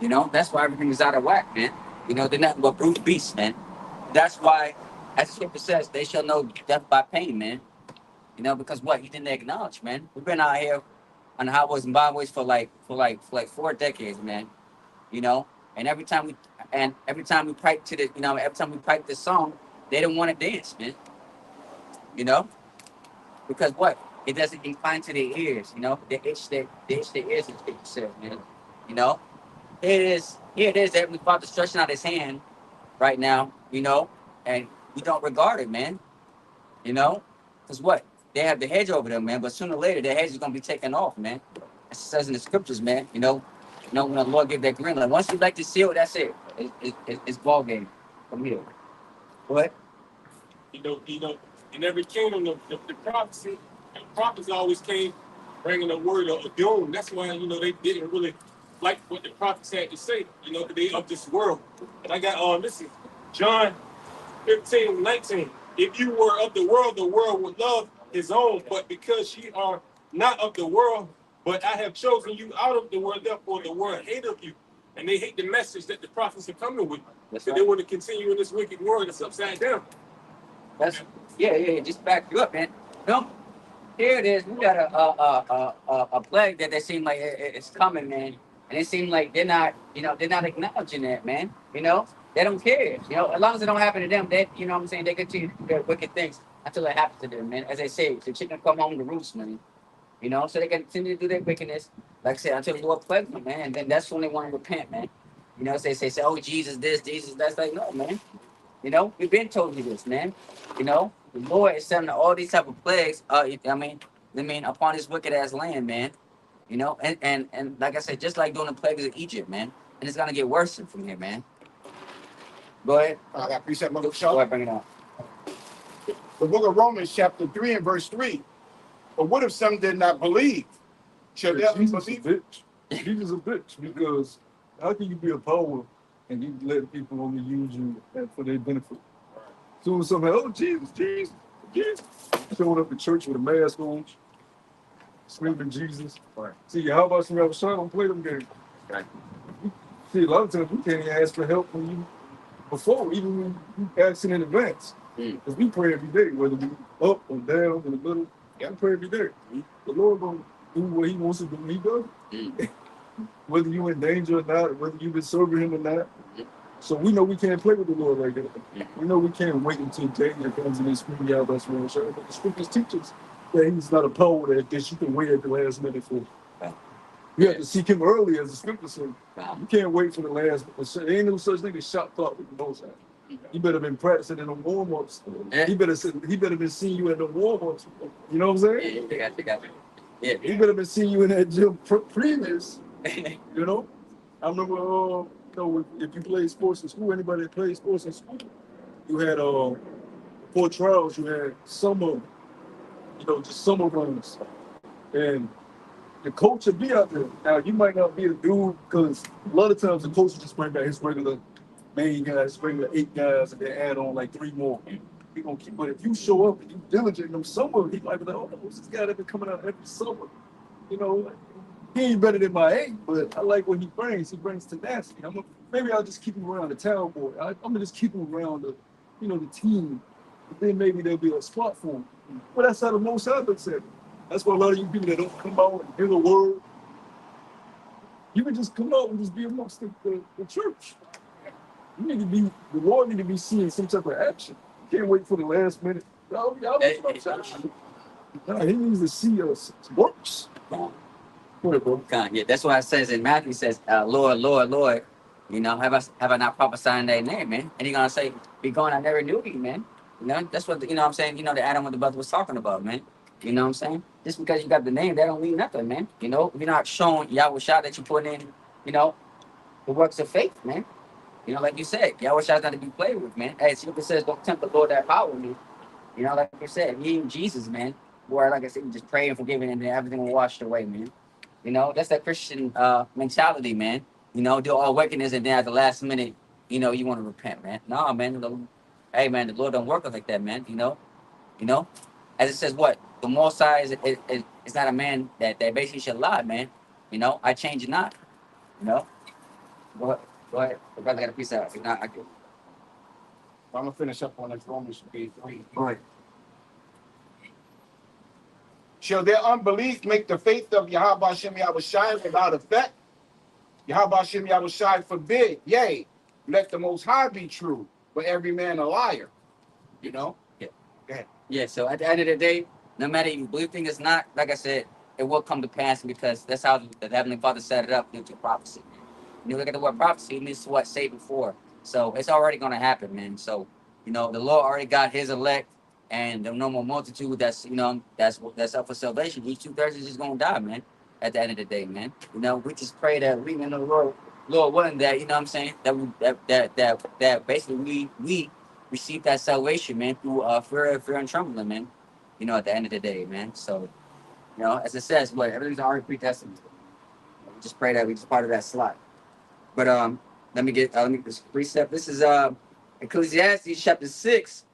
You know, that's why everything is out of whack, man. You know, they're nothing but brute beasts, man. That's why, as the scripture says, they shall know death by pain, man. You know, because what? You didn't acknowledge, man. We've been out here on the highways and byways for like 4 decades, man. You know, and every time we pipe to the, you know, every time we pipe this song, they don't want to dance, man. You know, because what? It doesn't incline to their ears. You know, they itch their ears, as people say, man. You know, here it is. That we Father stretching out His hand right now. You know, and we don't regard it, man. You know, because what? They have the hedge over them, man. But sooner or later, the hedge is gonna be taken off, man. It says in the scriptures, man. You know when the Lord give that green light. Once you like the seal, that's it. It's ball game from here. What? You know, in every kingdom, the prophecy, the prophets always came bringing a word of doom. That's why, they didn't really like what the prophets had to say, 'cause they of this world. And I got, listen, John 15:19. If you were of the world would love his own, but because ye are not of the world, but I have chosen you out of the world, therefore the world hate of you. And they hate the message that the prophets are coming with. That's So right. they want to continue in this wicked world that's upside down. That's yeah. Just back you up, man. No, here it is. We got a plague that they seem like it's coming, man. And it seems like they're not acknowledging that, man. You know, they don't care. You know, as long as it don't happen to them, they, you know what I'm saying, they continue to do their wicked things until it happens to them, man. As they say, the chicken come home to roost, man. You know, so they continue to do their wickedness, like I said, until the Lord plagues them, man. And then that's when they want to repent, man. You know, so they say, oh, Jesus this, Jesus that's like, no, man. You know, we've been told you this, man. You know, the Lord is sending all these type of plagues. I mean, upon His wicked ass land, man. You know, and like I said, just like doing the plagues of Egypt, man. And it's gonna get worse from here, man. Go ahead. I got precept number Go show. ahead, bring it out. The book of Romans, chapter 3 and verse 3. But what if some did not believe? Shall Yeah, they Jesus a believe? bitch. Jesus a bitch because how can you be a power and you let people only use you for their benefit? So when somebody, oh Jesus, showing up in church with a mask on, screaming Jesus. Right. See, how about some other son? Don't play them games. Right. See, a lot of times we can't even ask for help when you before, even when you asking in advance. Mm. Because we pray every day, whether we up or down in the middle. We pray every day. Mm. The Lord gonna do what He wants to do. He does. Mm. Whether you in danger or not, whether you've been serving Him or not. Mm. So we know we can't play with the Lord like that. Mm. We know we can't wait until danger comes and then scream out that's wrong. But the scriptures teach us that He's not a power that you can wait at the last minute for. Right. You have to seek Him early, as the scripture says. Wow. You can't wait for the last minute. There ain't no such thing as shot clock with the Most High. He better been practicing in the warm-ups. Yeah. He better been seeing you in the warm-ups. You know what I'm saying? Yeah, they got it. Yeah. He better been seeing you in that gym previous. You know? I remember, if you played sports in school, anybody that played sports in school, you had for trials, you had summer, just summer runs. And the coach would be out there. Now, you might not be a dude because a lot of times the coach will just bring back his regular main guys, regular 8 guys, and then add on like 3 more. He gonna keep. But if you show up and you diligent in them summer, he might be like, oh, who's this guy that been coming out every summer? You know, like, he ain't better than my 8, but I like what he brings. He brings tenacity. Maybe I'll just keep him around the town boy. I'm gonna just keep him around the team. But then maybe there'll be a spot for him. But that's how the Most High looks at it. That's why a lot of you people that don't come out and hear the word, you can just come out and just be amongst the church. You need to be, the Lord need to be seeing some type of action. You can't wait for the last minute. Y'all He needs to see us works. Yeah, that's why it says in Matthew, it says, Lord, Lord, Lord, have I not prophesied in that name, man? And He's gonna say, be gone, I never knew you, man. You know, that's what what I'm saying, the Adam and the brother was talking about, man. You know what I'm saying? Just because you got the name, that don't mean nothing, man. You know, if you're not showing Yahweh Shah that you put in, the works of faith, man. You know, like you said, Yahweh Shah's not to be played with, man. Hey, see what it says, don't tempt the Lord that power with me. You know, like you said, he ain't Jesus, man. Where, like I said, you just pray and forgiving and then everything will wash away, man. You know, that's that Christian mentality, man. You know, do all wickedness and then at the last minute, you want to repent, man. No, man. Hey, man, the Lord don't work like that, man. You know, as it says, what the Most High is not a man that basically should lie, man. You know, I change it not. You know, Go ahead. The brother got a piece out. If not, I can. I'm gonna finish up on this Romans 3:3. Go ahead. Shall their unbelief make the faith of Yahweh Hashem Yahushai without effect? Yahweh Hashem Yahushai forbid. Yea, let the Most High be true, but every man a liar. You know? Yeah. Go ahead. Yeah. So at the end of the day, no matter if you believe things or not, like I said, it will come to pass because that's how the Heavenly Father set it up due to prophecy. When you look at the word prophecy, it means what say before. So it's already going to happen, man. So the Lord already got His elect and the normal multitude. That's up for salvation. These 2/3 is just going to die, man. At the end of the day, man. We just pray that we, Lord willing, that what I'm saying, that basically we receive that salvation, man, through fear and trembling, man. At the end of the day, man. So as it says, everything's already predestined. We just pray that we just part of that slot. But let me get this precept. This is Ecclesiastes chapter 6,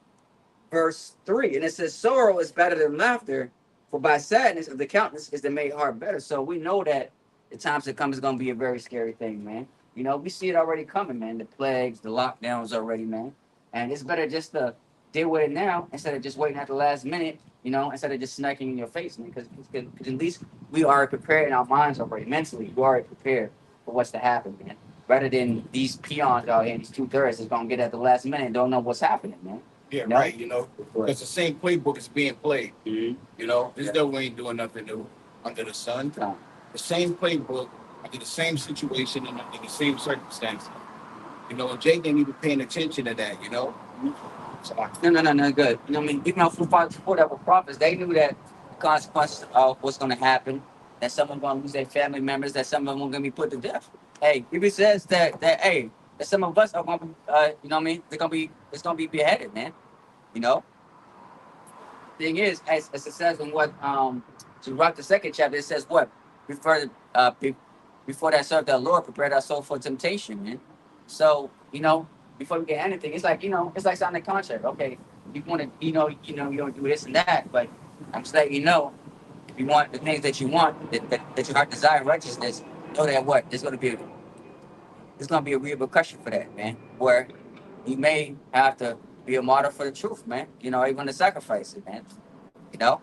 verse 3, and it says, "Sorrow is better than laughter, for by sadness of the countenance is the made heart better." So we know that the times to come is going to be a very scary thing, man. We see it already coming, man. The plagues, the lockdowns already, man. And it's better just to deal with it now instead of just waiting at the last minute. Instead of just snacking in your face, man. Because at least we are prepared in our minds already, mentally. We are prepared for what's to happen, man. Rather than these peons out here, these 2/3 is gonna get at the last minute and don't know what's happening, man. Yeah, right. Because the same playbook is being played. Mm-hmm. This devil ain't doing nothing new under the sun. The same playbook, under the same situation, and under the same circumstances. And Jake ain't even paying attention to that. So, No, good. Even our forefathers before that were prophets, they knew that the consequences of what's going to happen, that some of them going to lose their family members, that some of them are going to be put to death. Hey, if it says that some of us are going to be, it's going to be beheaded, man. Thing is, as it says in what to write the second chapter, it says what before that served our Lord, prepared our soul for temptation, man. So before we get anything, it's like it's like signing a contract. Okay, you want to, you don't do this and that, but I'm just letting you know, if you want the things that you want, that your heart desire righteousness, know that what there's gonna be a repercussion for that, man. Where you may have to be a martyr for the truth, man. Even to sacrifice it, man. You know,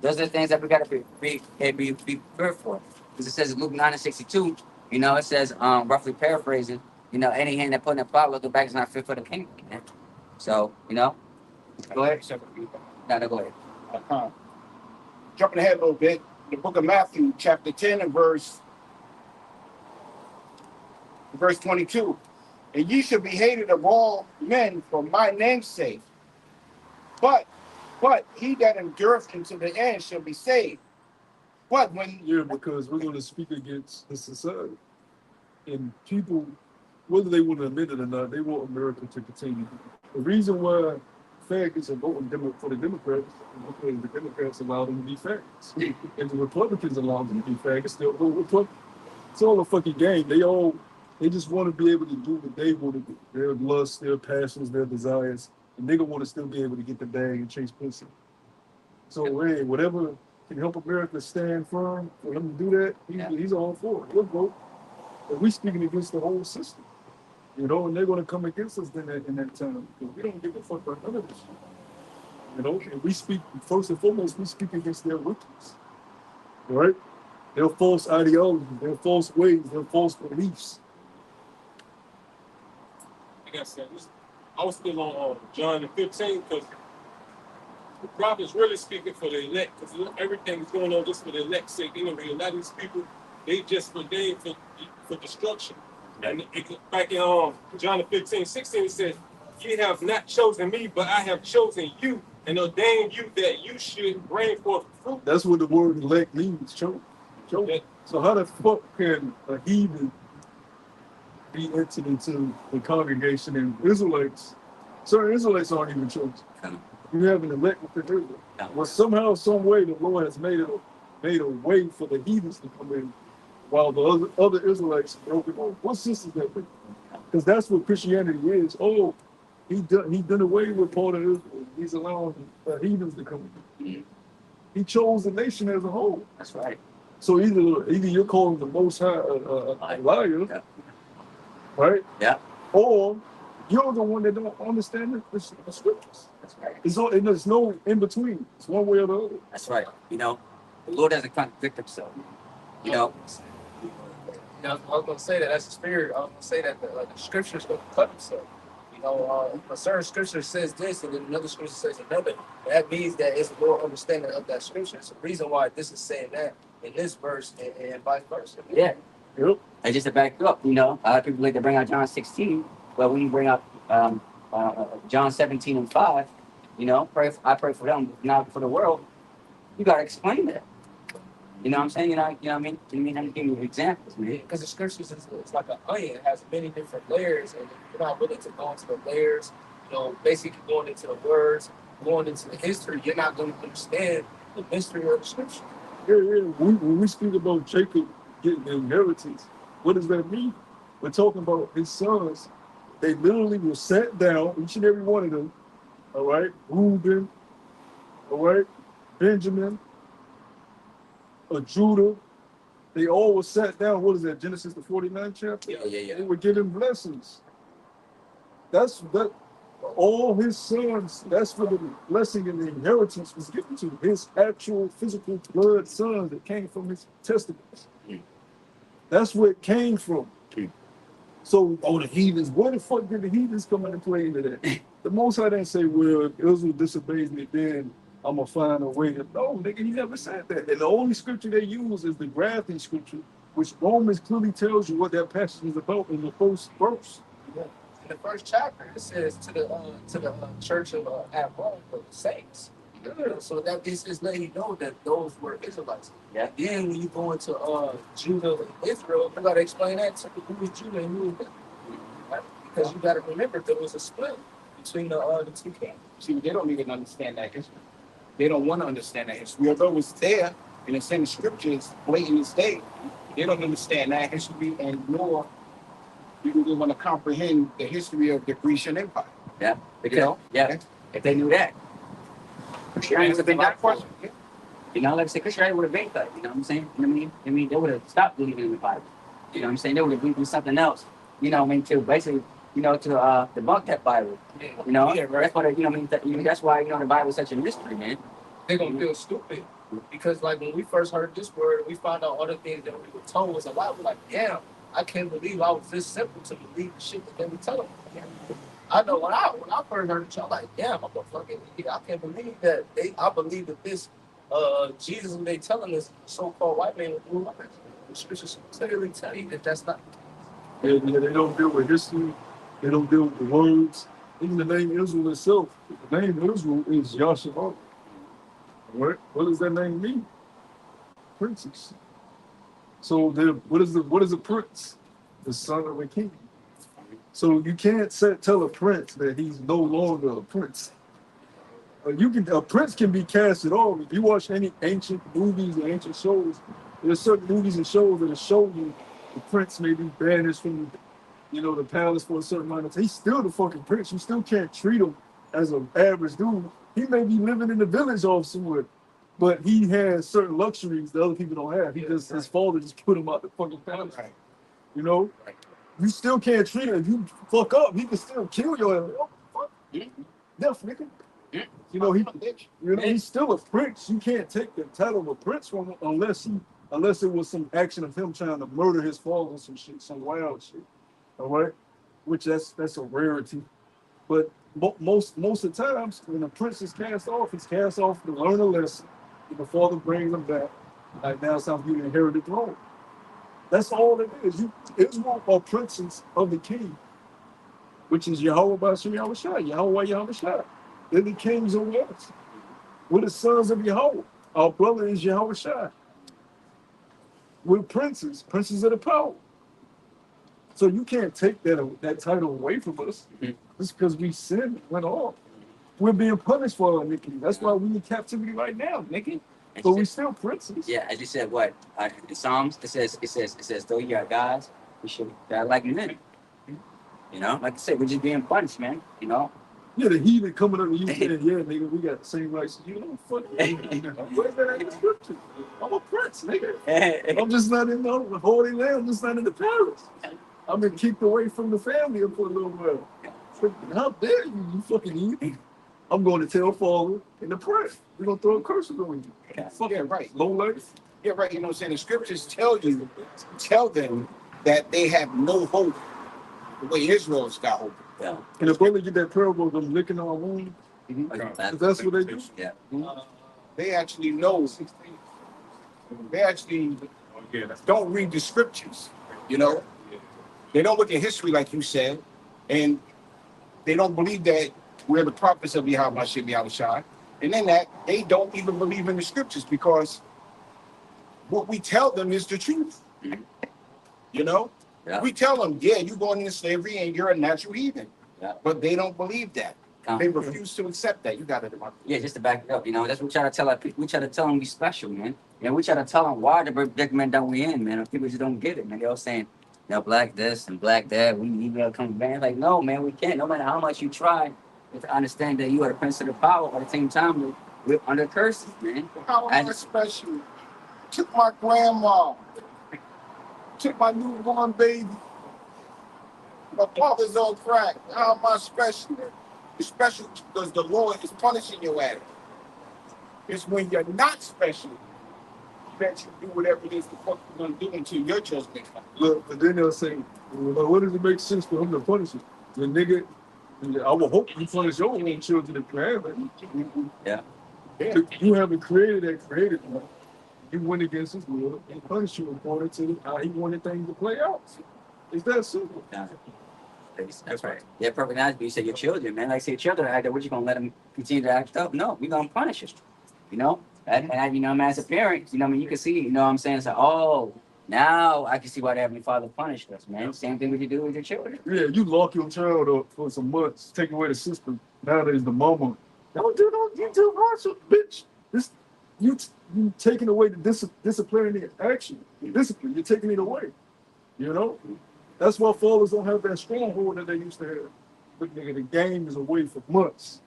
those are the things that we gotta be prepared for. Because it says in Luke 9:62, it says, roughly paraphrasing, any hand that put in a plow, look back is not fit for the kingdom, man. So, go ahead. No, go ahead. Jumping ahead a little bit, the book of Matthew, chapter 10 and verse 22. "And ye shall be hated of all men for my name's sake. But he that endureth unto the end shall be saved." But because we're going to speak against the society. And people, whether they want to admit it or not, they want America to continue. The reason why faggots are voting for the Democrats is because the Democrats allow them to be faggots. And the Republicans allow them to be faggots. They'll vote Republican. It's all a fucking game. They just want to be able to do what they want to do. Their lusts, their passions, their desires. And they want to still be able to get the bag and chase pussy. So, hey, whatever can help America stand firm for him to do that, he's all for it. He'll vote. But we're speaking against the whole system. And they're going to come against us in that time. Because we don't give a fuck about none of this shit. And we speak, first and foremost, we speak against their wickedness. Right? Their false ideologies, their false ways, their false beliefs. Like I said, I was still on John 15 because the prophet's really speaking for the elect because everything is going on just for the elect's sake. A lot of these people, they just ordained for destruction. And back in John 15:16, it says, "Ye have not chosen me, but I have chosen you and ordained you that you should bring forth fruit." That's what the word elect means, chosen. So how the fuck can a heathen be entered into the congregation and Israelites? Certain Israelites aren't even chosen. You have an elect within Israel. Well, somehow, some way, the Lord has made a way for the heathens to come in, while the other Israelites broke it off. What sense is that? Because that's what Christianity is. Oh, he done away with part of Israel. He's allowing heathens to come in. He chose the nation as a whole. That's right. So either you're calling the Most High a liar, right? Yeah, Or you're the one that don't understand the scriptures. that's right. And there's no in between. It's one way or the other. That's right. You know, the Lord doesn't contradict himself. You know, I was gonna say that that's the spirit. I was gonna say that the scriptures gonna cut themselves. A certain scripture says this, and then another scripture says another. That means that it's more understanding of that scripture. It's the reason why this is saying that in this verse and vice versa. yeah. Yep. And just to back up, you know, a lot of people like to bring out John 16, but when you bring up John 17 and 5, you know, I pray for them, not for the world. You gotta explain that. You know what I'm saying? You know what I mean? I'm giving you examples, man. Because the scriptures is it's like an onion. It has many different layers, and you're not willing to go into the layers. Basically going into the words, going into the history. You're not going to understand the mystery of the scripture. Yeah. When we speak about Jacob getting the inheritance, what does that mean? We're talking about his sons. They literally were sat down, each and every one of them. All right, Reuben. All right, Benjamin. Judah, they all were sat down. What is that? Genesis the 49th chapter? Yeah. They were given blessings. That's that. All his sons. That's where the blessing and the inheritance was given to his actual physical blood sons that came from his testaments. That's where it came from. So, the heathens. Where the fuck did the heathens come into play into that? The Most High didn't say, "Well, if Israel disobeys me, then I'm gonna find a way to." No, nigga, he never said that. And the only scripture they use is the grafting scripture, which Romans clearly tells you what that passage is about in the first verse. Yeah. In the first chapter, it says to the church of at Rome, the saints. Yeah. So that is letting you know that those were Israelites. Yeah. Then when you go into Judah and Israel, you gotta explain that to who is Judah and who is Israel. Right? Because you gotta remember there was a split between the two kings. See, they don't even understand that history. They don't want to understand that history. Although it's there in the same scriptures, blatant as day, they don't understand that history, and nor do they want to comprehend the history of the Grecian Empire. Yeah, because if they knew that, Christianity would have been that question. You know, like I said, Christianity would have been cut. You know what I'm saying? You know what I mean? They would have stopped believing in the Bible. You know what I'm saying? They would have believed in something else. You know what I mean? To basically, to debunk that Bible. You know, that's why that's why the Bible is such a mystery, man. They're gonna feel stupid because, like, when we first heard this word, we found out all the things that we were told was a lot. We're like, damn, I can't believe I was this simple to believe the shit that they were telling me. I know when I first heard it, I'm like, damn, I'm a fucking idiot. I can't believe that I believe that this Jesus and they telling this so-called white man was blue eyes. The scriptures clearly tell you that that's not. Yeah, they don't deal with history. They don't deal with the words. Even the name Israel itself. The name Israel is Yahshua. What does that name mean? Princess. So what is a prince? The son of a king. So you can't tell a prince that he's no longer a prince. A prince can be casted off. If you watch any ancient movies or ancient shows, there's certain movies and shows that show you the prince may be banished from the palace for a certain amount of time. He's still the fucking prince. You still can't treat him as an average dude. He may be living in the village off somewhere, but he has certain luxuries that other people don't have. His father just put him out the fucking palace. Right. You still can't treat him. If you fuck up, he can still kill your ass. Oh, fuck. Death, nigga. He's still a prince. You can't take the title of a prince from him unless it was some action of him trying to murder his father or some shit, some wild shit. All right, which that's a rarity. But most of the times when a prince is cast off, he's cast off to learn a lesson. And the father brings him back. Like, now it's time for you to inherit the throne. That's all it is. Israel are princes of the king, which is Yahweh B'Ashem Yahushua, Yahweh Yahushua. They're the kings over us. We're the sons of Yahweh. Our brother is Yahushua. We're princes of the power. So you can't take that title away from us just because we sinned and went off. We're being punished for our iniquity. That's why we're in captivity right now, Nikki. But we still princes. Yeah, as you said, what in Psalms it says, though you are gods, we should die like men. Like I said, we're just being punished, man. Yeah, the heathen coming up to you saying, "Yeah, nigga, we got the same rights as you." No, fuck you. Where's that in the scripture? I'm a prince, nigga. I'm just not in the Holy Land. I'm just not in the palace. I've been kicked away from the family for a little while. How dare you, you fucking idiot. I'm going to tell Father in the press. We're going to throw curses on you. Yeah, right. Low life. Yeah, right. You know what I'm saying? The scriptures tell them that they have no hope the way Israel's got hope. Yeah. And the brother get that parable of them licking our wound. That's what they do. Yeah. They actually know. They actually don't read the scriptures. You know, they don't look at history like you said, and they don't believe that we're the prophets of Yahweh Shem Yahushai. And then that they don't even believe in the scriptures because what we tell them is the truth. You know, we tell them, yeah, you're going into slavery and you're a natural heathen. But they don't believe that. They refuse to accept that. You got it. Yeah, just to back it up, you know, that's what we try to tell our people. We try to tell them we special, man. You know, we try to tell them why the predicament that we in, man. And people just don't get it, man. They all saying, you know, black this and black that. We need to come back. Like, no, man, we can't. No matter how much you try to understand that you are the prince of the power, at the same time, we're under curses, man. How am I special? Took my grandma. Took my newborn baby. My father's on crack. How am I special? You're special because the Lord is punishing your ass. It's when you're not special that you do whatever it is the fuck you're gonna do until your judgment comes. Look, but then they'll say, well, what does it make sense for him to punish you? The nigga, I will hope you punish your own children if you have it. Yeah. You haven't created that created one. You went against his will and punished you according to how he wanted things to play out. It's that simple. Yeah. That's right. Yeah, perfect. Nice. But you say your children, man. Like, say your children act up. What you gonna let them continue to act up? No, we gonna punish them. You know, and you know, as a parent, you know, I mean, you can see, you know, what I'm saying, it's like, oh, now I can see why the Heavenly Father punished us, man. Same thing what you do with your children. Yeah, you lock your child up for some months, take away the system. Now there's the mama. Don't you do harsh, bitch. This you taking away the disciplinary action. Discipline, you're taking it away. You know? That's why fathers don't have that stronghold that they used to have. But nigga, the game is away for months.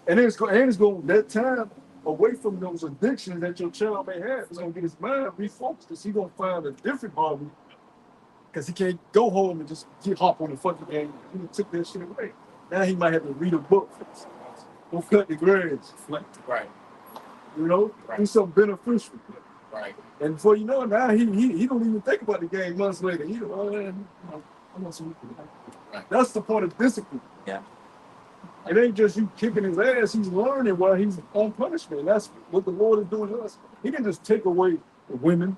And it's going that time away from those addictions that your child may have. It's gonna get his mind refocused because he's gonna find a different hobby. Because he can't go home and just hop on the fucking game. He took that shit away. Now he might have to read a book. Go cut the grass. Right. You know? Do something beneficial. Right. And before you know it, now he don't even think about the game months later. He I want some. Right. That's the part of discipline. Yeah. It ain't just you kicking his ass. He's learning while he's on punishment. That's what the Lord is doing to us. He didn't just take away the women,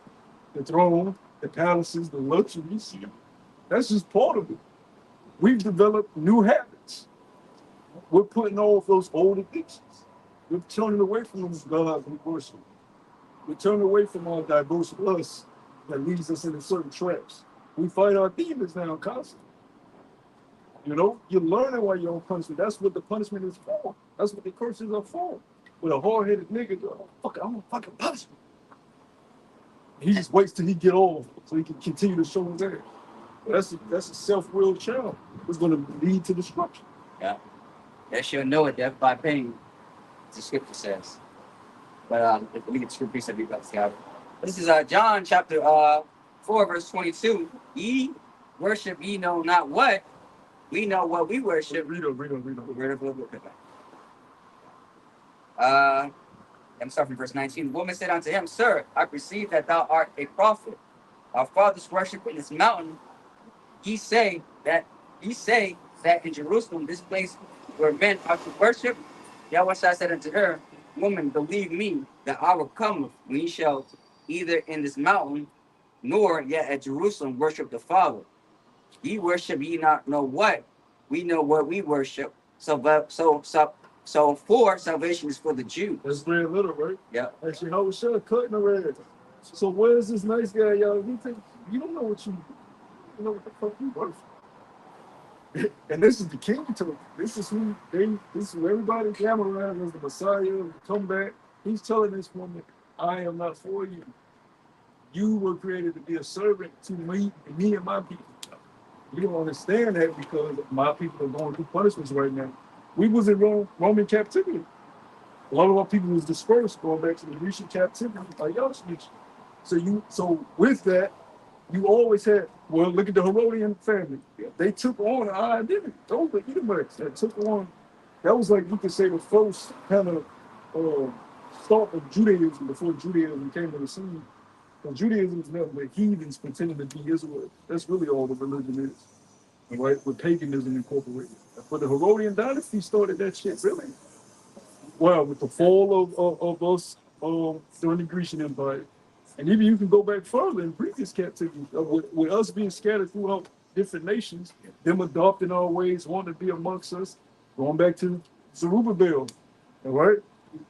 the throne, the palaces, the luxuries. That's just part of it. We've developed new habits. We're putting off those old addictions. We're turning away from those gods we worship. We're turning away from our diverse lust that leads us into certain traps. We fight our demons now constantly. You know, you're learning while you're on punishment. That's what the punishment is for. That's what the curses are for. With a hard-headed nigga, oh, fuck it, I'm gonna fucking punish him. He just waits till he get off so he can continue to show his ass. That's a self-willed child. It's gonna lead to destruction. Yeah. They should know it, death by pain, as the scripture says. But if we get the scripture, said we got to see how. This is John chapter 4, verse 22. Ye worship ye know not what. We know what we worship. Read it. I'm starting from verse 19. The woman said unto him, Sir, I perceive that thou art a prophet. Our fathers worship in this mountain. Ye say that in Jerusalem, this place where men are to worship. Yahweh said unto her, Woman, believe me, the hour cometh when ye shall either in this mountain, nor yet at Jerusalem worship the Father. Ye worship ye not know what. We know what we worship. So for salvation is for the Jews. That's very little, right? Yeah. Actually, how was Shah cutting the red? So where's this nice guy, y'all? You don't know what you know what the fuck you worship. And this is the king to it. This is who everybody gather around as the Messiah, come back. He's telling this woman, I am not for you. You were created to be a servant to me and my people. You don't understand that because my people are going through punishments right now. We was in Roman captivity. A lot of our people was dispersed going back to the Grecian captivity by Auschwitz. So with that, you always had, well, look at the Herodian family. They took on our identity. Those were Edomites that took on, that was like, you could say, the first kind of start of Judaism before Judaism came to the scene. Because Judaism is nothing but heathens pretending to be Israel. That's really all the religion is, right? With paganism incorporated. But the Herodian dynasty started that shit, really. Well, with the fall of us during the Grecian Empire. And even you can go back further in previous captivity, with us being scattered throughout different nations, them adopting our ways, wanting to be amongst us, going back to Zerubbabel, all right?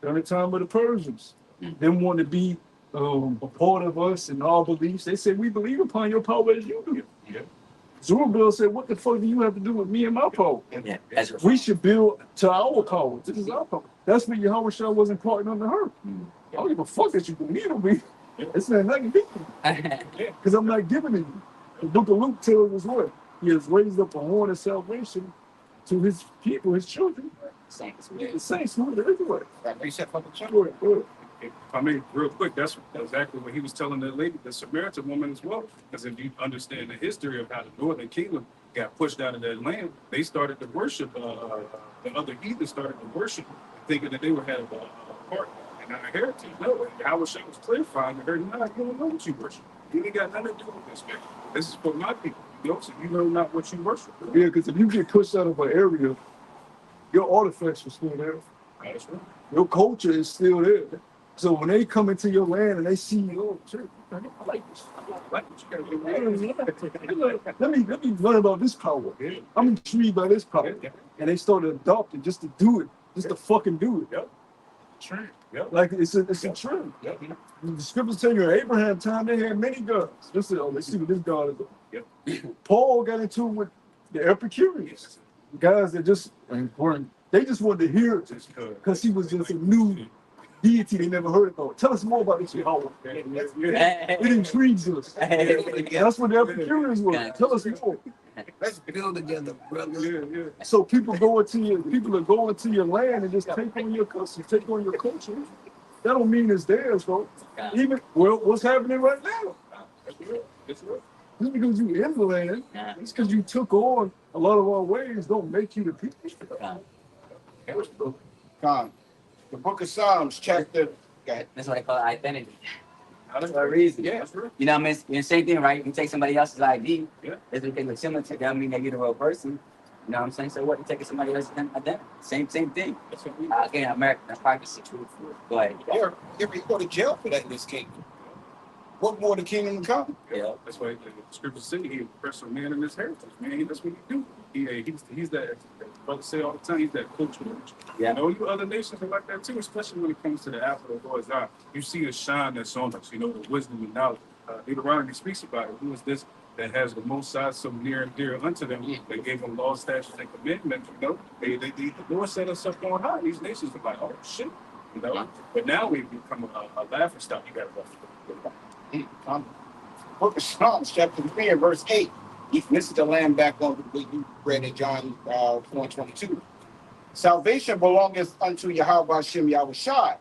During the time of the Persians, them wanting to be a part of us and our beliefs. They said, we believe upon your power as you do. Yeah. Zerubbabel said, what the fuck do you have to do with me and my power? Yeah. We should build to our power. This is our power. That's when Yahweh Shah wasn't partnering under her. I don't give a fuck that you believe in me. It's not nothing because I'm not giving it you. The book of Luke tells us what? He has raised up a horn of salvation to his people, his children. The saints, who are the Israelites. Go ahead. If I may, real quick, that's exactly what he was telling the lady, the Samaritan woman as well. Because if you understand the history of how the northern kingdom got pushed out of that land, they started to worship, the other heathens started to worship, thinking that they would have a part in our heritage. No, Howard Shah was clarifying to her, no, you don't know what you worship. You ain't got nothing to do with this, man. This is for my people. You know, so you know not what you worship. Yeah, because if you get pushed out of an area, your artifacts are still there. That's right. Your culture is still there. So when they come into your land and they see you, oh, shit, I like this. I like what you got to do. Let me learn about this power. I'm intrigued by this power. And they started adopting just to do it, just to fucking do it. Trend. Like it's a trend. The scriptures tell you in Abraham's time they had many gods. Let's see what this God is. Paul got into it with the Epicureans, guys that just weren't. They just wanted to hear it because he was just a new deity they never heard about. Tell us more about this Yahweh. It intrigues us. That's what the Epicureans were. Tell us more. Let's build together, brother. So people are going to your land and just take on your customs, take on your culture. That don't mean it's theirs, bro. Even what's happening right now? Just because you in the land, it's because you took on a lot of our ways. Don't make you the people. Con. The book of Psalms, chapter. That's what I call identity. For a reason. Yeah, that's right. You know what I mean? Same thing, right? You can take somebody else's ID. Yeah. If they look similar to them, mean they're the real person. You know what I'm saying? So what? You're taking somebody else's identity. Same thing. That's what we Again, American practice. Go ahead. You're going to jail for that in this kingdom. What more the kingdom to come? Yeah. That's why the scriptures say he impressed a man in his heritage, man. That's what he do. He's that, brother say all the time, he's that cultural. Yeah. You know, you other nations are like that too, especially when it comes to the apple of the Lord's eye. You see a shine that's on us, you know, the wisdom and knowledge. Deuteronomy speaks about it. Who is this that has the most size so near and dear unto them? They gave them laws, statutes, and commandments, you know. The Lord set us up on high. These nations are like, oh shit, you know. But now we've become a laughing stock. You gotta go. Book of Psalms, chapter 3 and verse 8. This is the land back on what you read in John 4:22. Salvation belongeth unto Yahweh Hashem Yahushai.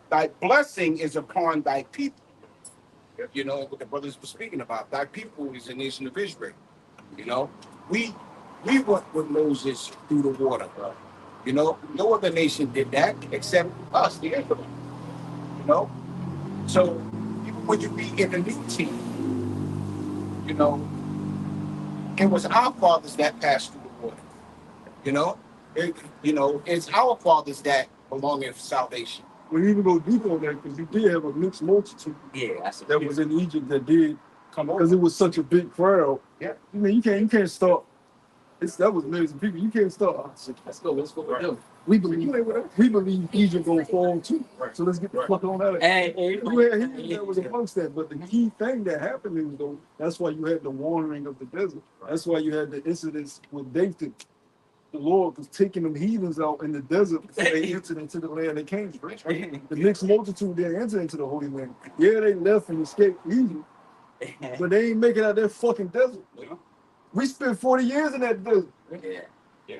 Thy blessing is upon thy people. You know what the brothers were speaking about. Thy people is the nation of Israel. You know, we went with Moses through the water. You know, no other nation did that except us, the Israelites. You know, so even when you be in the new team, you know, it was our fathers that passed through the water. You know, it's our fathers that belong in salvation. We even go deeper on that because you did have a mixed multitude. Yeah, that was in Egypt that did come because it was such a big crowd. Yeah, I mean, you can't stop. That was millions of people. You can't stop. Let's go. Right. We believe Egypt gonna fall too. Right. So let's get the fuck on out of it. That was amongst that. But the key thing that happened is though, that's why you had the wandering of the desert. That's why you had the incidents with David. The Lord was taking them heathens out in the desert before they entered into the land they came from. The mixed multitude didn't enter into the Holy Land. Yeah, they left and escaped Egypt, but they ain't make it out that fucking desert. We spent 40 years in that desert. Yeah.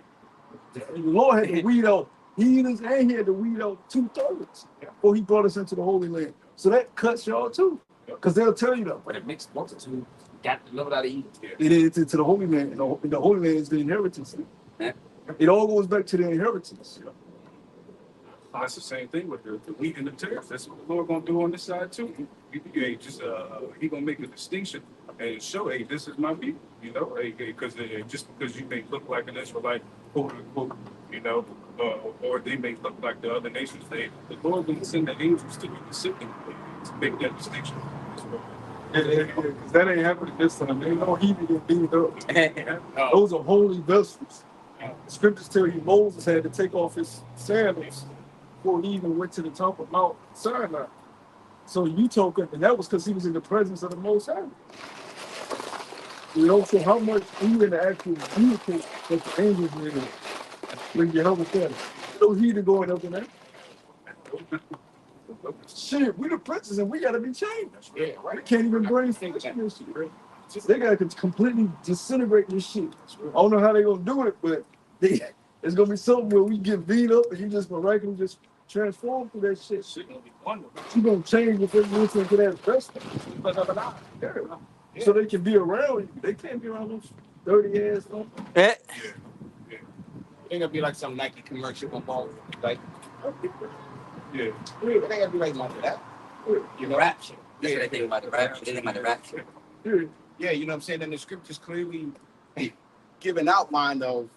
The Lord had to weed out heathens and he had to weed out 2/3 before he brought us into the Holy Land. So that cuts y'all too. Because they'll tell you that. But a mixed multitude, got delivered out of Egypt. It is to the Holy Land, and the Holy Land is the inheritance. Yeah. It all goes back to the inheritance. That's the same thing with the wheat and the tares. That's what the Lord gonna do on this side too. He gonna make a distinction and show, hey, this is my people. You know, because just because you may look like an Israelite, quote unquote, you know, or they may look like the other nations. The Lord gonna send the angels to be the sick to make that distinction. Because that ain't happening this time. They know he be getting beat up. Those are holy vessels. The scriptures tell you Moses had to take off his sandals before he even went to the top of Mount Sinai. So you token, and that was because he was in the presence of the Most High. You know, so how much even the actual vehicle that the angels were in when you help with that? No heathen going up in there. Shit, we the princes and we gotta be changed. Yeah, right. We can't even bring things in this shit. They gotta completely disintegrate this shit. I don't know how they gonna do it, but it's gonna be something where we get beat up and you just miraculously just transform through that shit. Shit gonna be wonderful. You gonna change before you listen to that best. So they can be around you. They can't be around those dirty ass stuff. Yeah. They gonna be like some Nike commercial about like Yeah. they gotta be like that. You know, rapture. That's what they think about the rapture. They think about the rapture. Yeah, you know what I'm saying? And the scriptures clearly give an outline of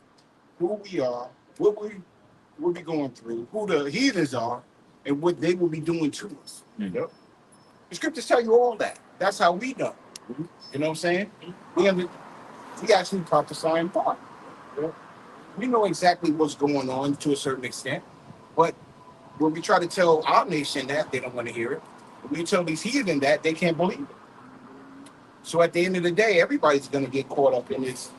who we are, what we going through, who the heathens are, and what they will be doing to us. Mm-hmm. The scriptures tell you all that. That's how we know. Mm-hmm. You know what I'm saying? We actually prophesy in part. We know exactly what's going on to a certain extent, but when we try to tell our nation that, they don't want to hear it. When we tell these heathen that, they can't believe it. So at the end of the day, everybody's going to get caught up in this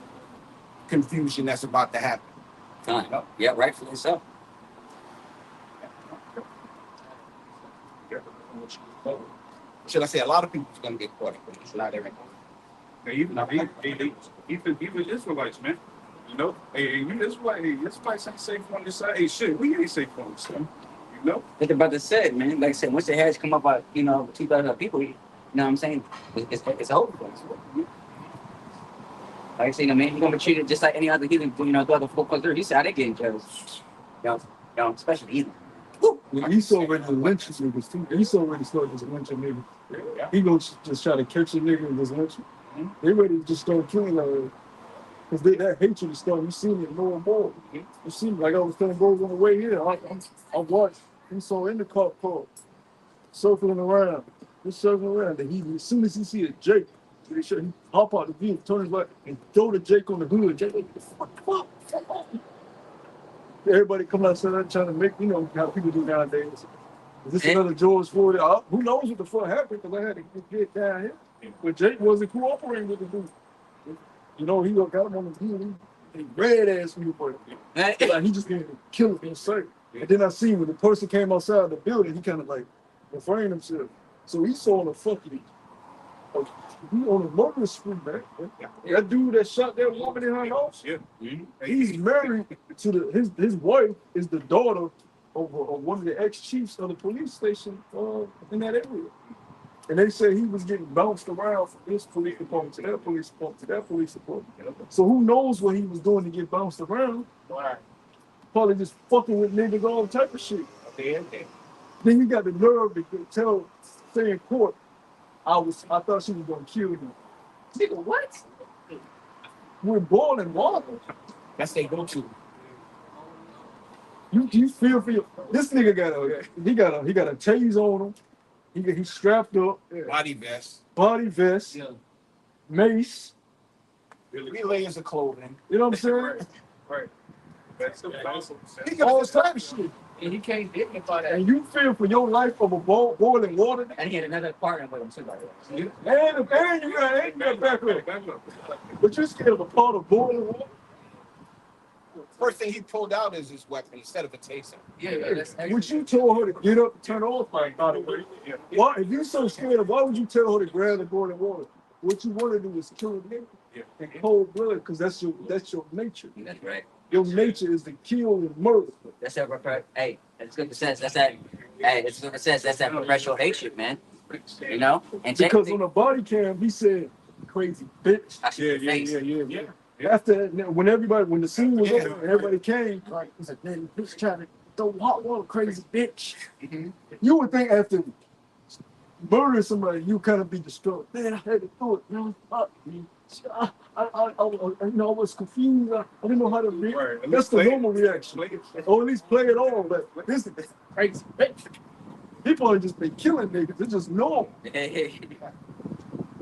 confusion that's about to happen. Fine. Yeah, rightfully so. Should I say a lot of people's going to get caught up in this, not everybody. Even Israelites, man. You know, you Israelites ain't safe on this side. Hey, shit, we ain't safe on this side. You know? Like the brother said, man, like I said, once the heads come up by, 2,000 people, you know what I'm saying? It's over for us. Like I said, man, you're going to be treated just like any other heathen, the other 4+3. He said, how they getting jealous? Especially heathen. When Esau ready to lynch niggas too. Esau ready to start just lynching niggas. Yeah. He gonna just try to catch a nigga and just lynch him. They ready to just start killing her. Because that hatred is starting. You seen it more and more. You see, like I was telling boys on the way here, I watched Esau in the car circling around. Just circling around. And as soon as he see a Jake, he hop out the vehicle, turn his back, and throw the Jake on the hood. Jake, what the fuck? Everybody come outside trying to make, how people do nowadays. Is this another George Floyd? Who knows what the fuck happened? Because I had to get down here. But Jake wasn't cooperating with the dude. He got him on the deal. He red ass me, but like he just going to kill him inside. And then I see when the person came outside the building, he kind of like refrained himself. So he saw the fucking, he on a murder spree, man. That dude that shot that woman in her house. Yeah. He's married to his wife is the daughter of one of the ex-chiefs of the police station in that area. And they say he was getting bounced around from this police department to that police department to that police department. So who knows what he was doing to get bounced around? Right. Probably just fucking with niggas, all type of shit. Okay. Then he got the nerve to say in court, I thought she was gonna kill me. Nigga, what? We're boiling water. That's they go to. You feel for your this nigga got a tase on him. He's strapped up. Body vest. Yeah. Mace. 3 layers of clothing. You know what I'm saying? Right. He got All type of shit. And he can't dignify that. And you feel for your life of a boiling water. And he had another partner with him too, by the way. And you got back up. But you're scared of a pot of boiling water? First thing he pulled out is his weapon instead of a taser. Yeah, that's Would you told her to get up and turn off, by the way? Why, if you're so scared, why would you tell her to grab the boiling water? What you want to do is kill a nigga in cold blood, because that's your nature. That's right. Your nature is to kill and murder. That's that. Hey, that's good sense. That's that. Hey, it's good sense. That's that perpetual hatred, man. And Because on the body cam, he said, crazy bitch. I should Yeah. After when the scene was Yeah. over and everybody came, right? He's like, man, bitch trying to throw hot water, crazy bitch. Mhm. You would think after murdering somebody, you kind of be distraught. Man, I had to do it, man. I was confused. I didn't know how to react. Right. At least That's the play it. normal reaction. Play it. Or at least play it all. But this is crazy bitch. People have just been killing niggas. It's just normal.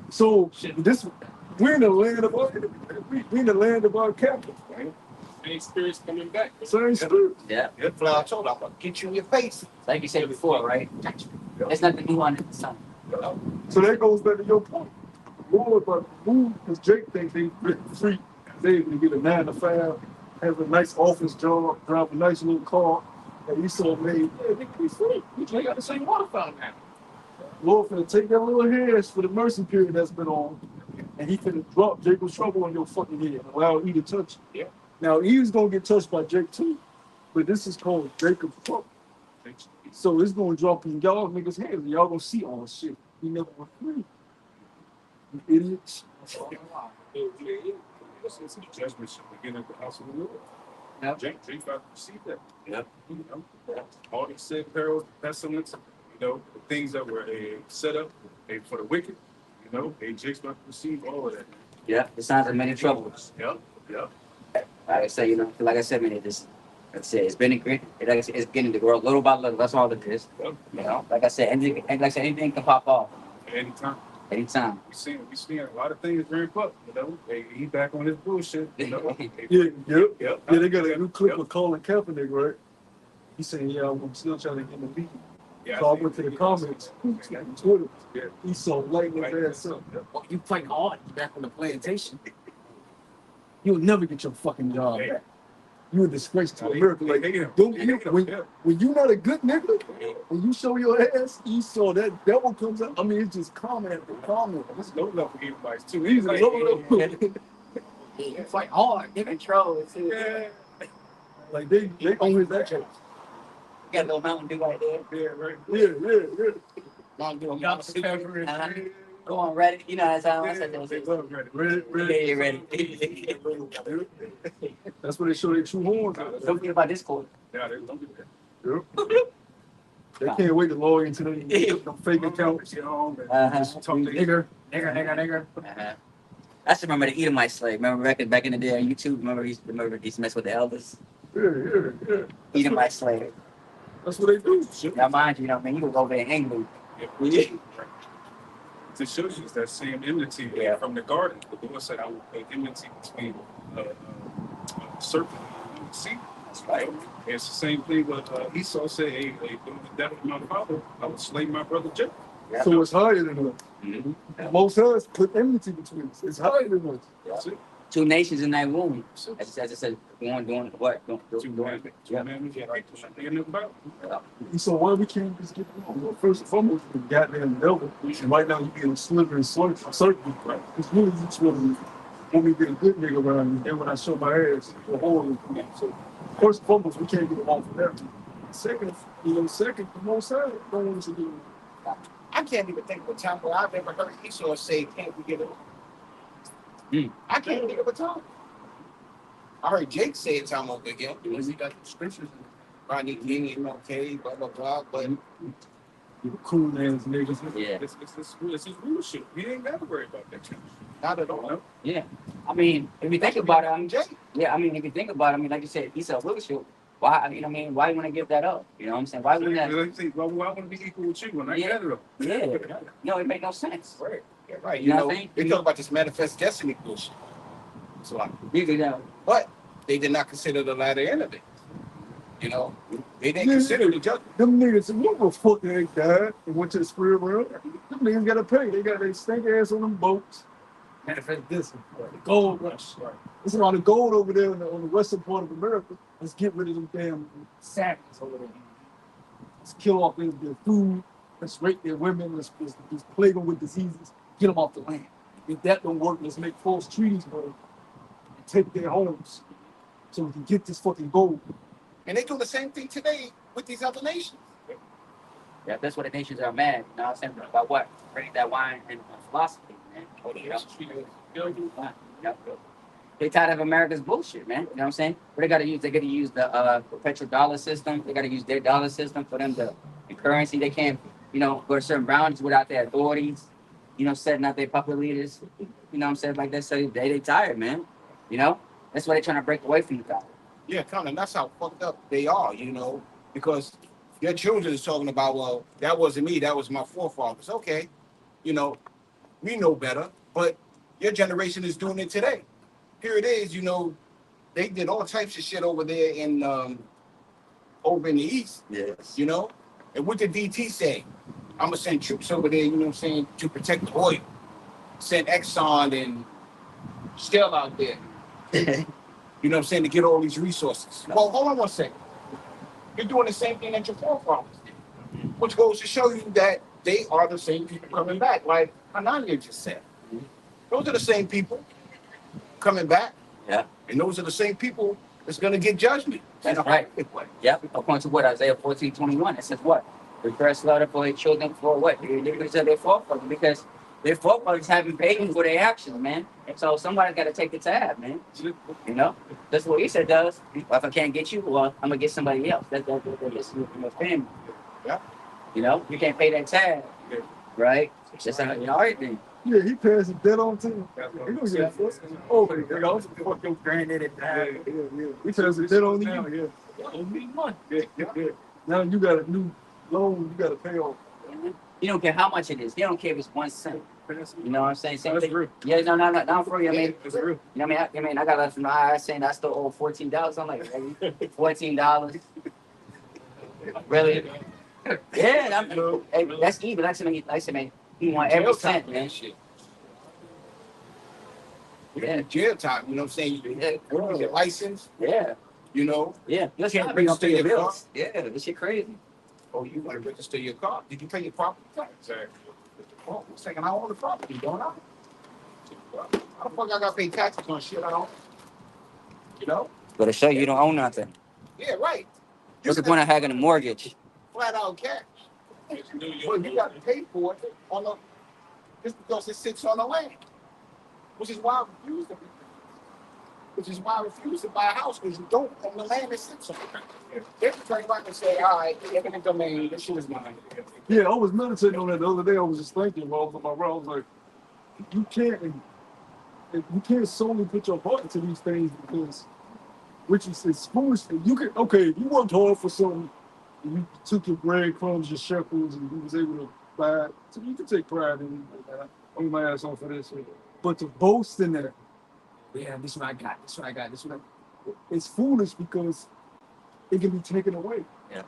So this, we're in the land of our, we in the land of our capital, right? Any spirits coming back. Same spirit. Yeah. That flower told I'm gonna get you in your face. Like you said before, right? There's nothing new under the sun. So that goes back to your point. Lord about to move because Jake thinks they free. They can get a 9 to 5, have a nice office job, drive a nice little car. And Esau made, yeah, they can be free. We just got the same water fountain now. Lord finna take that little hairs for the mercy period that's been on, and he finna drop Jacob's trouble on your fucking head and allow Eve to touch you. Yeah. Now Eve's gonna get touched by Jake too, but this is called Jacob's trouble. So it's gonna drop in y'all niggas' hands, and y'all gonna see all this shit. We never were free. You idiots. Listen to the judgment shall begin at the house of the Lord. Yep. Jake about to receive that. Yep. You know, all these said perils, pestilence, you know, the things that were set up for the wicked, you know, Jake's about to receive all of that. Yeah. The signs of many troubles. Yep. Like I said, you know, like I said, man, like I said, it's it's getting to grow little by little. That's all it is. Yep. You know, like I said, anything can pop off Anytime. anytime. We seen a lot of things ramp up, you know. He back on his bullshit, you know. Yeah, they got a new clip of Colin Kaepernick, right? He saying, yeah, I'm still trying to get in the league. Yeah, So I went to the comments on Twitter. Yeah. He's so lighting his ass up. Well, you fight hard back on the plantation. You'll never get your fucking job back. You a disgrace to America. Like, when you not a good nigga, when you show your ass, you saw that devil comes out. I mean, it's just comment after comment. It's low level advice too. He's Like, low level. You fight hard. Get control. yeah. Like they own his action. Got a little Mountain Dew right there. Yeah, right. Yeah. Mountain Dew. Dr. Pepper and Uh-huh. Go on Reddit. You know that's how I said They that. love Reddit. Yeah, ready. That's where they show their true horns. Don't forget about Discord. Yeah, they don't do that. Yep. They can't wait to log into them fake accounts. Get home and Uh-huh. just talk to Nigger. Uh-huh. I still remember the Edomite slave. Remember back in the day on YouTube? Remember he used to mess with the elders? Yeah. Edomite slave. That's what they do. Now mind you, man, you was over there angry. Yeah. To show you that same enmity Yeah. from the garden. The Lord said, I will make enmity between serpent and seed. That's right. It's the same thing with Esau said, hey, the death of my father, I will slay my brother Jacob. Yeah. So it's higher than us. Mhm. Most of us put enmity between us. It's higher than us. That's it. Two nations in that womb. As I said, doing what? Two commandments. Two commandments. Yeah, right. In the Bible. So why we can't just get along? Well, first and foremost, the goddamn devil. And right now you getting slippery and certain. Right? It's really just want me to be a good nigga around you. Then when I show my ass, the whole. So first and foremost, we can't get along for that. Second, the most side don't want us to do. I can't even think of a time where I've ever heard Esau say, "Can't we get along?" I can't think of a time. I heard Jake say it time over again. Because he got the scriptures. Ronnie King, okay, blah blah blah. But You cool ass niggas. Yeah. It's his rulership. He ain't got to worry about that kind of shit. not at all. Yeah. I mean, if you think about it, I mean, Jake. if you think about it, I mean, like you said, Esau leadership. Why? You know what I mean? Why you want to give that up? You know what I'm saying? Why wouldn't that? Why want to be equal with you when I Yeah. got it up? Yeah. No, it make no sense. Right. Yeah, right. You You know know, what I mean? they talk about this manifest destiny bullshit. So, You know. but they did not consider the latter end of it. You know, they didn't consider the judgment. Them niggas, what the fuck they died and went to the spirit world? Them niggas gotta pay. They got their stink ass on them boats. Manifest this one. The gold rush. There's a lot of gold over there on the western part of America. Let's get rid of them damn savages over there. Let's kill off their food. Let's rape their women. Let's plague them with diseases. Get them off the land. If that don't work, let's make false treaties work and take their homes so we can get this fucking gold. And they do the same thing today with these other nations. Yeah, that's what the nations are mad. You know what I'm saying? About what? Bringing that wine and philosophy, man. Oh, You know? that's true. Yeah. Yep. They tired of America's bullshit, man. You know what I'm saying? What they gotta use? They gotta use the perpetual dollar system. They gotta use their dollar system for them to the currency. They can't, go to certain boundaries without their authorities. Setting out their puppet leaders. You know what I'm saying? Like that. So they tired, man. You know? That's why they're trying to break away from the dollar. Yeah, kind of. That's how fucked up they are, because your children is talking about, well, that wasn't me, that was my forefathers. Okay, you know, we know better, but your generation is doing it today. Here it is, they did all types of shit over there over in the east, Yes. And what did DT say? I'm gonna send troops over there, to protect the oil. Send Exxon and Shell out there. To get all these resources. Well, hold on one second. You're doing the same thing that your forefathers did, which goes to show you that they are the same people coming back, like Hanania just said. Those are the same people coming back, Yeah. and those are the same people that's going to get judgment. That's right. Yep. According to what Isaiah 14:21, it says what? Prepare slaughter for their children for what? The iniquities of their forefathers, because their forefathers haven't paid for their actions, man. And so somebody's got to take the tab, man. That's what he said does. Well, if I can't get you, well, I'm gonna get somebody else. That's your family. Yeah. You can't pay that tab, right? That's how everything. Yeah, he passed the debt on to him. He gonna get it. Oh, but you know, fuck your granddad and dad. Yeah. He passed the debt on to you. Yeah. Now you got a new loan you got to pay off. You don't care how much it is. They don't care if it's 1 cent. You know what I'm saying? Same That's thing. real. Yeah, no, for you. I mean, That's real. I got left from the IRS saying I still owe $14. I'm like, really? $14? Really? Yeah, hey, that's even. Like I said, man, he want every cent, man. Yeah, jail time, you know what I'm saying? You get your license, Yeah. Yeah. You can't bring up your bills. Yeah, this shit crazy. Oh, you want to register your car? Did you pay your property tax? Exactly. Oh, one second, I own the property, don't I? How the fuck I got to pay taxes on shit I don't? But to show you don't own nothing. Yeah, right. What's the point of having a mortgage? Flat out cash. Well, you got to pay for it just because it sits on the land. Which is why I refuse to buy a house, because you don't own the land that sits on it. They can turn around and say, all right, eminent domain, this shit is mine. Yeah, I was meditating on that the other day. I was just thinking while I was on my route. I was like, you can't solely put your heart into these things, because which is foolish. If you worked hard for something, and you took your breadcrumbs, your shekels, and you was able to buy it, so you can take pride in it. I'm my ass on for this. But to boast in that, yeah, this is what I got, it's foolish, because it can be taken away. Yeah.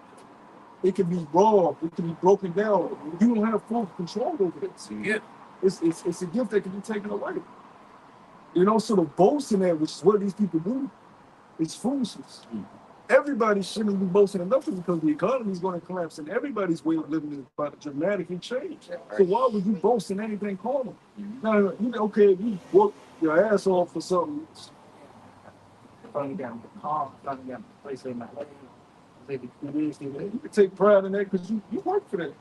It can be robbed. It can be broken down. You don't have full control over it. Yeah. It's a gift that can be taken away. So the boast in that, which is what these people do, is foolishness. Everybody shouldn't be boasting enough, because the economy is going to collapse, and everybody's way of living is about to dramatically change. So why would you boast in anything carnal? Now, if you work your ass off for something, finally got the car, finally got the place in my life. You can take pride in that, because you work for that.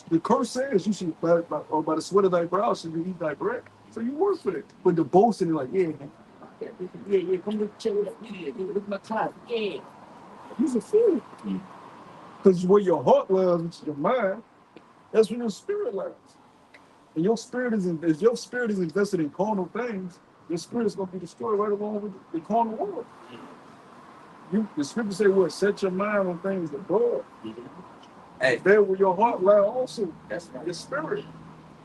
The curse says you should, by the sweat of thy brow, should you eat thy bread. So you work for it. But the boasting, like, yeah, come look, check it out. Yeah, look at my closet. Yeah. You're a fool. Because where your heart lies, which is your mind, that's where your spirit lies. And your spirit if your spirit is invested in carnal things, your spirit is going to be destroyed right along with the carnal world. The scripture say, what? Set your mind on things above. Hey. There where your heart lies also. That's right. Your spirit.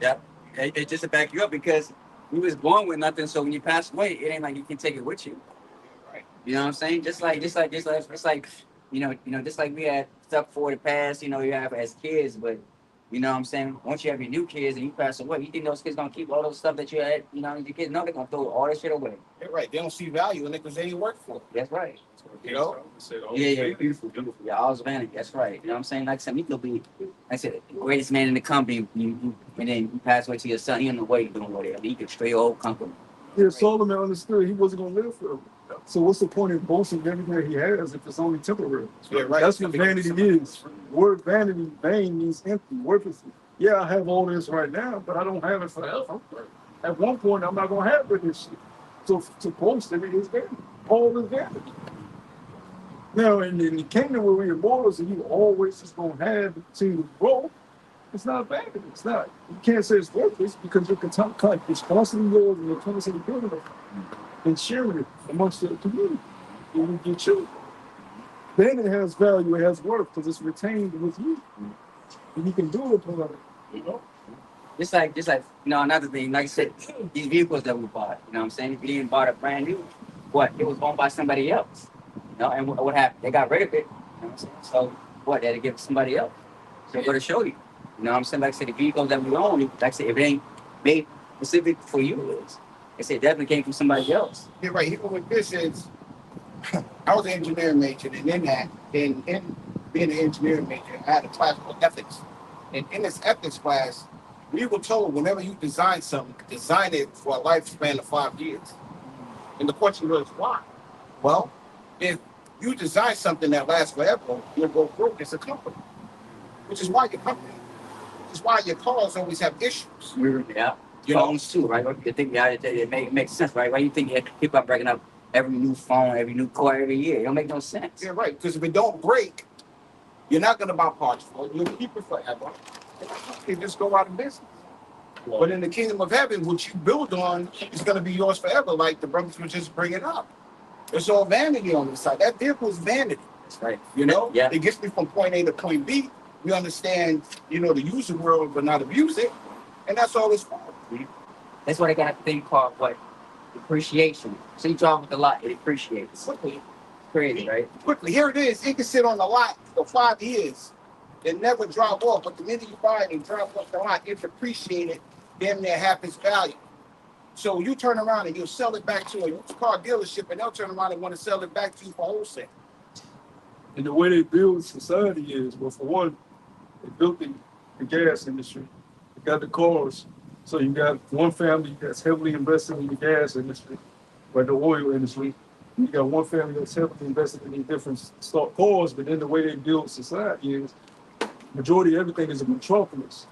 Yep. It's just to back you up, because you was born with nothing, so when you pass away, it ain't like you can take it with you. Right. You know what I'm saying? Just like just like we had stuff for the past, you have as kids, but you know what I'm saying? Once you have your new kids and you pass away, you think those kids gonna keep all those stuff that you had, your kids know they're gonna throw all that shit away. They're right. They don't see value in it because they ain't work for it. That's right. Yeah. Beautiful. Yeah, all's vanity. That's right. You know what I'm saying? Like I said, you could be, like I said, the greatest man in the company, and then you pass away to your son. He don't know what he's doing with it. I mean, he could destroy your whole company. Yeah, Solomon understood he wasn't going to live forever. So what's the point in boasting everything he has if it's only temporary? Yeah, right. That's what vanity is. Word vanity, vain means empty, worthless. Yeah, I have all this right now, but I don't have it forever. at one point, I'm not gonna have this shit. So to post it is vanity. All is vanity. Now, in the kingdom where we're immortals and you always just gonna have it to grow, it's not vanity. It's not. You can't say it's worthless because you're it's constantly yours and you're constantly building it and sharing it amongst the community. And you get children. Then it has value, it has worth because it's retained with you. And you can do it for it, you know? Just like, another thing, like I said, these vehicles that we bought, you know what I'm saying? If you didn't bought a brand new, what? It was owned by somebody else. And what happened? They got rid of it. You know what I'm saying? So what? They had to give it to somebody else. So go to show you. You know what I'm saying? Like I said, the vehicles that we own, like I said, if it ain't made specific for you, I said, it definitely came from somebody else. You're right. Even with this is, I was an engineering major, and in being an engineering major, I had a class called ethics. And in this ethics class, we were told whenever you design something, design it for a lifespan of 5 years. And the question was, why? Well, if you design something that lasts forever, you'll go broke as a company. Which is why your cars always have issues. Yeah. You know? Phones too, right? You think it makes sense, right? Why you think people are breaking up every new phone, every new car every year? It don't make no sense. Yeah, right. Because if it don't break, you're not going to buy parts for it. You'll keep it forever. You just go out of business. But in the kingdom of heaven, what you build on is going to be yours forever, like the brothers were just bringing up. It's all vanity on the side. That vehicle is vanity. That's right. You know? Yeah. It gets me from point A to point B. We understand, to use the world but not abuse it. And that's all it's for. That's why they got a thing called what? Depreciation. So you drive with a lot, it appreciates. Quickly. Crazy, right? Quickly. Here it is. It can sit on the lot for 5 years and never drive off. But the minute you buy it and drive off the lot, it's appreciated damn near half its value. So you turn around and you'll sell it back to a used car dealership, and they'll turn around and want to sell it back to you for wholesale. And the way they build society is, well, for one, they built the gas industry. They got the cars. So you got one family that's heavily invested in the gas industry, or the oil industry. You got one family that's heavily invested in the different stock cars, but then the way they build society is, majority of everything is a metropolis.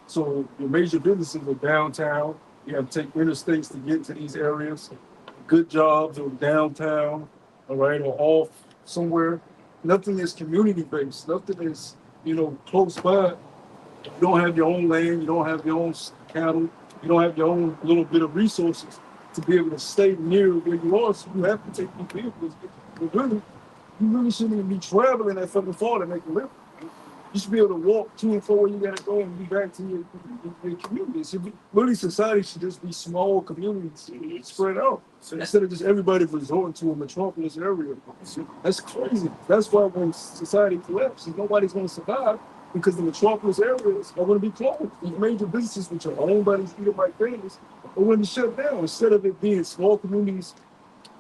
So your major businesses are downtown. You have to take interstates to get to these areas. Good jobs are downtown, all right, or off somewhere. Nothing is community based. Nothing is, close by. You don't have your own land. You don't have your own cattle. You don't have your own little bit of resources to be able to stay near where you are. So you have to take these vehicles. But really, you really shouldn't even be traveling that fucking far to make a living. You should be able to walk to and fro where you gotta go and be back to your communities. Really, society should just be small communities spread out. So instead of just everybody resorting to a metropolis area. That's crazy. That's why when society collapses, nobody's gonna survive because the metropolis areas are gonna be closed. These major businesses which are owned by these Edomite families are gonna be shut down. Instead of it being small communities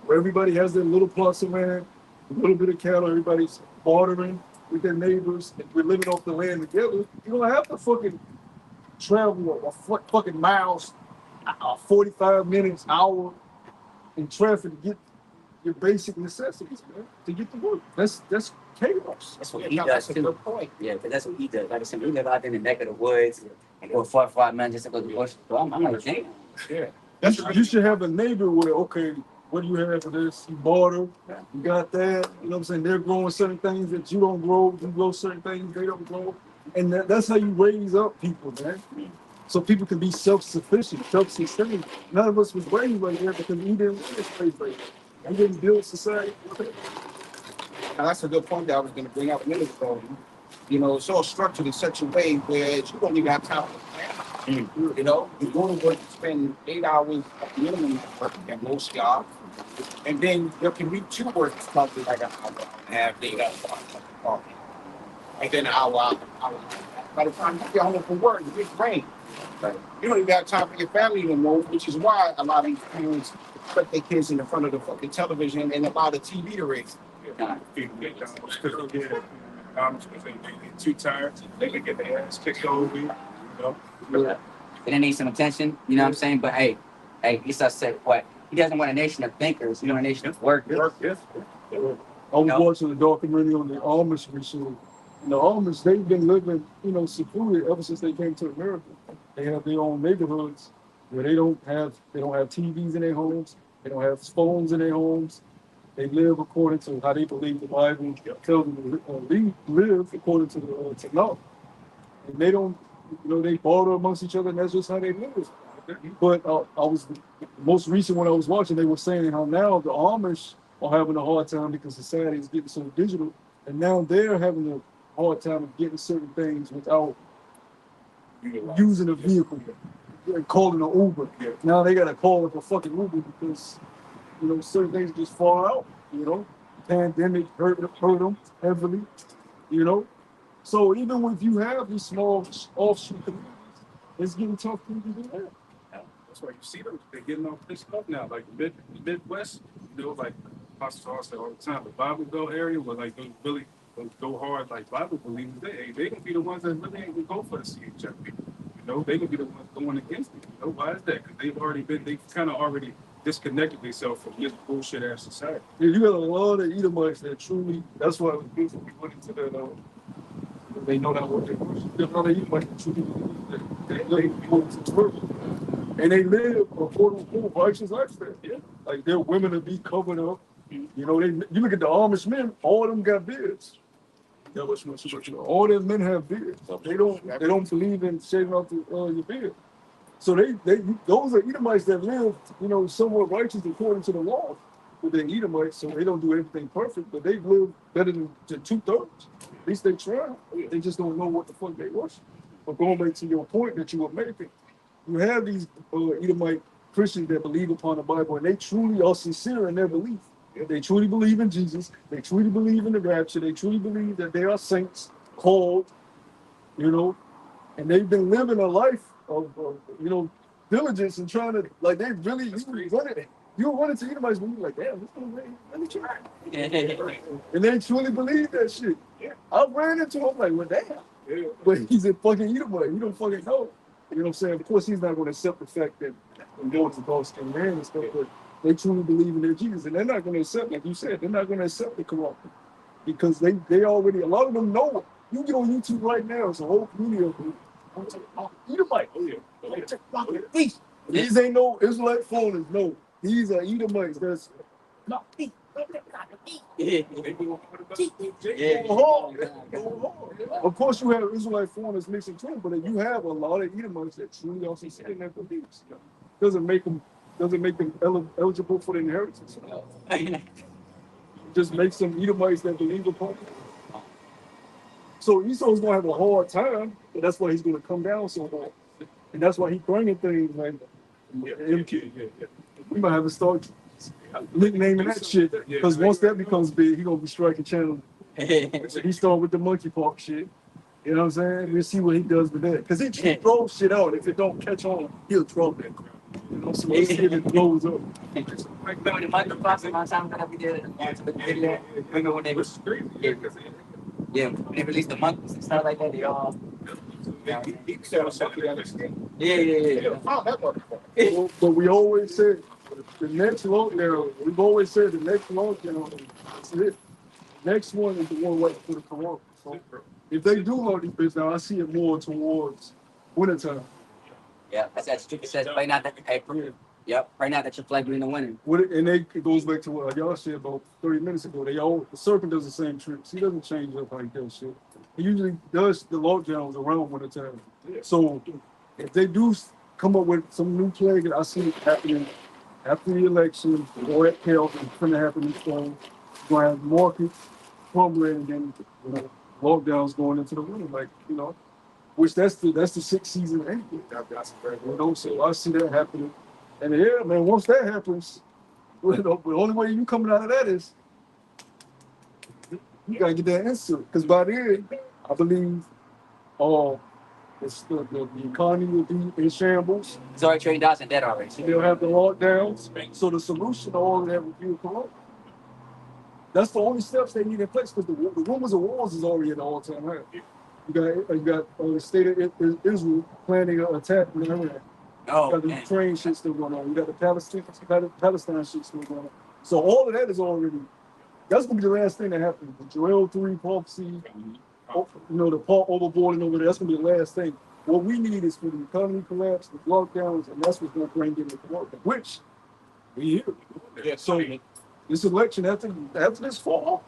where everybody has their little plots of land, a little bit of cattle, everybody's bartering with their neighbors, and we're living off the land together. You don't have to fucking travel fucking miles, 45 minutes, hour in traffic to get your basic necessities, man, to get to work. That's chaos. That's what he does too. Good point. Yeah, but that's what he does. Like I said, we live out there in the neck of the woods and go 45 minutes just to go to the bush. I'm like, damn. Yeah. You should have a neighbor where, okay, what do you have for this? You barter, you got that, you know what I'm saying? They're growing certain things that you don't grow, you grow certain things they don't grow. And that's how you raise up people, man. So people can be self-sufficient, self-sustaining. None of us was raised like that because we didn't raise like that. We didn't build society. Now, that's a good point that I was going to bring up a minute ago. It's all structured in such a way where you don't even have time for planning. You go to work, spend 8 hours at minimum working at most jobs, and then your commute to work is probably like an hour and a half, they got coffee. And then an hour. By the time you get home from work, it's rain. You don't even have time for your family anymore, which is why a lot of these parents put their kids in the front of the fucking television and allow the TV to race. Because they get too tired, they can get their ass kicked over, Yeah. And they need some attention, you know what I'm saying? But hey, Esau said what? He doesn't want a nation of thinkers, he wants a nation of workers. I was watching a documentary on the Amish recently. The Amish, they've been living, secluded ever since they came to America. They have their own neighborhoods, where they don't have TVs in their homes, they don't have phones in their homes. They live according to how they believe the Bible tells them to live according to the law. And they don't, they barter amongst each other, and that's just how they live. But I was the most recent one I was watching. They were saying how now the Amish are having a hard time because society is getting so digital, and now they're having a hard time of getting certain things without using a vehicle and calling an Uber. Now they got to call it a fucking Uber because certain things just fall out. Pandemic hurt them heavily. You know, so even if you have these small offshoot communities, it's getting tough for you to do that. Yeah, that's why you see them. They're getting all pissed off now. Like the Midwest, like Pastor Charles said all the time, the Bible Belt area where like those really go hard like Bible believers, they gonna be the ones that really ain't gonna go for the CHF people. They gonna be the ones going against it. Why is that? Because they've kind of already disconnected themselves from this bullshit ass society. Yeah, you got a lot of Edomites that truly. That's why it was beautiful. We went into that. They know that what they worship. There's a lot of Edomites that truly believe that they live to worship, and they live a quote unquote righteous lifestyle. Yeah, like their women to be covered up. You look at the Amish men. All of them got beards. Yeah, all their men have beards. They don't believe in shaving off your beard. So those are Edomites that live, somewhat righteous according to the law. But they're Edomites, so they don't do everything perfect, but they live better than 2/3. At least they try. They just don't know what the fuck they worship. But going back to your point that you were making, you have these Edomite Christians that believe upon the Bible, and they truly are sincere in their belief. They truly believe in Jesus. They truly believe in the rapture. They truly believe that they are saints called, and they've been living a life of diligence and trying to, like, they really, you run into Edomites and you're like, damn, this one really trying. And they truly believe that shit. I ran into him like, well, damn. But he's a fucking Edomite. You don't fucking know. You know what I'm saying? Of course, he's not going to accept the fact that God is a dark-skinned man and stuff, but they truly believe in their Jesus. And they're not going to accept, like you said, they're not going to accept the corruption. Because they already, a lot of them know it. You get on YouTube right now, it's a whole community of them. Edomite. These ain't no Israelite foreigners, no. These are Edomites. That's not me. Of course, you have Israelite foreigners mixing too, but you have a lot of Edomites that truly also say in their beliefs. Doesn't make them eligible for the inheritance. Just makes them Edomites that believe upon it. So Esau's gonna have a hard time, but that's why he's gonna come down so hard, and that's why he's bringing things like MK. We might have to start nicknaming that shit because once that becomes big, he's gonna be striking channel. He started with the monkeypox shit. You know what I'm saying? We'll see what he does with that because he throws shit out. If it don't catch on, he'll throw that crap. So let's see if it blows up. Remember the microplastics last time that we did the video? Remember when they was when they released the monkeys and stuff like that, they all But we always said the next lockdown, we've always said the next lockdown is it. Next one is the one waiting for the corona. So if they do load these bitches now, I see it more towards wintertime. Yeah, that's stupid says right now that April. Yep, right now that you're flagging in the winter. It goes back to what y'all said about 30 minutes ago. The serpent does the same tricks. He doesn't change up like that shit. He usually does the lockdowns around wintertime. So if they do come up with some new plague, I see it happening after the election, or at chaos is going to happen in storm. You're going to have markets crumbling, and then lockdowns going into the winter, which that's the 6th season anyway. So I see that happening. And yeah, man, once that happens, the only way you coming out of that is you gotta get that answer. Because by then, I believe the economy will be in shambles. It's already $1 trillion in debt already. So they'll have the lockdowns. So the solution to all of that will be corona. That's the only steps they need in place because the rumors of wars is already at an all-time high. You got the state of Israel planning an attack in Iran. You got the Ukraine shit still going on. You got the Palestine shit still going on. So all of that is already. That's gonna be the last thing that happens. The Joel 3 prophecy, the part overboard and over there. That's gonna be the last thing. What we need is for the economy collapse, the lockdowns, and that's what's going to bring in the corona, which we hear. Yeah, So this election after this fall,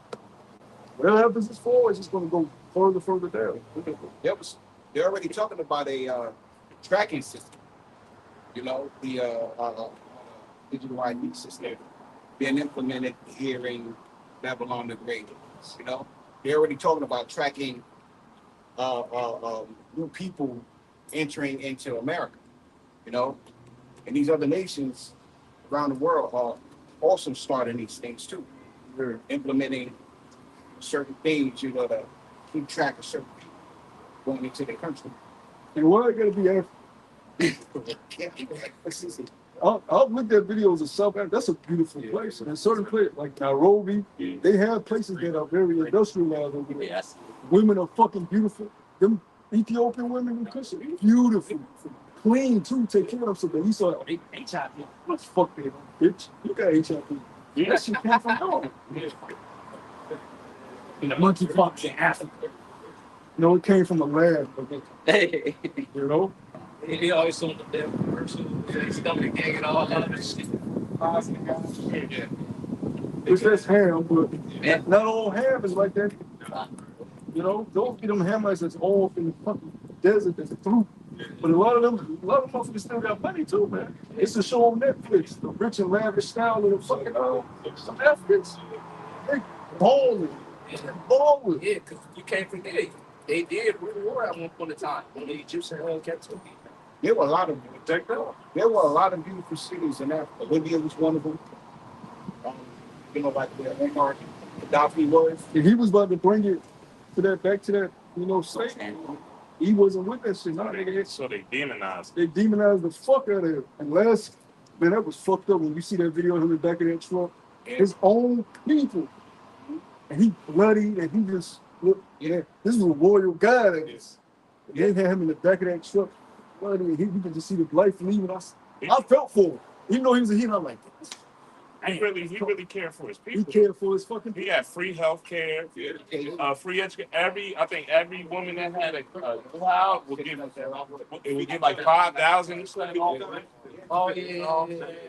whatever happens this fall, it's just going to go further down. They're already talking about a tracking system. You know, the digital ID system being implemented here in Babylon the Great. You know, they're already talking about tracking new people entering into America. You know, and these other nations around the world are also starting these things too. They're implementing certain things, you know, to keep track of certain people going into their country. And why I got to be African? I've looked at videos of South Africa. That's a beautiful place. And certain places like Nairobi, they have places that are very industrialized over there. Yes. Women are fucking beautiful. Them Ethiopian women in Christian, beautiful. Clean too, take care of something. You saw HIV. What the fuck they don't, bitch? You got HIV. That shit came from home. And the monkeypox in Africa. You know, it came from a lab. Hey. You know? He always on the damn commercial. His stomach hanging all out of shit. Yeah. Which that's ham, but Yeah. not all ham is like that. You know, don't get them hammers that's all in the fucking desert that's through. But a lot of them motherfuckers still got money too, man. It's a show on Netflix, the rich and lavish style of the fucking some Africans. They balling. Balling. Yeah, because you can't forget, they did rule war at one point in time when the Egyptian held captivity. There were a lot of beautiful cities in Africa. Libya was one of them. You know, like where Omar Gaddafi was. If he was about to bring it back to that, you know, state, he wasn't with that shit. No, So they demonized. They demonized the fuck out of him. And man, that was fucked up when you see that video of him in the back of that truck. His own people. And he bloody, and he just look, yeah, this is a royal guy. That is. They had him in the back of that truck. Bloody, and you could just see the life leaving. I felt for him. Even though he was a hero, I'm like, He really cared for his people. he cared for his fucking people. He had free health care, free education. I think every woman that had a child would get like 5,000. Oh yeah.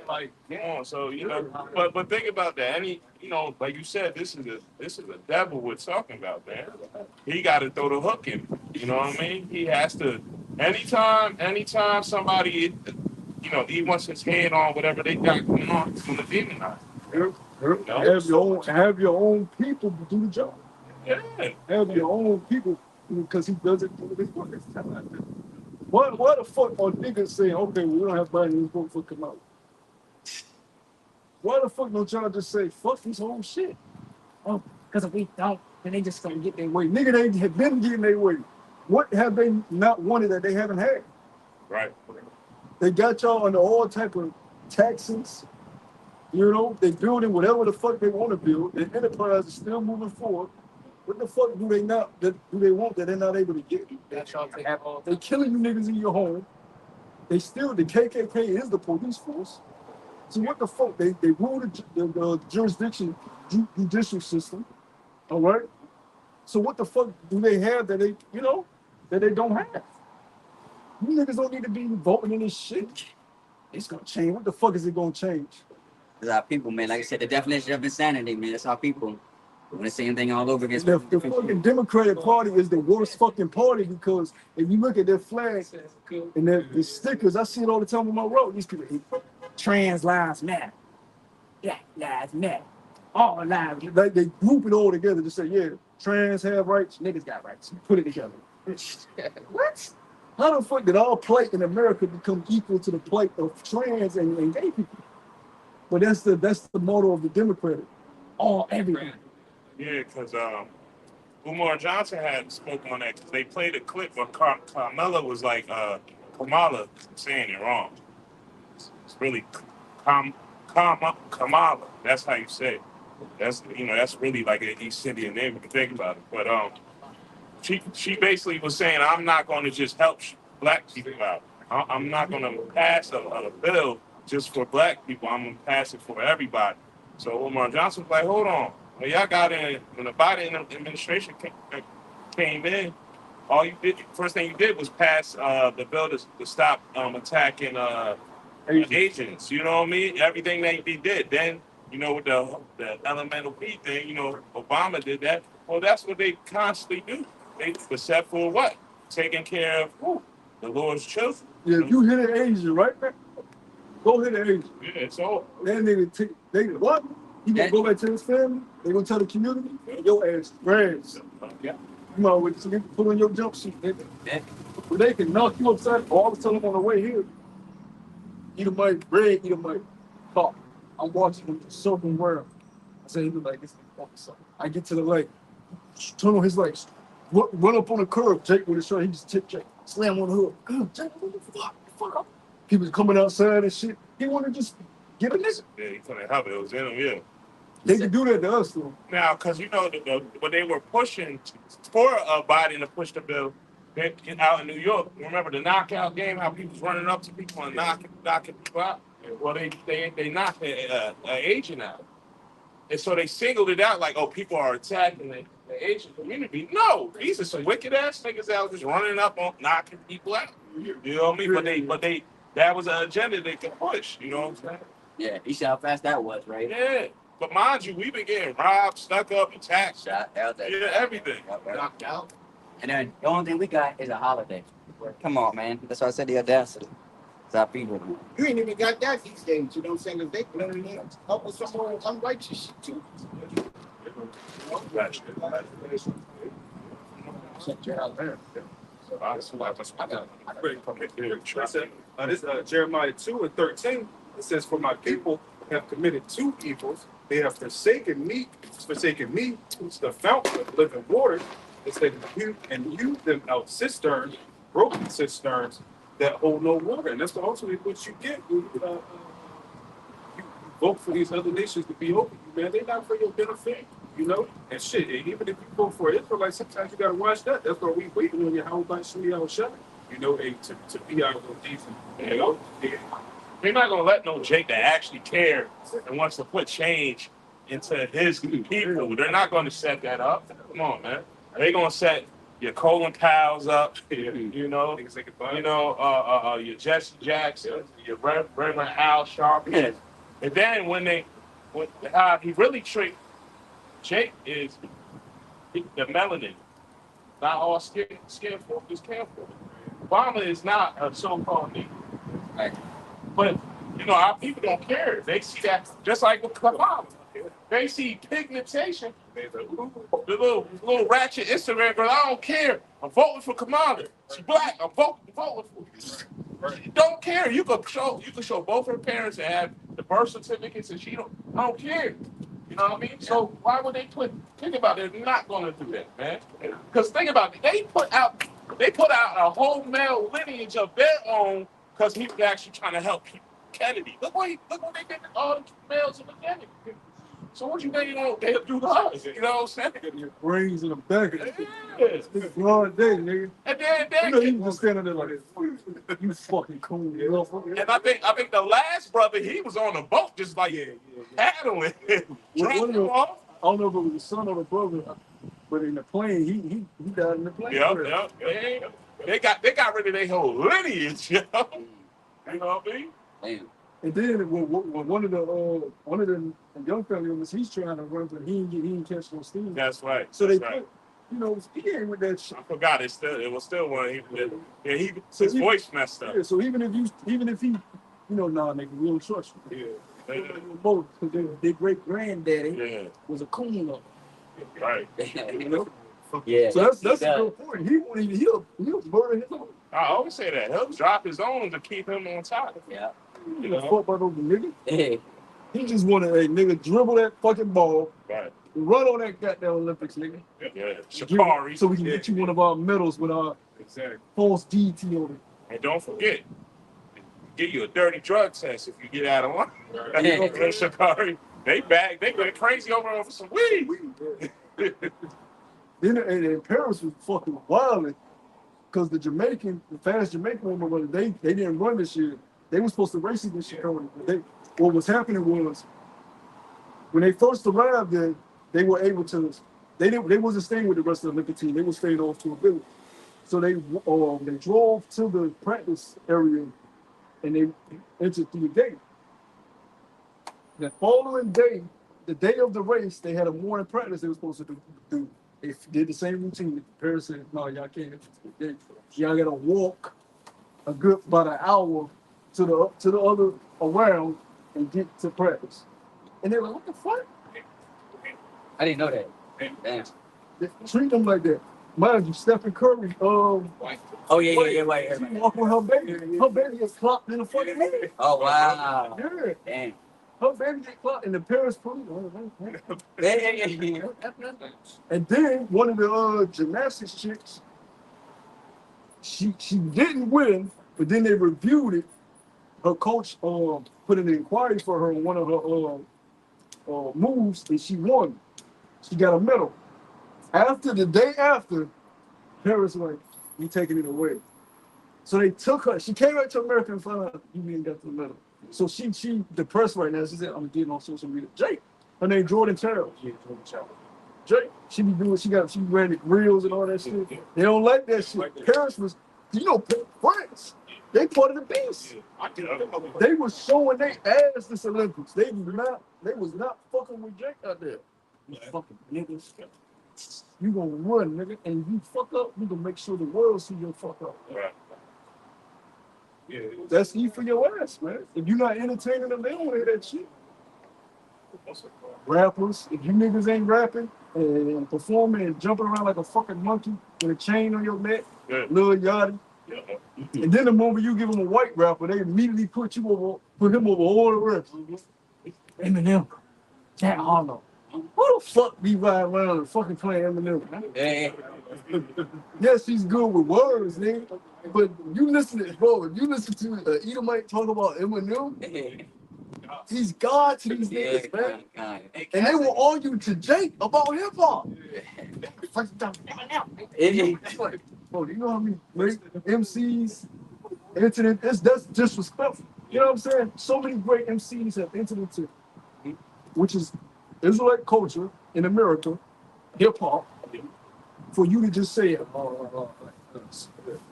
Like, come on. So you know, but think about that. You know, like you said, this is a devil we're talking about, man. He got to throw the hook in. You know what I mean? He has to. Anytime somebody, you know, he wants his head on whatever they got going on, it's gonna demonize. Have your own people do the job. Yeah. Have your own people because he does it with his work. Why the fuck are niggas saying, okay, we don't have money, let's vote for Kamala? Why the fuck don't y'all just say, fuck this whole shit? Oh, because if we don't, then they just gonna get their way. Nigga, they have been getting their way. What have they not wanted that they haven't had? Right. They got y'all under all type of taxes. You know, they building whatever the fuck they want to build. The enterprise is still moving forward. What the fuck do they want that they're not able to get? They killing you niggas in your home. The KKK is the police force. So what the fuck? They rule the jurisdiction, judicial system. All right? So what the fuck do they have that they don't have? You niggas don't need to be voting in this shit. It's gonna change. What the fuck is it gonna change? It's our people, man. Like I said, the definition of insanity, man. That's our people. Doing the same thing all over against The fucking Democratic Party is the worst fucking party because if you look at their flag and the stickers, I see it all the time on my road. These people, trans lives matter, black lives matter, all lives. Like they group it all together to say, yeah, trans have rights, niggas got rights. Put it together. What? How the fuck did our plight in America become equal to the plight of trans and gay people? But that's the motto of the Democratic. Everything. Yeah, because Umar Johnson had spoken on that because they played a clip where Kamala was like, Kamala, I'm saying it wrong. It's really Kamala. That's how you say it. That's really like an East Indian name if you think about it. But she basically was saying, I'm not going to just help black people out. I'm not going to pass a bill just for black people. I'm going to pass it for everybody. So Umar Johnson was like, hold on. Well, y'all got in when the Biden administration came in, all you did, first thing you did was pass the bill to stop attacking agents. You know what I mean? Everything that he did. Then, with the elemental P thing, Obama did that. Well, that's what they constantly do. They except for what? Taking care of who? The Lord's children. Yeah, if you hit an Asian, right, man? Go hit an Asian. Yeah, it's all. That nigga, they what? He gonna go back to his family. They gonna tell the community, your ass grass. Yeah. You know, with you put on your jumpsuit, nigga. Yeah. But they can knock you upside. Oh, I was telling him on the way here. Eat a mic, bread, eat a mic. Talk. I'm watching him circling world. I say he look like this nigga fucking something. I get to the lake, turn on his lights, run up on the curb. Jake with his shirt, he just tip Jake, slam on the hood. Come, Jake, what the fuck up? People coming outside and shit. He want to just get a nigga. Yeah, he couldn't help it. It was in him, yeah. They can do that to us, though. Now, because when they were pushing for Biden to push the bill out in New York, remember the knockout game? How people was running up to people and knocking people out. Well, they knocked the Asian out, and so they singled it out like, oh, people are attacking the Asian community. No, these are some wicked ass niggas out just running up on knocking people out. You know what I mean? But they that was an agenda they could push. You know what I'm saying? Yeah, you see how fast that was, right? Yeah. But mind you, we've been getting robbed, stuck up, attacked, Shot out that. yeah, everything. Knocked out. And then the only thing we got is a holiday. Come on, man. That's why I said the audacity. It's our people. You ain't even got that these days. You know what I'm saying? 'Cause they blending in up with some more unrighteous shit too. This Jeremiah 2:13. It says, "For my people have committed two evils. They have forsaken me, who's the fountain of living water, instead of you, and used them out cisterns, broken cisterns that hold no water." And that's ultimately what you get when you vote for these other nations to be over you, man. They're not for your benefit, And shit, and even if you vote for Israelites, sometimes you gotta watch that. That's why we waiting on your how about Shmi al Shah, to be our decent. They're not gonna let no Jake that actually cares and wants to put change into his people. They're not gonna set that up. Come on, man. They're gonna set your Colin Powell's up, your Jesse Jackson, your Reverend Al Sharpton. And then when he really tricked Jake is the melanin. Not all skin folk is careful. Obama is not a so-called Negro. Right. But, our people don't care. They see that just like with Obama. They see pigmentation. The little ratchet Instagram girl, I don't care. I'm voting for Kamala. She's black. I'm voting for her. You don't care. You can show both her parents and have the birth certificates, and I don't care. You know what I mean? Yeah. So why would think about it, they're not gonna do that, man. Because think about it, they put out a whole male lineage of their own because he was actually trying to help Kennedy. Look what they did to all the males in the Kennedy. So what you think they'll do to us? You know what I'm saying? Your brains in the back. Yes. It's broad day, nigga. And then You just standing there like this. You fucking cool, and I think the last brother, he was on a boat just like paddling. I don't know if it was the son or the brother, but in the plane, he died in the plane. Yep. They got rid of their whole lineage, You know what I mean? Damn. And then when one of the young family members, he's trying to run, but he didn't catch no steam. That's right. So that's they right. put, he ain't with that shit. I forgot it was still one. His voice messed up. Yeah, so even if he, nah, nigga, we don't trust you. Yeah. Both, because their great granddaddy was a coon. Right. Yeah. So that's a good point. He'll murder his own. I always say that. He'll drop his own to keep him on top. Yeah. Fuck about those nigga. Hey. He just wanted a nigga dribble that fucking ball, Right. run on that goddamn Olympics, nigga. Yeah. Shakari. So we can get you one of our medals with our false DT on it. And don't forget, give you a dirty drug test if you get out of line. Shakari. They go crazy over some weed. Then and parents was fucking wilding because the fast Jamaican woman, they didn't run this year. They were supposed to race this shit. What was happening was when they first arrived there, they were able to. They wasn't staying with the rest of the Olympic team. They were staying off to a village. So they drove to the practice area and they entered through the gate. The following day, the day of the race, they had a morning practice they were supposed to do. They did the same routine. The parents said, no, y'all can't. Y'all got to walk a good about an hour to the other around and get to practice. And they were like, what the fuck? I didn't know that. Damn. They treat them like that. Mind you, Stephen Curry, Oh yeah, wait. she walked with her baby. Her baby gets clocked in the fucking head. Oh wow. Yeah. Damn. Her baby get clocked and the parents put Hey. And then one of the gymnastics chicks, she didn't win, but then they reviewed it. Her coach put an inquiry for her on one of her moves, and she won. She got a medal. After the day after, parents were like, "We taking it away." So they took her. She came back to America and found out you didn't get the medal. So she depressed right now. She said, "I'm getting on social media." Jake, her name Jordan Terrell. Yeah, Jordan Terrell. Jake, she be doing. She ran the grills and all that shit. They don't like that shit. Parents was, France. They part of the beast. They was showing their ass this Olympics. They was not fucking with Jake out there. You fucking niggas. You gonna run, nigga, and you fuck up, we gonna make sure the world see your fuck up. Right. Yeah. That's E for your ass, man. If you're not entertaining them, they don't hear that shit. Rappers, if you niggas ain't rapping and performing and jumping around like a fucking monkey with a chain on your neck, Lil Yachty. Yeah. And then the moment you give them a white rapper, they immediately put him over all the rest. Eminem, Jack Harlow. Who the fuck be riding around and fucking playing Eminem? Hey. Yes, he's good with words, nigga. But you listen to Edomite talk about Eminem, he's God to these niggas, man. And they will argue to Jake about hip hop. Bro, do you know how many great MCs entered? That's disrespectful. You know what I'm saying? So many great MCs have entered into, which is Israelite culture in America, hip hop. For you to just say,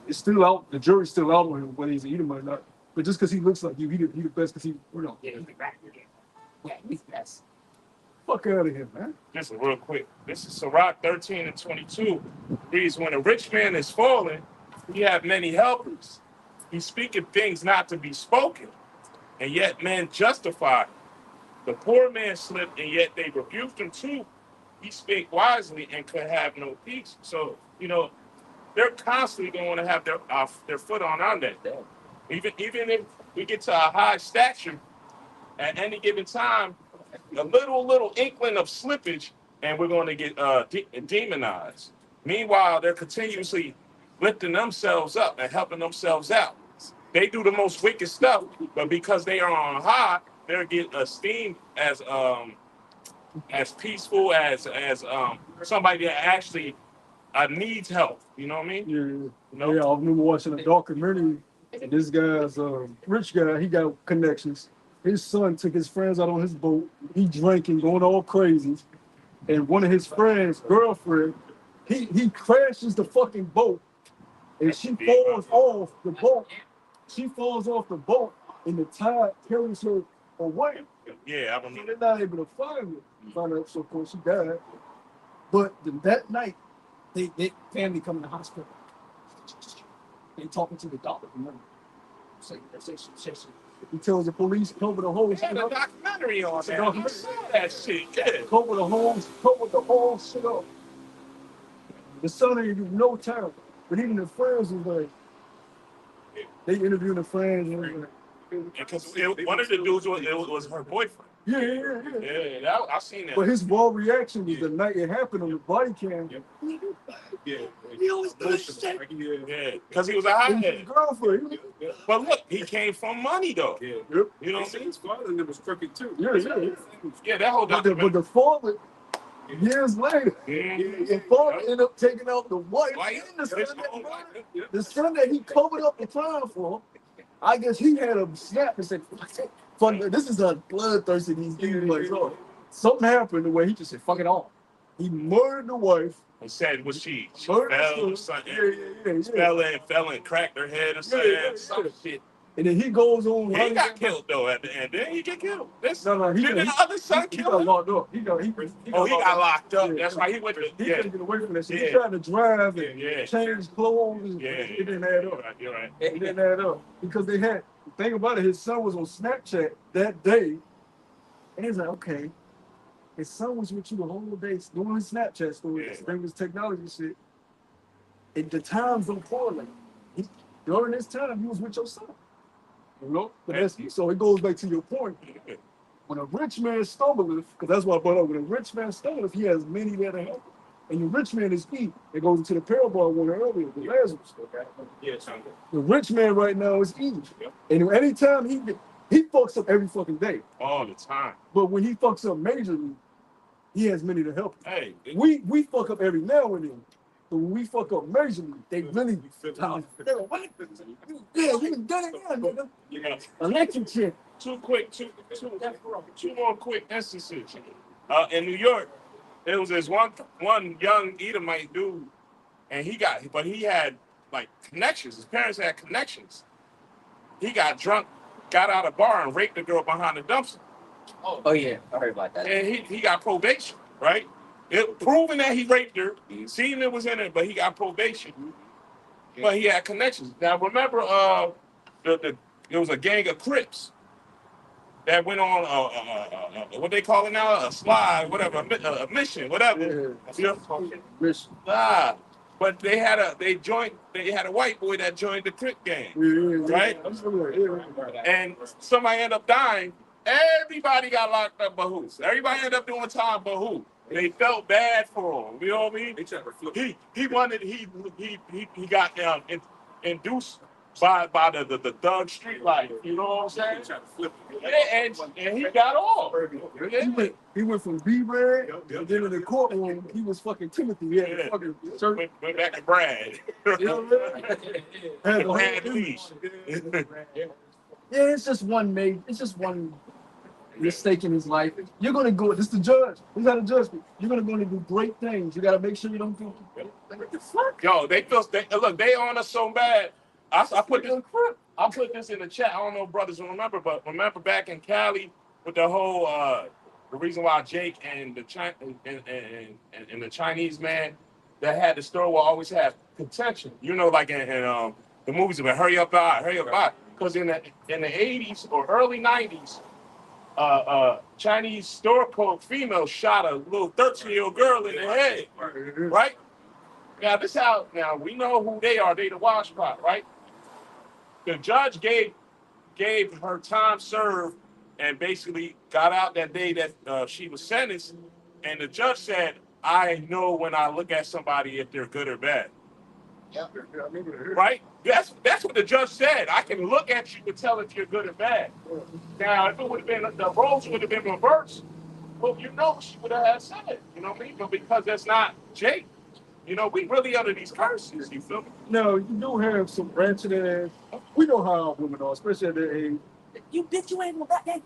it's still out, the jury's still out on him whether he's an Edomite or not. But just because he looks like you, he the best because Yeah, he's the best. Fuck out of here, man. Listen, real quick. This is Sirach 13 and 22. Reads, when a rich man is fallen, he have many helpers. He speaketh things not to be spoken, and yet men justify. The poor man slipped, and yet they rebuked him too. He spake wisely and could have no peace. So, they're constantly going to have their foot on our neck. Even if we get to a high stature, at any given time, a little inkling of slippage, and we're going to get demonized. Meanwhile, they're continuously lifting themselves up and helping themselves out. They do the most wicked stuff, but because they are on high, they're getting esteemed as peaceful as somebody that actually needs help. You know what I mean? Yeah, I remember watching a documentary, and this guy's rich guy. He got connections. His son took his friends out on his boat. He drinking, going all crazy, and one of his friends' girlfriend, he crashes the fucking boat, and she falls off the boat. She falls off the boat, and the tide carries her away. Yeah, I remember. They're not able to find her. Find her, so of course she died. But that night, they family come in the hospital. They talking to the doctor. Remember? Say, he tells the police cover the holes. They had a documentary on that. I saw that shit. Yeah. Cover the whole shit up. The son ain't do no time, but even the friends was like, they interviewed the friends and like, because one of the dudes was her boyfriend. Yeah, I seen that. But his raw reaction was the night it happened on the body cam. Yeah, he always does shit. Yeah, because he was a hothead. Girlfriend. But look, he came from money though. Yeah. You know what I'm saying? His father was crooked too. Yeah, that whole but the father, years later, the father ended up taking out the wife and the son the son that he covered up the time for. I guess he had a snap and said, "Fuck, this is a bloodthirsty these dudes." Like, so something happened the way he just said, "Fuck it all." He murdered the wife. And said, was she Murdered fell or the something? yeah. Fell and cracked her head or something. Some shit. And then he goes on. He got killed though at the end. Didn't he get killed? No, Didn't the other son he kill got him? locked up. He got locked up. Yeah. That's why he went to. He Yeah. couldn't get away from that shit. Yeah. He tried to drive and Yeah. change clothes. And Yeah. it didn't add up. You're right. It didn't add up because they had. The thing about it, his son was on Snapchat that day, and he's like, okay, his son was with you the whole day doing his Snapchat stories. Yeah. His thing was technology shit. And the times don't correlate. During this time, he was with your son. You know, but so it goes back to your point. When a rich man stumbleth, because that's what I brought up. When a rich man stumbleth, he has many that are helping. And the rich man is eat. It goes into the parable I wanted earlier, the Lazarus. The rich man right now is eating. And anytime he fucks up every fucking day. All the time. But when he fucks up majorly, he has many to help. Hey, we fuck up every now and then. But when we fuck up majorly, they really yeah, you done it now, nigga. yeah. Electric shit. Two more quick instances. In New York, there was this one young Edomite dude, and he had like connections. His parents had connections. He got drunk, got out of bar, and raped the girl behind the dumpster. Oh yeah, I heard about that. And he got probation, right? It proving that he raped her, seeing it was in it, but he got probation. But he had connections. Now remember, there was a gang of Crips that went on what they call it now, a slide, whatever, a mission, whatever. Mission. But they had a white boy that joined the Crip gang, right? And somebody ended up dying. Everybody got locked up, but who? Everybody ended up doing time, but who? They felt bad for him. You know what I mean? He got induced by the thug street life. You know what I'm saying? And he got off. He went from B-Red, and then in the courtroom, he was fucking Timothy. Yeah, fucking went back to Brad. You know what I mean? Brad Leach. Yeah, it's just one mistake in his life. You're gonna go. This is the judge. He's not a judge. You're gonna go and do great things. You gotta make sure you don't do. What the fuck? Yo, they on us so bad. I put this in the chat. I don't know if brothers will remember, but remember back in Cali with the whole the reason why Jake and the Chinese man that had the store will always have contention. You know, like in the movies about hurry up, because in the 80s or early 90s. Chinese store called female shot a little 13-year-old girl in the head, right? Now we know who they are. They the wash pot, right? The judge gave her time served and basically got out that day that she was sentenced. And the judge said, "I know when I look at somebody if they're good or bad." Yeah, right? That's what the judge said. I can look at you and tell if you're good or bad. Now, if it would have been the roles would have been reversed, well, she would have said it. You know what I mean? But because that's not Jake, we really under these curses. You feel me? No, you do have some ratchet ass. We know how women are, especially at their age. You bitch, you ain't gonna back that.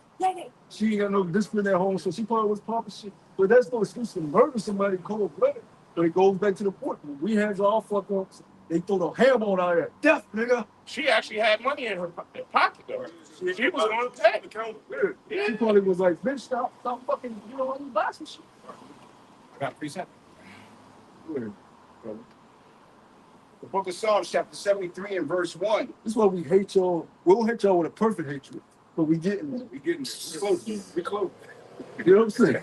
She ain't got no discipline at home, so she probably was popping shit. But that's no excuse to murder somebody cold-blooded. But it goes back to the point. When we had all fuck ups. They throw the hammer on our head. Death, nigga. She actually had money in her pocket, though. She was on the tag account. Yeah. She probably was like, bitch, stop fucking, let me buy some shit. I got a preset. The book of Psalms, chapter 73 and verse 1. This is why we hate y'all. We don't hate y'all with a perfect hatred, but we getting close. We close. You know what I'm saying?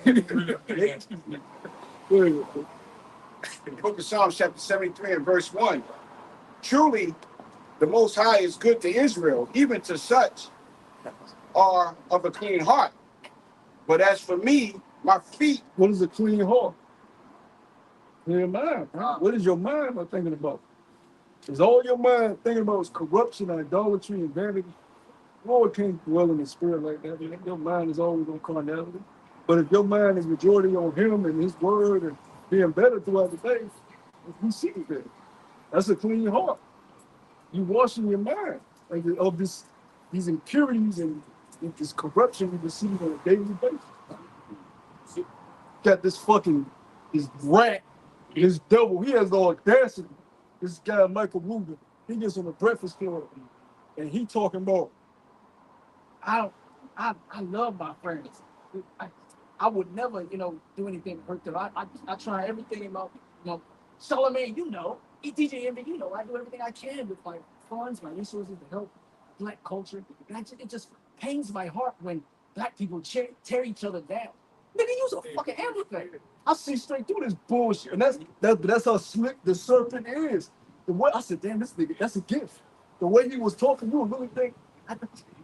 The book of Psalms, chapter 73 and verse 1. Truly, the Most High is good to Israel, even to such are of a clean heart. But as for me, my feet. What is a clean heart? Clear mind. Huh? What is your mind thinking about? Is all your mind thinking about is corruption, idolatry, and vanity? Lord can't dwell in the spirit like that. Your mind is always on carnality. But if your mind is majority on Him and His Word and being better throughout the day, we see that. That's a clean heart. You washing your mind of these impurities and this corruption we receive on a daily basis. Got this fucking this rat, this devil. He has the audacity. This guy Michael Rubin, he gets on the Breakfast Club, and he talking about, I love my friends. I, I would never, do anything to hurt them. I try everything in my, Charlamagne, DJ Envy, I do everything I can with my funds, my resources to help black culture. And it just pains my heart when black people tear each other down. Nigga, use a fucking amplifier. I see straight through this bullshit, and that's how slick the serpent is. The way I said, damn, this nigga, that's a gift. The way he was talking, you would really think.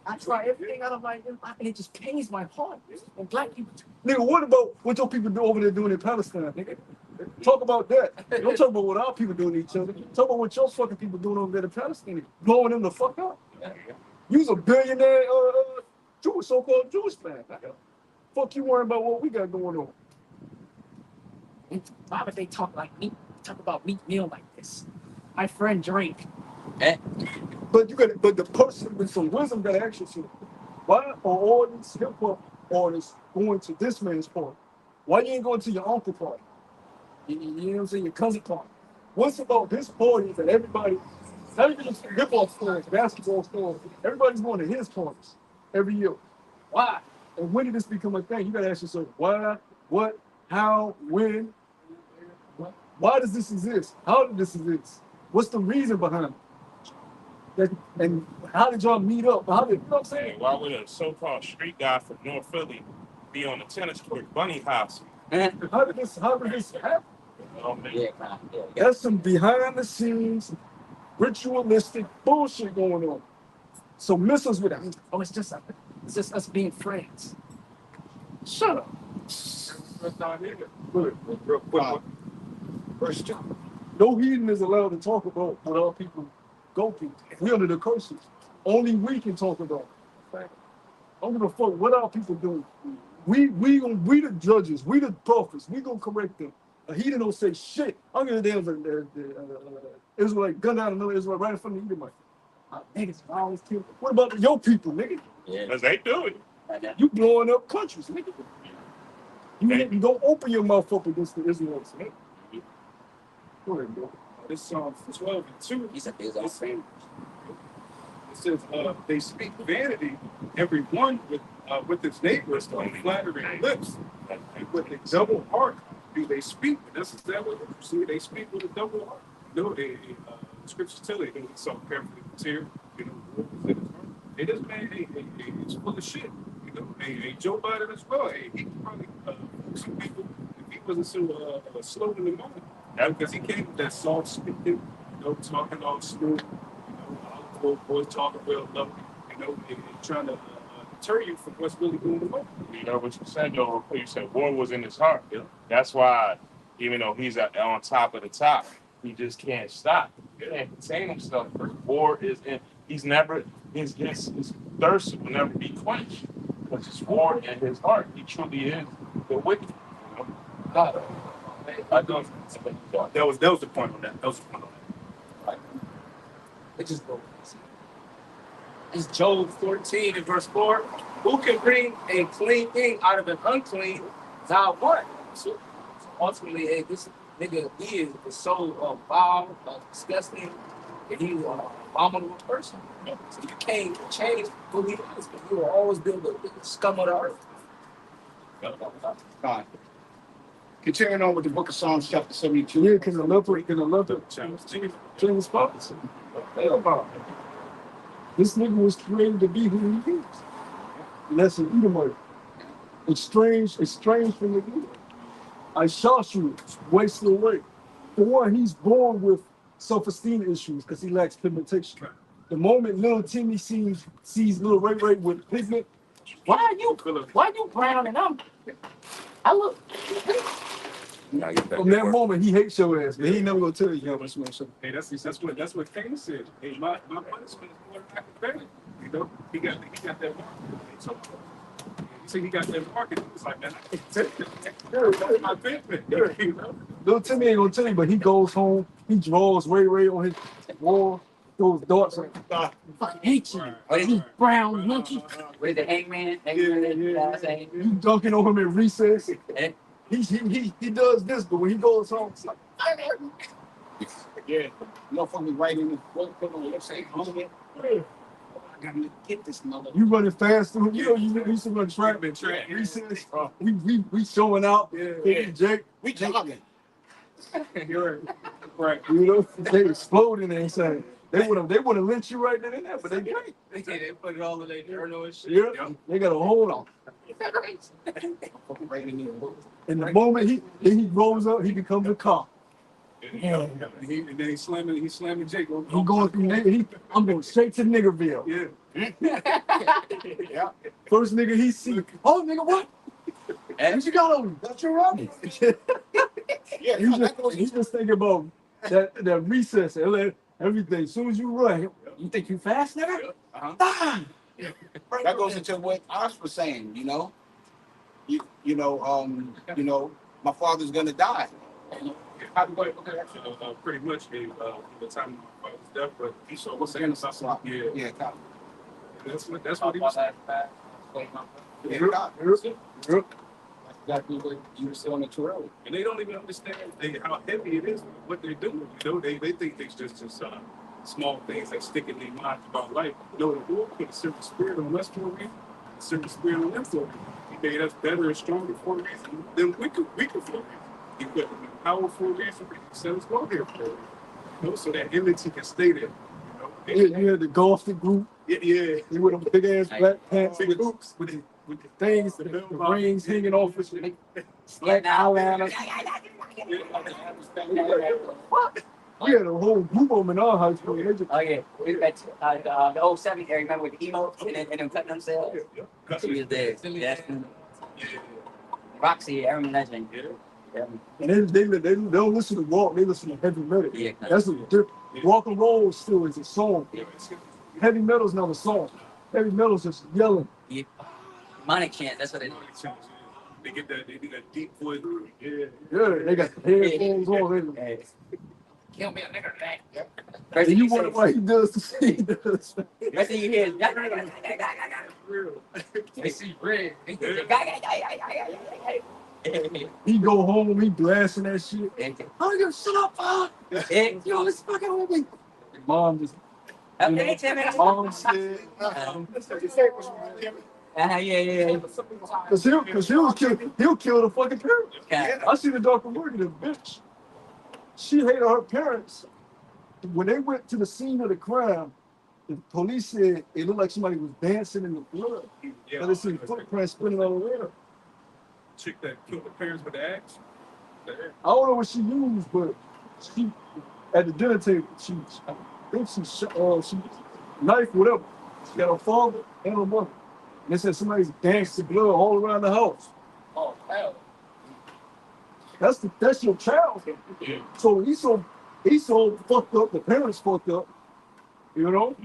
I try everything out of my, and it just pains my heart. And black people, nigga, what about what your people do over there doing in Palestine, nigga? Talk about that. Don't talk about what our people doing to each other. Talk about what your fucking people doing over there in Palestine, blowing them the fuck up. You's a billionaire, Jewish, so-called Jewish man. Fuck you worrying about what we got going on. And why would they talk about Meek Mill like this? My friend Drake. But the person with some wisdom gotta ask yourself, why are all these hip hop artists going to this man's party? Why you ain't going to your uncle party? You know what I'm saying? Your cousin party. What's about this party that everybody, not even just hip hop stores, basketball stores, everybody's going to his parties every year. Why? And when did this become a thing? You gotta ask yourself, why, what, how, when? Why does this exist? How did this exist? What's the reason behind it? And how did y'all meet up? You know what I'm saying? Why would a so-called street guy from North Philly be on the tennis court bunny house? How did this happen? That's some behind the scenes, ritualistic bullshit going on. So miss us with that. Oh, it's just us being friends. Shut up. Real quick. Verse 2. No heathen is allowed to talk about what our people go through. We under the curses. Only we can talk about it. I don't give a fuck what our people do. We the judges. We the prophets. We gonna correct them. A heathen don't say shit. I don't give a damn if the Israelite gun down another Israelite right in front of the Edomite. Niggas always kill. What about your people, nigga? Because they do it. You blowing up countries, nigga. You didn't go open your mouth up against the Israelites, nigga. Go ahead, bro. This Psalm 12:2. He's a big fan. It says, they speak vanity, every one with his neighbors on flattering lips, and with a double heart do they speak. And that's exactly what you see. They speak with a double heart. Scriptures tell you, he saw carefully the tear, what was in his heart. Hey, this man, he's full of shit. Hey, Joe Biden as well. Hey, he could probably some people if he wasn't so slow in the moment. Because he came with that soft speaking, talking all smooth, all the boys talking real low, and trying to deter you from what's really going on. You know what you said, though? You said war was in his heart. Yeah. That's why, even though he's on top of the top, he just can't stop. He can't contain himself. War is in. He's never. His thirst will never be quenched because it's war in his heart. He truly is the wicked. God. That was the point on that. That was the point on that. It just goes. It's Job 14 and verse 4. Who can bring a clean thing out of an unclean? Thou what? So ultimately, hey, this nigga is so foul, disgusting, and he's an abominable person. So you can't change who he is, but you will always be the scum of the earth. God. Continuing on with the book of Psalms, chapter 72. Yeah, because I love it. James Prophecy. This nigga was created to be who he is. And that's an Edomite. It's strange from the Edom. I shot you, wasted away. For one, he's born with self-esteem issues because he lacks pigmentation. The moment little Timmy sees little Ray with pigment, why you brown and I look. From that moment, he hates your ass, but he ain't never gonna tell you how much man. Hey, that's what Cain said. Hey, my punishment is more than I can bear. He got that mark. So he got that mark, and he was like, man, I can't take that. My pigment. Little Timmy ain't gonna tell you, but he goes home, he draws Ray on his wall, those darts. I fucking hate you. You brown monkey. With the hangman. You dunking on him in recess. he does this, but when he goes home, it's like, Yeah. Motherfucker right in the front, put on, let's say, homie. I gotta get this mother. you running fast through. You know, you used to run track, recess. We showing out. Yeah. Jake, We jogging. You're right. you know, they exploding and saying they would have lynched you right then and there, but they can't. They put it all in their journal and shit. Yeah, they got a hold on. Right in there. And the moment he grows up, he becomes a cop. Yeah. And then he's slamming Jake. He going through I'm going straight to Niggerville. Yeah. Yeah. First nigga he see, oh nigga, what? What you got on you? That's your running. Yeah, He's just thinking about that recess and everything. As soon as you run, you think you fast, nigga? Ah! that goes into what Osh was saying, you know. You know, my father's gonna die. How do I pretty much the time of my father's death, but he saw what's saying something. Yeah. Yeah, That's what he was saying. yeah, Yep. exactly what you were saying to earlier. And they don't even understand how heavy it is what they're doing. You know, they think it's just small things that stick in their minds about life. No, the Lord put a certain spirit on us for a reason, a certain spirit on them for a reason. He made us better and stronger for a reason, then weaker for a reason. He put us powerful reason. He said us go there for a reason. You know, so that enmity can stay there. You know? You had the golf group. Yeah. You with them big ass black pants Big with hoops with the things, the rings hanging off his black eyeliner. We had a whole group of them in our high school. They just, Oh yeah, we met the old '70s era. Remember with the emotes and them cutting themselves? She was there. Yes. Roxy, Aaron Legend. Yeah. and they don't listen to rock, they listen to heavy metal. Yeah. That's what different. Rock and roll still is a song. Heavy metal's not a song. Heavy metal's just yelling. Yeah. Money chant. That's what it is. They get that deep voice. Yeah. Yeah, they got the headphones on. Hey. Kill me a nigger back. First And thing you he wonder says, why he does the shit he does. first thing you hear is Real. They see red. He go home, he blasting that shit. Oh, you shut up, Pop. Yo, it's fucking with me. Mom just. Okay, Timmy. Mom said. Yeah. Cause he'll kill the fucking parents. Okay. I see the documentary, the bitch. She hated her parents. When they went to the scene of the crime, the police said it looked like somebody was dancing in the blood. Yeah. But they see footprints spinning all around. Chick that killed the parents with the axe. I don't know what she used, but she at the dinner table, I think she knifed whatever. She got her father and her mother. And they said somebody's danced the blood all around the house. Oh, hell. That's your child. Yeah. So he's so fucked up. The parents fucked up. You know,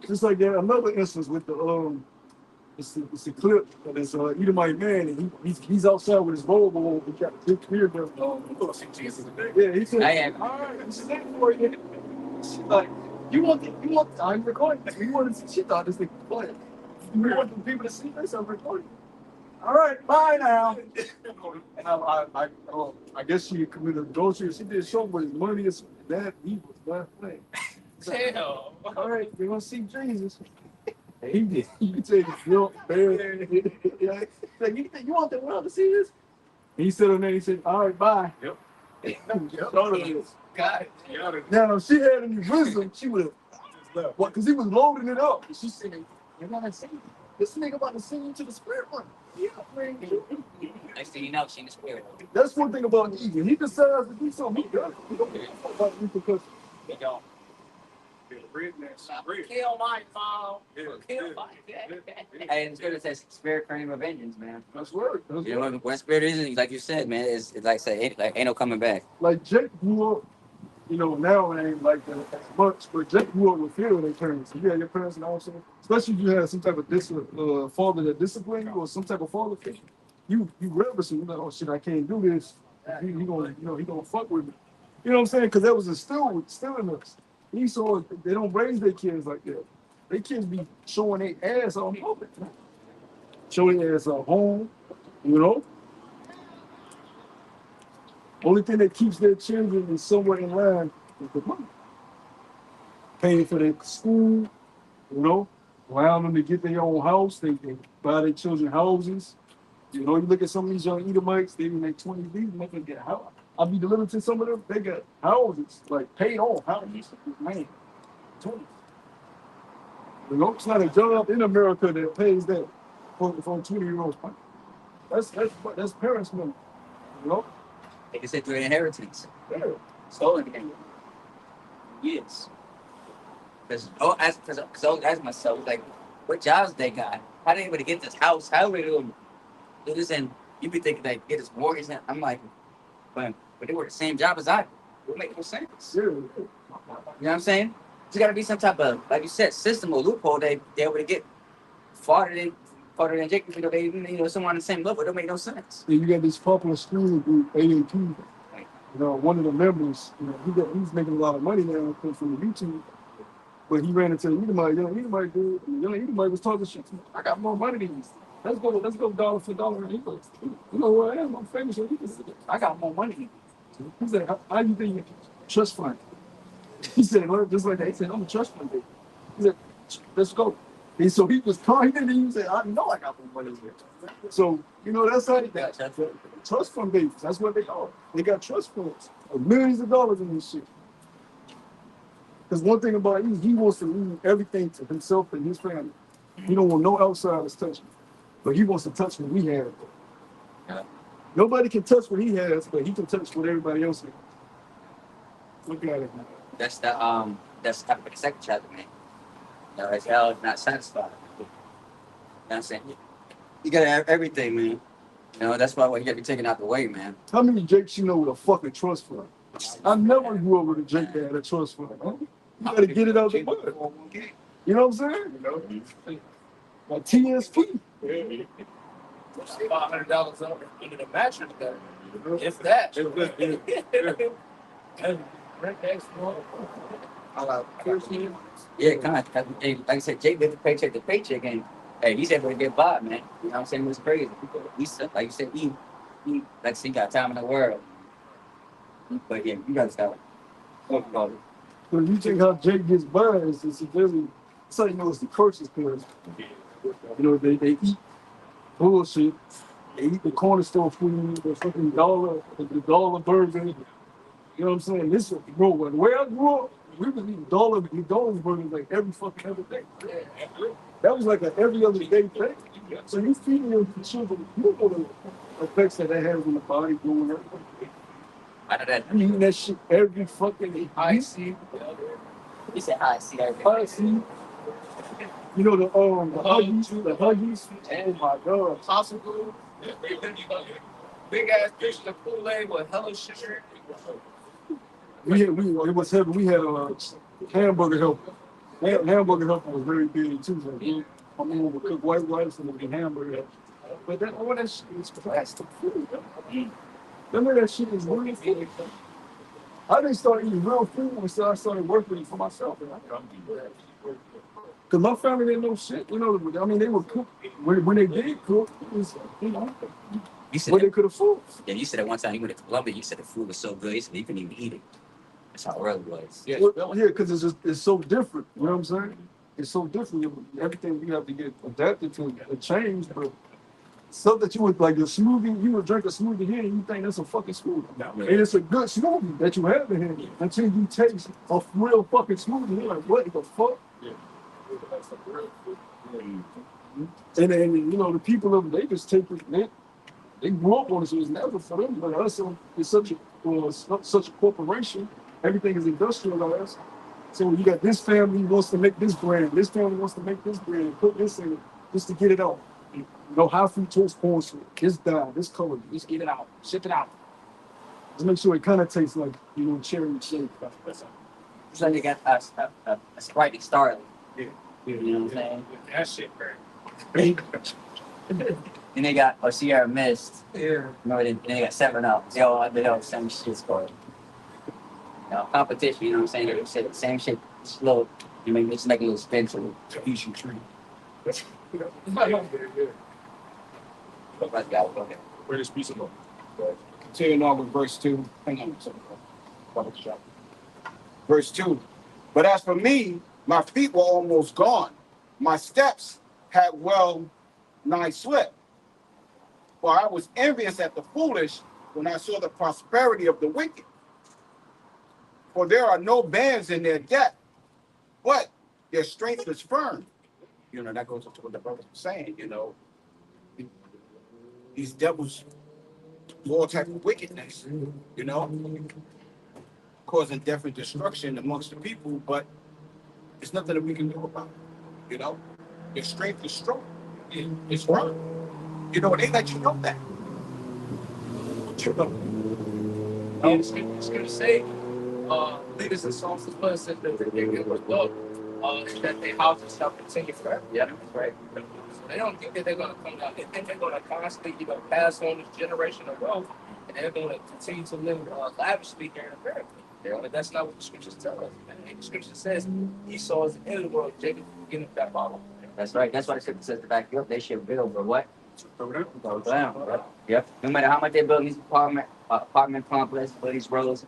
just like that. Another instance with the it's a clip of this Edomite man, and he's outside with his Volvo. He got a big beard. Yeah, he said, I am. "All right, this is it for you." She's like, "You want? I'm recording. You want to?" She thought this thing was funny. You want the people to see this? I'm recording. All right, bye now. And I guess she committed adultery. She did something with his money. That he was not playing. Hell. All right, we're gonna see Jesus. And he did. You can take his guilt, bear. Like, you want the world to see this? And he said on there. He said, "All right, bye." Yep. God. Now, if she had any wisdom, she would have. Left. What? Because he was loading it up. And she said, "You're gonna see this nigga about to send you to the spirit one." Yeah, man. Next thing you know, she in the spirit. That's one thing about Egan. He decides to do something. He does it. He don't care about repercussions. They don't. Kill my phone. Yeah. Kill my Hey, the spirit says spirit crane for vengeance, man. That's right. That's You know, right. when spirit is, like you said, man, it's like say, ain't no coming back. Like Jake grew up, now it ain't like that as much, but Jake grew up with fear of their parents. You had your parents and also, especially if you had some type of father that disciplined you or some type of father figure, you reverence him. You're like, oh shit, I can't do this. He gonna fuck with me. You know what I'm saying? Because that was instilled in us. So they don't raise their kids like that. Their kids be showing their ass on public. Showing their ass at home, you know? Only thing that keeps their children is somewhat in line is the money. Paying for their school, you know, allowing them to get their own house, they buy their children houses. You know, you look at some of these young Edomites, they make 20 these motherfuckers get a house. I'll be delivered to some of them, they got houses, like paid off houses. Man, 20. You know, it's not a job in America that pays that for a 20-year-old. That's parents' money, you know? They can say through inheritance. Yeah. Stolen again. Yes. Because I always ask myself, like, what jobs they got? How they able to get this house? How they able to do this? And you be thinking like get this mortgage. And I'm like, but they work the same job as I do. It would make no sense. Yeah. You know what I'm saying? There's got to be some type of, like you said, system or loophole they able to get farther than Jake. You know, they someone on the same level. It don't make no sense. And you got this popular school group, AAP. You know, one of the members, you know, he's making a lot of money now from the YouTube. But he ran into the Edomite, young Edomite dude, and the young Edomite was talking shit to me. I got more money than you. Let's go dollar for dollar. And he goes, you know who I am? I'm famous. I got more money than you. He said, how you think you trust fund? He said, well, just like that. He said, I'm a trust fund baby. He said, let's go. And so he was calling and he said, I know I got more money than you. So, you know, that's how they got trust fund babies. That's what they are. They got trust funds of millions of dollars in this shit. Because one thing about he wants to leave everything to himself and his family. He don't want no outsiders touching. But he wants to touch what we have. Yeah. Nobody can touch what he has, but he can touch what everybody else has. Look at it, man. That's the second chapter, man. You know, as hell is not satisfied. You know what I'm saying? You gotta have everything, man. You know, that's why you gotta be taken out the way, man. How many Jakes you know with a fucking trust fund? I never grew up with a Jake that had a trust fund. Huh? You gotta get it out the mud. You know what I'm saying? You know? Like TSP. $500 under the mattress there. If that. Yeah, kind of. Like I said, Jake lived paycheck to paycheck, and hey, he's able to get by, man. You know what I'm saying? It's crazy. He's like you said, he like I said, he got time in the world. But yeah, you gotta stop. Talk about it. So you think how Jake gets by is really, that's how you know it's the curses, because you know they eat bullshit. They eat the corner store food, the fucking the dollar burger. You know what I'm saying? This is bro, where I grew up, we was eating McDonald's burgers like every fucking other day. That was like an every other day thing. So you feeding your children, you don't know the effects that has on the body going up. I know that. You eating that shit every fucking day. I see. He said, "I see everything." I see. You know the Huggies. Oh my god. Possible. Big ass fish in the Kool-Aid with hella sugar. It was heavy. We had a hamburger helper. Hamburger helper was very big too. So my mom would cook white rice and the hamburger helper. But all that shit is plastic food. Remember that shit is real food. I didn't start eating real food until I started working for myself. Because my family didn't know shit. You know, I mean, they would cook. When they did cook, it was, you know, what they could afford. Yeah, you said that one time you went to Colombia, you said the food was so good, you said you couldn't even eat it. That's how early it was. Yeah, because it's so different. You know what I'm saying? It's so different. Everything we have to get adapted to and change. But stuff that you would like your smoothie, you would drink a smoothie here and you think that's a fucking smoothie. And it's a good smoothie that you have in here until you taste a real fucking smoothie. You're like, what the fuck? Yeah. And then, you know, the people of they just take it, they grew up on it, so it's never for them. But us, it's such a corporation, everything is industrialized. So you got this family wants to make this brand, this family wants to make this brand, put this in it just to get it out. You know, high fructose corn syrup, this dye, this color, just get it out, ship it out. Just make sure it kind of tastes like, you know, cherry shake. It's like they got a Sprite and Starling. Yeah. You know what I'm saying? That shit, Then they got Sierra Mist. Yeah. Remember, then they got 7-Up. They all the same shit score. You know, competition, you know what I'm saying? They said the same shit, just a little, just make a little spin to it. Fusion tree. Let's go. Where this piece of Continuing on with verse 2. Hang on a second. Verse 2. But as for me, my feet were almost gone. My steps had well nigh slipped. For I was envious at the foolish when I saw the prosperity of the wicked. For there are no bands in their debt, but their strength is firm. You know, that goes into what the brother was saying, you know. These devils do all type of wickedness, you know, causing death and destruction amongst the people, but there's nothing that we can do about it, you know. Their strength is strong. It's firm. You know, they let you know that. But you know. Yeah, it's good to say. Leaders and songs as well said that they get what's up. That their houses shall continue forever. Yeah, that's right. So they don't think that they're gonna come down. They think they're gonna constantly, pass on this generation of wealth, and they're gonna continue to live lavishly here in America. Yeah. But that's not what the scriptures tell us. Man. The scripture says Esau is the end of the world. Jacob getting that bottle. That's right. That's why the scripture says to back you up. They should build, but what? Throw down. Go down. Bro. Yep. No matter how much they build these apartment complexes for these roads,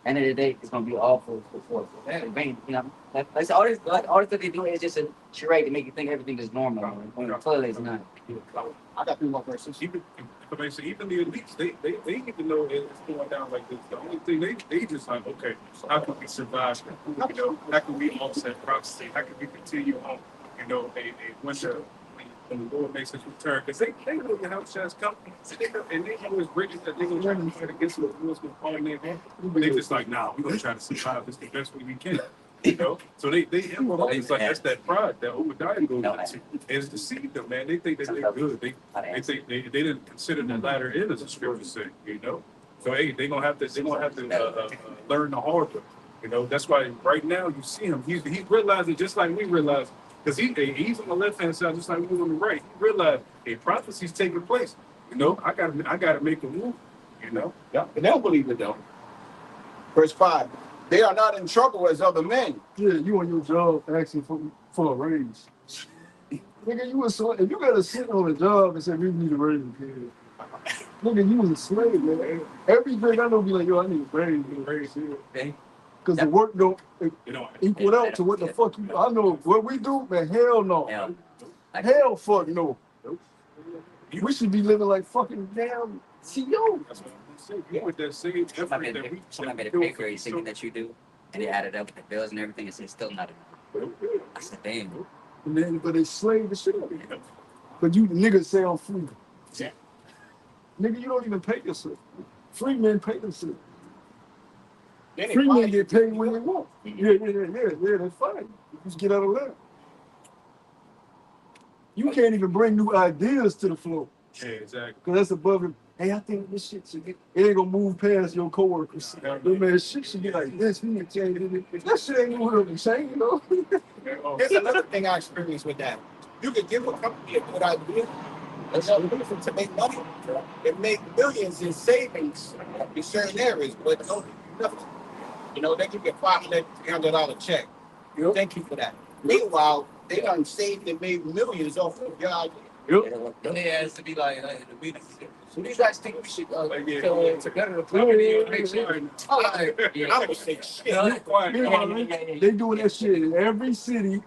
end of the day, it's gonna be awful for vain. You know, like all this that they do is just a charade to make you think everything is normal. When clearly it's not. I got 3 more verses. Even the elites, they need to know it's going down like this. The only thing they just like, okay, how can we survive? You know, how can we offset prophecy? How can we continue on? You know, they went to when the Lord makes his return, because they know the health insurance company, and they know it's bridges that they're gonna try to fight against the wars gonna fall in their hand. They just like, nah, we're gonna try to survive this the best way we can. You know, so they it's like that's that pride that Obadiah goes into. It's deceived them, man. They think that they're good. They think they didn't consider the latter end, as the scripture said. You know, so hey, they're gonna have to learn the hard way. You know, that's why right now you see him. He's realizing just like we realize, because he's on the left hand side just like we on the right. He realized a prophecy's taking place. You know, I gotta make a move. You know, Yeah, but they don't believe it though. Verse 5. They are not in trouble as other men. Yeah, you on your job asking for a raise. Nigga, you was so if you gotta sit on a job and say we need a raise, nigga, you was a slave, man. Every day I know be like, yo, I need a raise here. Because the work don't equal out to what the fuck you. I know what we do, man. Hell no. Hell fuck no. We should be living like fucking damn CEO. that's what I'm saying. You with that same effort that we Someone made a pay grade thinking that you do, and they added up the bills and everything, and it's still not enough. I said, damn. And then, but they slave the shit out of you. But you niggas say I'm free. Yeah. Nigga, you don't even pay yourself. Free men pay themselves. Then they Free men find get paid when they want. Yeah, that's fine. You just get out of line. You can't even bring new ideas to the floor. Yeah, exactly. Because that's above it. Hey, I think this shit should get, it ain't gonna move past your coworkers. But man, shit should be like this. We need to change it. That shit ain't gonna really change, you know? Here's another thing I experienced with that. You could give a company a good idea, and they'll use it to make money and make millions in savings in certain areas, but they don't do nothing. You know, they give you a $500, $300 check. Yep. Thank you for that. Meanwhile, they done saved and made millions off of your idea. Yep. Then they has to be like the meetings. So do you guys think we should together the company or make sure? I would say shit. They doing that shit in every city,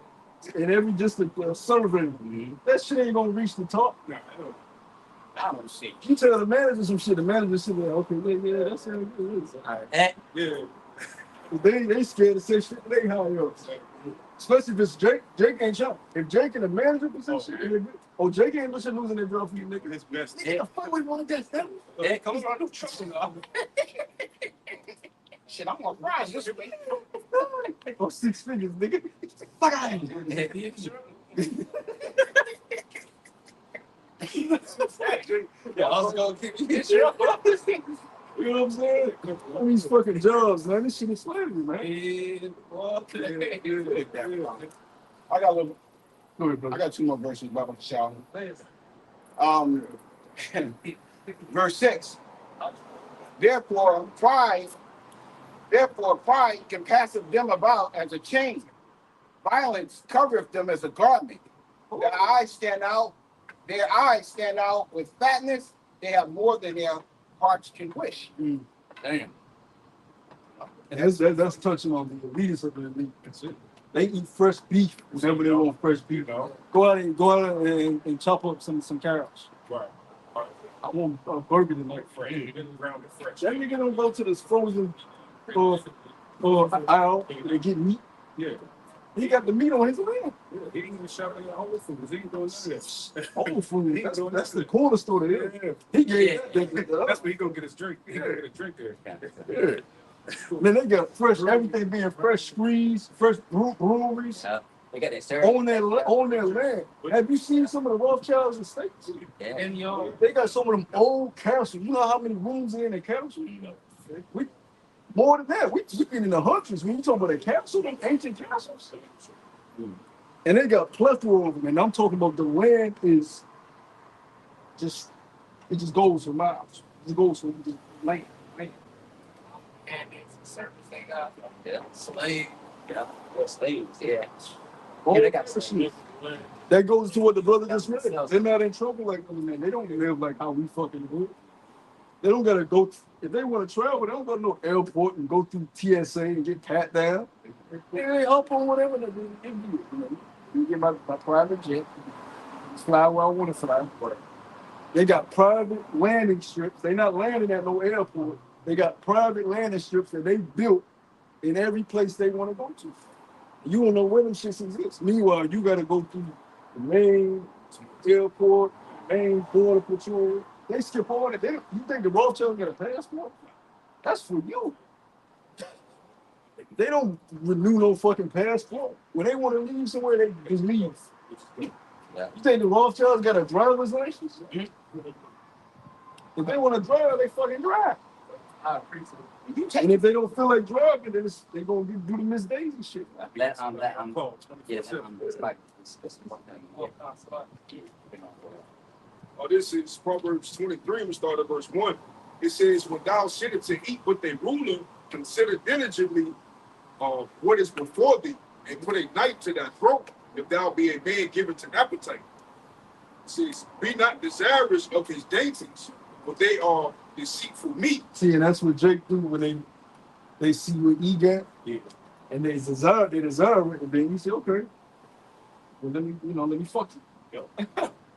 in every district survey. That shit ain't gonna reach the top. I don't see. You tell the manager some shit, the manager should be like, okay, yeah, that's how it is. Yeah. They scared to say shit, they hire us. Especially if it's Jake. Jake ain't shot. If Jake in the manager position, Jake ain't losing their job for you, nigga. His best. Nigga, the fuck we want that? Yeah, come on, no trouble. Shit, I'm gonna rise this way. Oh, 6 figures, nigga. Fuck out of here. Yeah, I was gonna keep you You know what I'm saying? All these fucking jobs, man. This shit is slavery, man. I got a little. Go ahead, I brother. got 2 more verses about the shower. Verse 6. Therefore, pride compasseth them about as a chain. Violence covereth them as a garment. Their eyes stand out with fatness. They have more than their hearts can wish. Damn. And that's touching on the elitists of the elite. They eat fresh beef whenever they want fresh beef. Go out and chop up some carrots. Right. I want a burger tonight. Fresh. That nigga don't go to this frozen aisle and get meat. Yeah. He got the meat on his land. Yeah. He ain't even shopping at Whole Foods. He ain't doing none of that. Whole Foods. That's the corner store there. Yeah. He gave that. That's where he gonna get his drink. He gonna get a drink there. Yeah. Man, they got fresh, everything being fresh squeezed, fresh breweries They got that syrup. on their land. Have you seen some of the Rothschilds estates? Yeah. And yo, They got some of them old castles. You know how many rooms are in a castle? We more than that. We been in the hundreds when you talk about a castle, them ancient castles. And they got plethora of them. And I'm talking about the land is just goes for miles. It goes for the land. and it's service they got. Yeah. Slave. Yeah. Well, slaves. Yeah. Oh, Yeah, they got some. that goes to what the brother just said. They're not in trouble like other men. They don't live like how we fucking live. They don't gotta go. If they want to travel, they don't go to no airport and go through TSA and get pat down. They up on whatever they give you. You get my private jet, fly where I want to fly. They got private landing strips. They not landing at no airport. They got private landing strips that they built in every place they want to go to. You don't know where them shits exist. Meanwhile, you got to go through the main airport, main border patrol. They skip all that. You think the Rothschild got a passport? That's for you. They don't renew no fucking passport. When they want to leave somewhere, they just leave. Yeah. You think the Rothschilds got a driver's license? If they want to drive, they fucking drive. I appreciate it. And if they don't feel like driving, then they gonna do the Miss Daisy shit. Yes, it's like Oh, this is Proverbs 23. We start at verse 1. It says, when thou sittest to eat with a ruler, consider diligently what is before thee, and put a knife to thy throat, if thou be a man given to appetite. It says, be not desirous of his dainties, for they are deceitful meat. See, and that's what Jake do when they see what he got, and they desire it, and then you say, okay, well let me fuck you.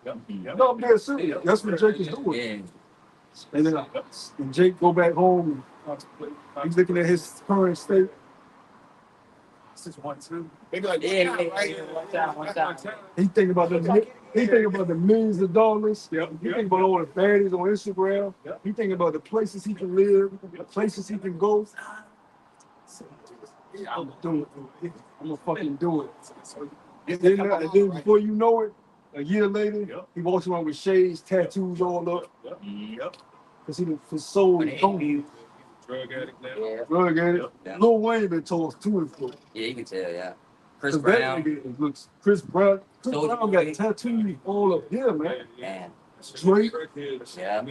No, I'm dead serious. That's what Jake is doing. yeah. And then and Jake go back home and he's looking at his current state. This is 1-2. They be like, Yeah, right? one time. He think about the millions of dollars. Yep. He think about all the baddies on Instagram. Yep. He think about the places he can live, the places he can go. I'm gonna do it. I'm gonna fucking do it. And then before you know it, a year later, he walks around with shades, tattoos all up. Yep. Because he was sold gone. Drug addict now. Yeah. Drug addict. Yeah. Lil Wayne been told to and fro. Yeah, you can tell, yeah. Chris 'Cause that Brown. nigga looks Chris Brown. Chris Soulja Brown Boy. got tattoos all up here, man. Man. Drake. Yeah.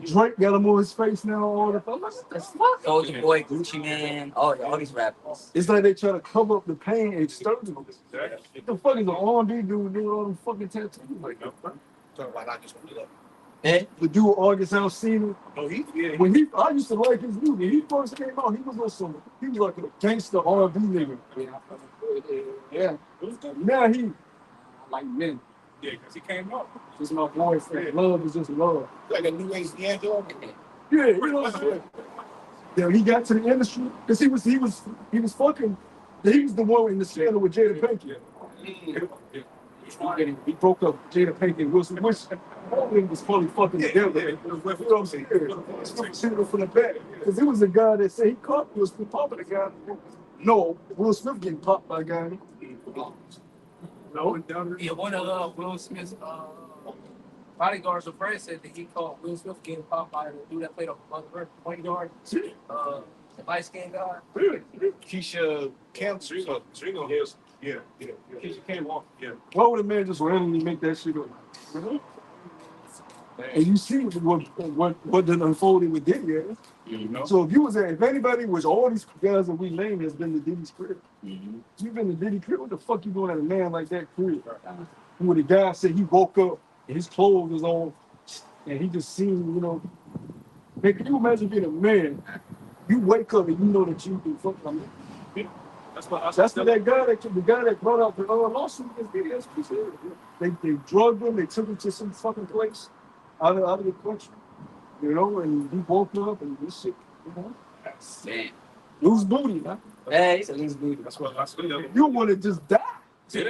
Drake got him on his face now. All the fuck. Soulja Boy, Gucci Man, all these rappers. It's like they try to cover up the pain externally. What the fuck is an R&B dude doing all them fucking tattoos like that? Talking about I just want to look. Eh? The dude August Alsina. Oh, I used to like his dude. When he first came out, he was like a gangster R&B nigga. Yeah. Now he like men. Yeah, because he came up. Just my boyfriend. Love is just love. Like a new age D'Angelo. Yeah, you know what I'm saying? Yeah, he got to the industry because he was fucking. He was the one in the scandal with Jada Pinkett. He broke up Jada Pinkett and Wilson, which all of them was fully fucking together. You know what I'm saying? Shooting from the back because it was a guy that said he caught Will Smith popping a guy. No, Will Smith getting popped by a guy. No, Yeah, one of Will Smith's bodyguards or friends said that he caught Will Smith getting popped by the dude that played a point guard, the light skinned guy. Keisha Campbell. Trino has, yeah. Keisha came off, yeah. why would a man just randomly make that shit up? And you see what done unfolded with Diddy, yeah? You know? So if anybody was all these guys that we named has been to Diddy's crib, you've been to Diddy crib. What the fuck you doing at a man like that crib? Where the guy said he woke up and his clothes was on, and he just seen, Man, can you imagine being a man? You wake up and you know that you do fucking. That's what that guy that brought out the lawsuit against PCA. They drugged him, they took him to some fucking place out of the country, you know, and he woke up and this shit, you know. Man. Loose booty, man. Yeah, he's a loose booty. That's what you want to just die. Yeah.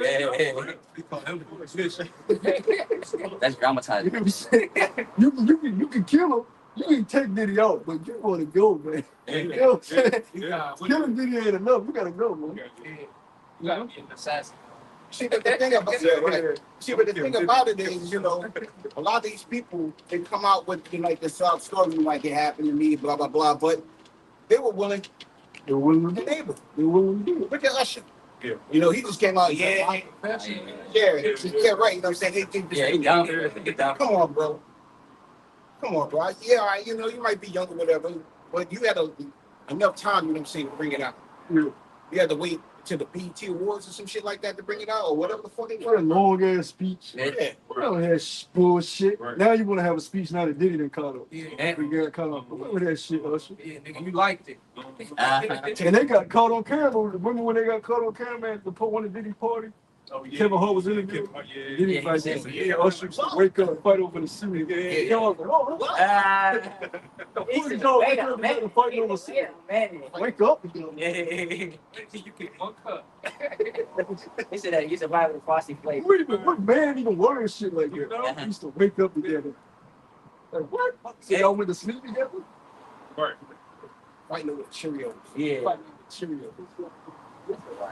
That's traumatizing. You can kill him. You can take Diddy out, but you want to go, man. You know what I'm saying? Killing Diddy ain't enough. You gotta go, man. You gotta be an assassin. See, but the thing about it is, you know, a lot of these people, they come out with, you know, like this story like it happened to me, blah, blah, blah, but they were willing They're willing to and do it. able. They're willing to do it. Look at Usher. Yeah. You know, he just came out, yeah, right. You know what I'm saying? Yeah, he down there. Get down. Come on, bro. Yeah, all right, you know, you might be young or whatever, but you had enough time, you know what I'm saying, to bring it out. Yeah. You had to wait to the BET Awards or some shit like that to bring it out, or whatever the fuck it What a was. long ass speech. Yeah. We don't have bullshit. Right. Now you want to have a speech now that Diddy didn't call up. Yeah. We got caught up. What was that shit, Usher? Yeah, nigga, you liked it. And they got caught on camera. Remember when they got caught on camera at the one of Diddy party? Oh, yeah. Kevin Hart was in the video. Diddy Yeah, fight he this. said, Yeah, Usher used to wake up and fight over the suit. Yeah. was like, oh, what? He Who said, is y'all wait waking a up minute. and fighting over suit? Wake up. You know. Yeah. Wait till you get one cup. He said that you survived with frosty flavor. Wait a minute, what man even worries shit like that? Uh-huh. We used to wake up together. Like, what? So y'all went to sleep together? Right. Fighting over Cheerios. Yeah. Fighting with Cheerios.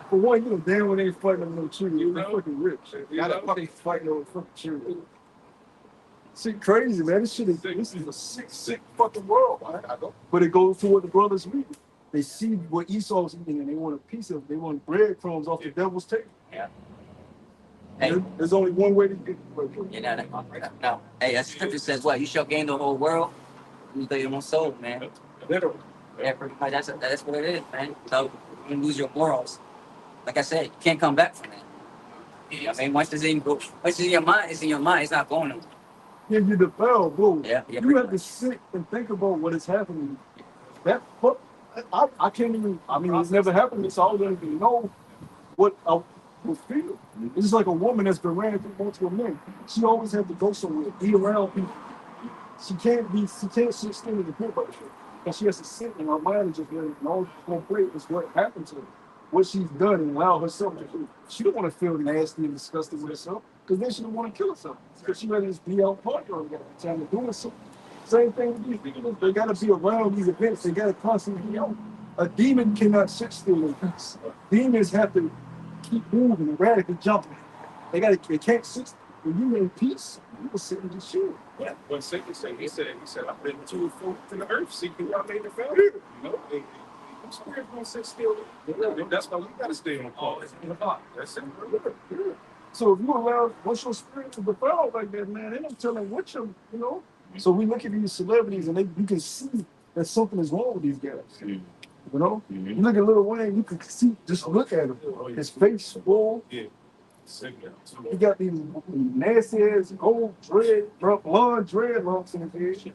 For one, you know damn when they ain't fighting over no Cheerios. They're fucking rich. Gotta fucking fighting over fucking Cheerios. Shit crazy, man. This is a sick fucking world, man. But it goes to what the brothers read. They see what Esau's eating and they want a piece of it. They want breadcrumbs off the devil's table. Yeah. Hey, There's only one way to get it. you know, no. Hey, that scripture says what? You shall gain the whole world. You lose your own soul, man. Literally. Yeah, pretty much. That's what it is, man. So you lose your morals. Like I said, you can't come back from that. I mean, once it's in your mind, it's in your mind. It's not going nowhere. Give you the bell, bro. Yeah, You have to sit and think about what is happening. That fuck, I can't even. I mean, it's never happened to me, so I don't even know what I would feel. It's just like a woman that's been ran through multiple men. She always had to go somewhere, be around people. She can't sit still in the crib like shit. And she has to sit in her mind and just let it all go play is what happened to her. What she's done and allow herself to do. She don't want to feel nasty and disgusted with herself because then she don't want to kill herself. Because she rather just be out partying all the time and doing something. Same thing with these people. They got to be around these events. They got to constantly be out. A demon cannot sit still in peace. Demons have to keep moving, erratically jumping. They can't sit still. When you're in peace, you will sit and just chill. Yeah. When Satan said, he said, I've been to and fro to the earth seeking what I made the family. You know, I'm scared gonna sit still. That's why we gotta stay on pause. That's it. So if you allow, once your spirit to defile like that, man, they don't tell them what you know. So we look at these celebrities and you can see that something is wrong with these guys. You know, you look at Lil Wayne, you can see, just look at him. His face swole. Yeah. He got these nasty ass old blonde dreadlocks in his head.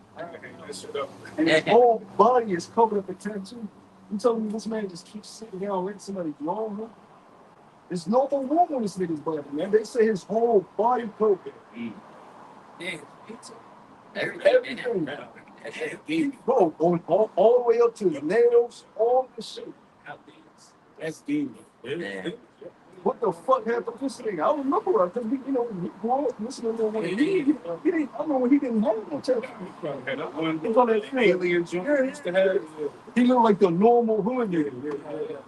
And his whole body is covered up in tattoo. You telling me this man just keeps sitting down letting somebody draw him? There's no more room on this nigga's body, man. They say his whole body covered. Yeah, Everything. Bro, going all the way up to his nails, all this shit. That's deep. Yeah. What the fuck happened to this nigga? I remember, because we grew up listening to him. He didn't, I remember he didn't have no tattoo. He was on that Alien jump used to have. He looked like the normal hood nigga.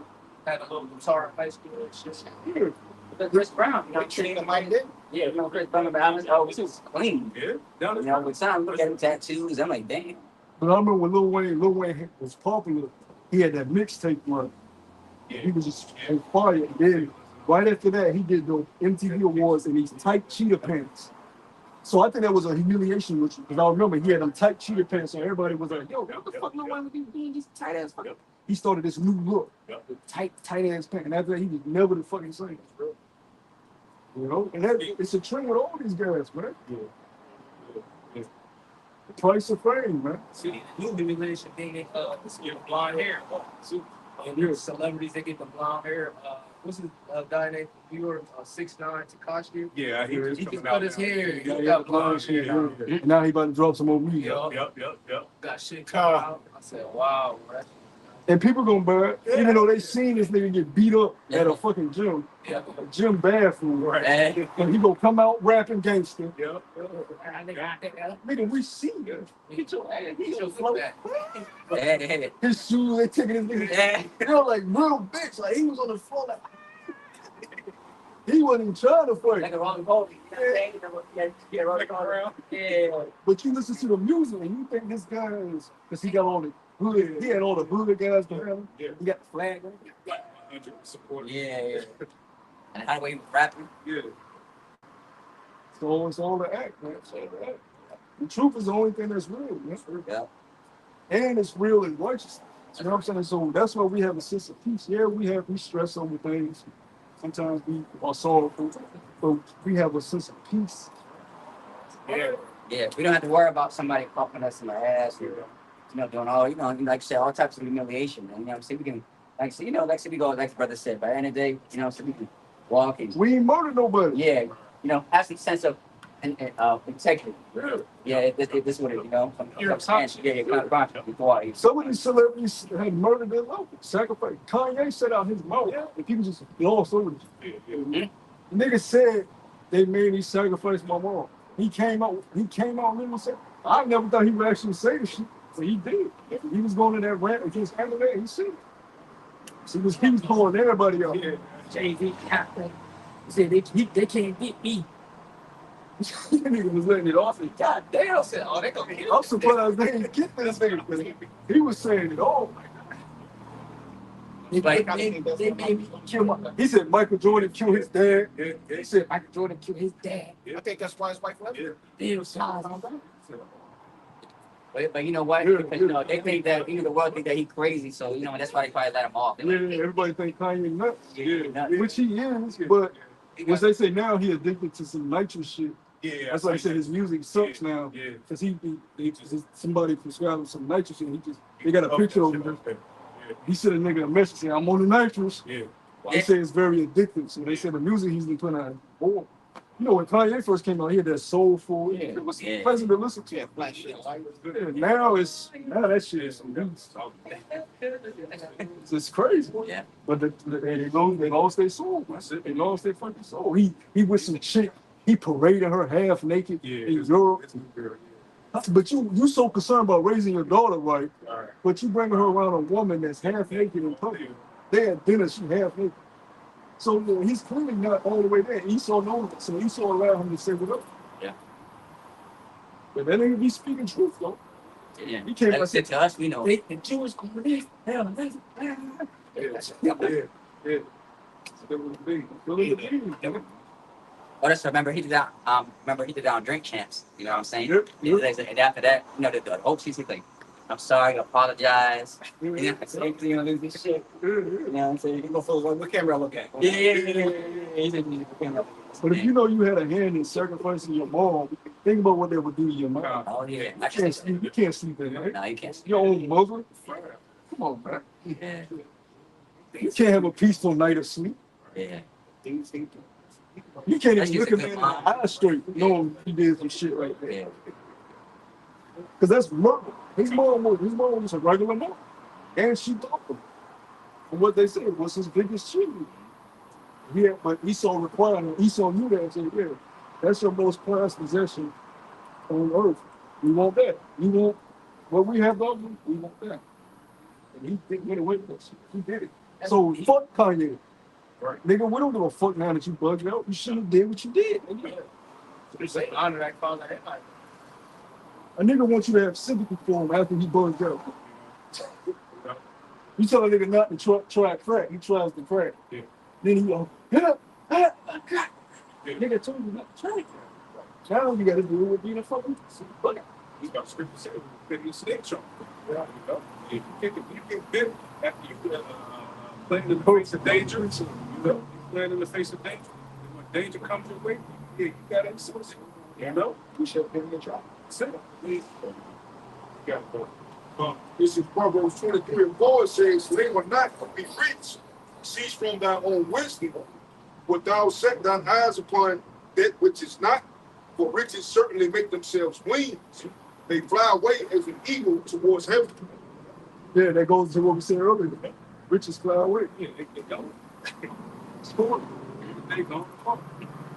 had a little guitar in high school and shit. Yeah. But Chris Brown, you know, They treat him like that. yeah, you know, Chris Brown, but I was always clean. Yeah. You know, with time, look at him tattoos. I'm like, damn. But I remember when Lil Wayne was popular, he had that mixtape run. He was just on fire. And then right after that, he did the MTV Awards in these tight cheetah pants. So I think that was a humiliation ritual because I remember he had them tight cheetah pants, so everybody was like, "Yo, what the fuck, Lil Wayne be doing these tight ass fucking?" He started this new look, tight ass pants, and after that, he was never the fucking same, bro. You know, and it's a trend with all these guys, man. The price of fame, man. See, new relation thing, this get blonde hair. See, and there's celebrities that get the blonde hair. What's his guy named New York, 6ix9ine Tekashi? Yeah, He just just coming cut out his now. hair. Yeah, He he got got blonde blonde hair shit. now. Yeah. And now he about to drop some more music. Yep. Got shit coming out. I said, wow, bro. And people gonna buy it, even though they seen this nigga get beat up at a fucking gym, Yeah. a gym bathroom. Right. Hey, And he gonna come out rapping gangster. Yep. Nigga, we see it. Get your ass. Get your float back. hey, His shoes, they taking his nigga. hey. They were like real bitch. Like he was on the floor like he wasn't even trying to fight. Like a wrong ball. Yeah. But you listen to the music and you think this guy is, because he got all the hood, he had all the hood guys behind him. Yeah. He got the flag. Like 100 support. Yeah. And how the way he was rapping? Yeah. So it's all the act, man. It's all the act. The truth is the only thing that's real, man. Yeah. And it's real and righteous. You know what I'm saying? So that's why we have a sense of peace. Yeah, we stress over things. Sometimes we are sorrowful, but we have a sense of peace. Yeah. Yeah, we don't have to worry about somebody popping us in the ass or, doing all, like I said, all types of humiliation. And, you know what I'm saying? We can, like, so, like I said, we go, like the brother said, by the end of the day, so we can walk and, We ain't murder nobody. yeah, have some sense of integrity. Yeah. Yeah, this is what it, You're conscious. Yeah, conscious before I Some of these celebrities had murdered their loved ones, sacrificed. Kanye said out his mouth, and people just gloss over it. Yeah. The nigga said they made me sacrifice my mom. He came out literally and said, I never thought he would actually say this shit. But he did. He was going in that rant against anime, he said it. So he was calling everybody out. Yeah. Jay-Z said they can't get me. That nigga was letting it off. And God damn, said, oh, they gonna get I'm surprised they didn't get this nigga. 'Cause he was saying it all. They made me kill my. He said Michael Jordan killed his dad. He said Michael Jordan killed his dad. I think that's why his wife left him. They was But you know what? Yeah, Because, they think that, the world think that he crazy, so, that's why they probably let him off. They Yeah, like, everybody think Kanye nuts, yeah. which he is, but as they say now, he addicted to some nitrous shit. Yeah. That's why he said his music sucks now. Yeah. Because somebody prescribed him some nitrous and they got a picture of him. He sent a nigga a message saying, I'm on the nitrous. Yeah. They say it's very addictive. So they said the music he's been putting out is boring. When Kanye first came out, he had that soulful, it was pleasant to listen to. Yeah, flash shit. Yeah, now that shit is some beats. It's crazy. Yeah. But they lost their soul. That's it. They lost their fucking soul. He with some chick. He paraded her half naked in Europe. But you so concerned about raising your daughter right, but you bringing her around a woman that's half naked in public. They had dinner, she half naked. So he's clearly not all the way there. Esau knows it, so Esau allowed him to say whatever. Yeah. But that ain't be speaking truth though. Yeah. He can't Like I said, to us, we know. the Jewish community. Hell, Yeah. Oh, that's remember he did that. Remember he did that on Drink Champs. You know what I'm saying? Yep. And after that, the hope he's like, I'm sorry, I apologize. You know what I'm saying? You're gonna lose this shit. You know what I'm saying? You go for what camera I look at? Yeah. He said, But if you know you had a hand in sacrificing your mom, think about what they would do to your mom. oh yeah, You can't sleep at night. No, you can't. Your own mother? Come on, man. Yeah. You can't have a peaceful night of sleep. Yeah. You can't That's even look just at a me in good the mom. eye straight knowing he did some shit right there. Yeah. Because that's murder. His mom was a regular mom. And she taught him. And what they said was his biggest cheating. Yeah, but Esau required him. Esau knew that and said, yeah, that's your most prized possession on earth. We want that. We want what we have of him, we want that. And he didn't get away with it. He did it. So fuck Kanye. Right. Nigga, we don't give a fuck now that you bugged out. You shouldn't have did what you did. Nigga. They say honor that father. A nigga wants you to have sympathy for him after he bugged out. You tell a nigga not to try crack, he tries to crack. Yeah. Then he go, God. Nigga told you not to try crack. Now you gotta do it with being a fucking bug out. He's got script to say, you snitch on. You get bit after you playing in the face of danger. You playing in the face of danger. And when danger comes your way, you gotta associate. You should have been in your trial. This is Proverbs 23:4. It says, labor not to be rich, cease from thy own wisdom, what thou set thine eyes upon that which is not, for riches certainly make themselves wings. They fly away as an eagle towards heaven. Yeah, that goes to what we said earlier. Riches fly away. Yeah, they go. It's cool. They go.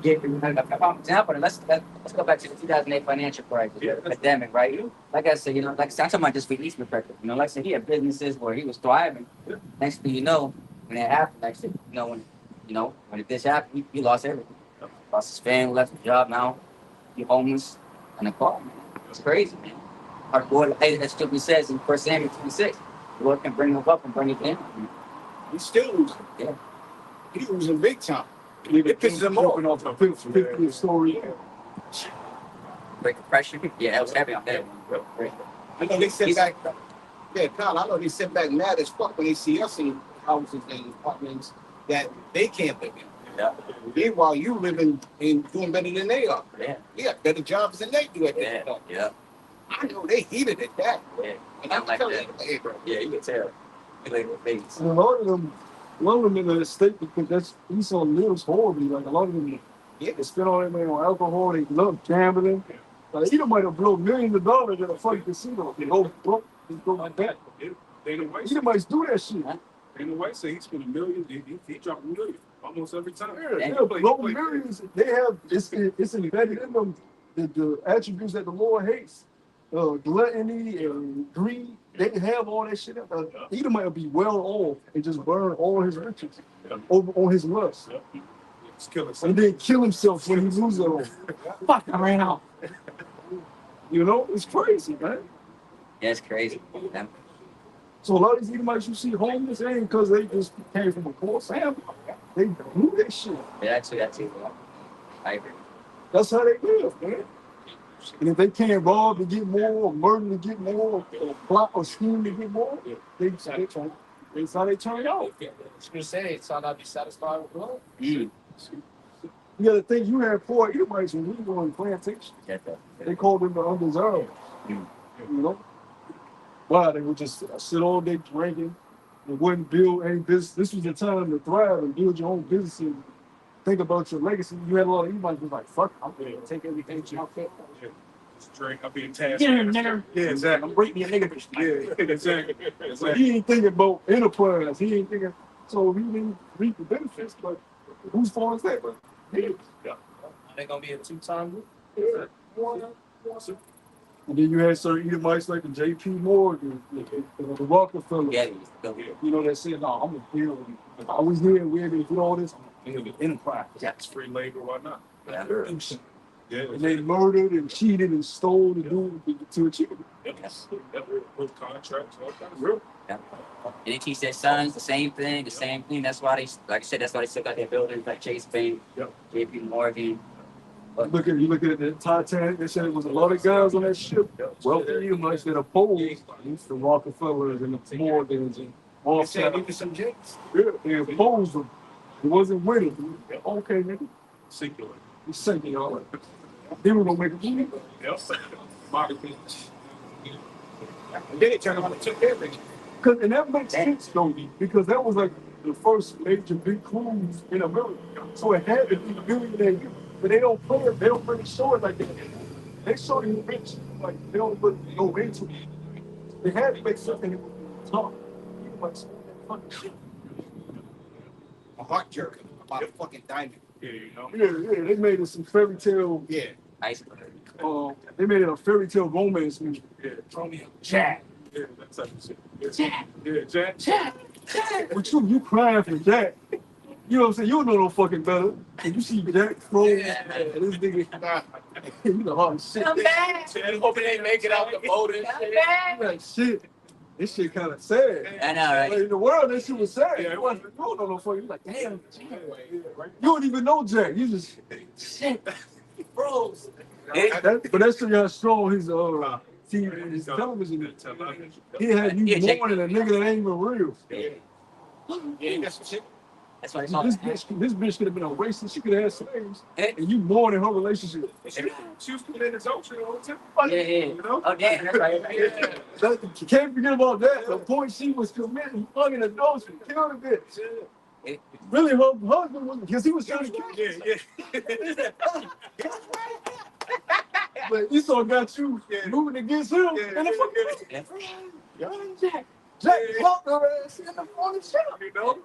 Yeah, example, let's go back to the 2008 financial crisis, pandemic, right? Like I said, like I said, I'm talking about just release perspective. Like I said, he had businesses where he was thriving. Next thing you know, when it happened, like I said, when this happened, he lost everything. Lost his family, left his job now. He homeless and a car. Man. It's crazy, man. Our Lord, as Scripture says in 1 Samuel 26, the Lord can bring him up and bring it down. Man. He's still losing. Yeah. He's losing big time. It pisses him off the 50th story. Great Depression. Yeah, that was heavy on that. I know they sit back. Yeah, Kyle, I know they sit back mad as fuck when they see us in houses and apartments that they can't live in. Yeah. Meanwhile, you living and doing better than they are. Yeah. Yeah, better jobs than they do at this point. Yeah. I know they heated at that. Yeah. And I'm like telling that. you, hey, bro. Yeah, you can tell. He laid with face. And a lot of them in the state because Esau lives horribly. Like a lot of them, they spend all their money on alcohol. They love gambling. Like either might have blown millions of dollars at a fucking casino. They go broke. They go like that. Either might do that shit. Dana White said he spent $1 million. He dropped $1 million almost every time. Yeah, blow millions. They have it's embedded in them the attributes that the Lord hates. Gluttony and greed, they have all that shit. Edom might be well off and just burn all his riches over on his lust. And then kill himself when he loses it all. Fuck, I ran out. It's crazy, man. Yeah, it's crazy. Yeah. So a lot of these Edomites you see homeless ain't because they just came from a poor family. They blew that shit. Yeah, that's it. I agree. That's how they live, man. And if they can't rob to get more, or murder to get more, or plot or scheme to get more, that's how they turn out. You say it's how not be satisfied with blood. Mm. You got to think you had poor Edomites when we were in plantation. They called them the undesirable. Wow, they would just sit all day drinking. They wouldn't build any business. This was the time to thrive and build your own business and think about your legacy. You had a lot of Edomites who was like, fuck, I'm going to take everything to my family. Drink, I'll be in task. Get him, nigga. Yeah, exactly. I'm breaking your nigga. Yeah, exactly. So he ain't thinking about enterprise. He ain't thinking, so he didn't reap the benefits, but whose fault is that? But Are they going to be a two-time group? yeah. And then you had certain Edomites like the J.P. Morgan, the Rockefeller. Yeah. That said, no, I'm going to build. I was here, we're going to do all this. I'm going to build enterprise. Yeah. It's free labor, why not? Yeah. And they murdered and cheated and stole to achieve it. Yes. With contracts, all kinds of Real. Yeah. And they teach their sons the same thing. That's why like I said, that's why they still got their buildings like Chase Bank, J.P. Morgan. You look at the Titanic, they said it was a lot of guys on that ship. Wealthy Edomites that opposed the Rockefellers and the Morgans and all that. Some jets. Yeah, they opposed them. It wasn't winning. Okay, nigga. singular. It's singular. All right. Then we're gonna make a movie. Yep. Marketing. And then it turned around and took everything. And that makes sense though, because that was like the first major big cruise in America. So it had to be billionaire. But they don't play it, they don't really show it like that. They show you rich, like they don't really go into it. They had to make something that was tough. You like that fucking shit. A heart jerk about a fucking diamond. Yeah, you know. Yeah, they made it some fairy tale. Yeah. Nice. They made it a fairy tale romance movie. Yeah. Romeo. Jack. Yeah, that's how you say it. Jack. Yeah, Jack. Jack. But you crying for Jack. You know what I'm saying? You don't know no fucking better. And you see Jack froze. Yeah. This nigga, you know how shit. Come back. And hoping they make it out the boat and shit. You like shit. This shit kind of sad. I know, right? Like, in the world, that shit was sad. Yeah, You don't know no fucking. You like, damn. You don't even know Jack. You just shit. Bros. But that's still how strong his TV, his television. He had you Yeah, Jack- more than a nigga that ain't even real. Yeah, that's some shit. That's why it's This bitch could have been a racist. She could have had slaves, and you more than her relationship. She was putting in the doctrine all the time. Yeah. You know? Oh, yeah, that's right. You can't forget about that. The point she was committing fucking adultery, killing the bitch. Really, her husband was because he was trying to kill her. Yeah. But Esau got you moving against him, and the fucking Jack caught her ass in the fucking shop. You know?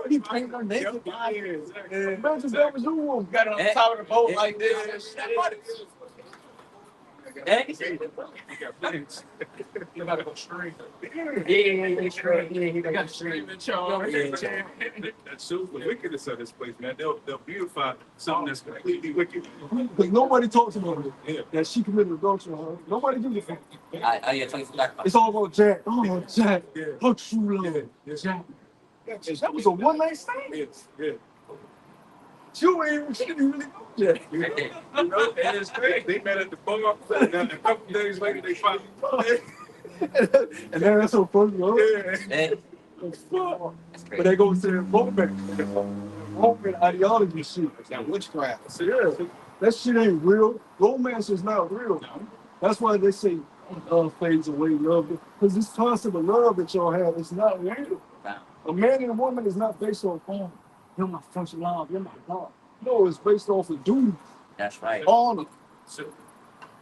He painted her naked. Imagine that was your woman. Got on top of the boat like this. Yeah. You got plans. You gotta go stream. He got streaming charge. That's so the wickedness of this place, man. They'll beautify something that's completely wicked. Because nobody talks about it. Yeah. That she committed adultery on her. Nobody gives a fuck. Yeah, 24 black. It's all about Jack. Oh, Jack. Yeah. Her true love. Yeah. Jack. That was a one night stand. Yes. Yeah. She didn't really know Jack. You know, and it's great. They met at the bar, and a couple days later they found. And then that's her first love. Yeah. But that goes to the Roman ideology shit. It's that witchcraft. So yeah, that shit ain't real. Romance is not real. That's why they say love fades away, love. Because this concept of love that y'all have is not real. A man and a woman is not based on you're my first love, you're my God. No, it's based off of duty, That's right. honor,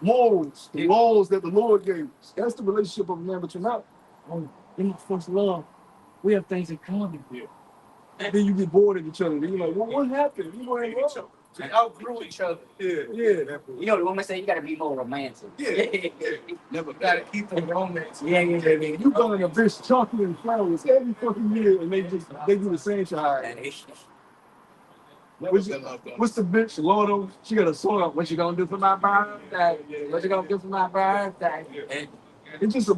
morals, the laws that the Lord gave us. That's the relationship of a man between us. Oh, you're my first love. We have things in common. Yeah. Then you get bored of each other. Then you're like, well, what happened? You were in love. They outgrew each other. Yeah. Yeah. You know, the woman say you gotta be more romantic. Yeah. Never Gotta keep the romance. Yeah. You buying a bitch chocolate and flowers every fucking year, and they do the same shit. What's the bitch, Lotto? She got a song out. What you gonna do for my birthday? What you gonna do for my birthday? It's just a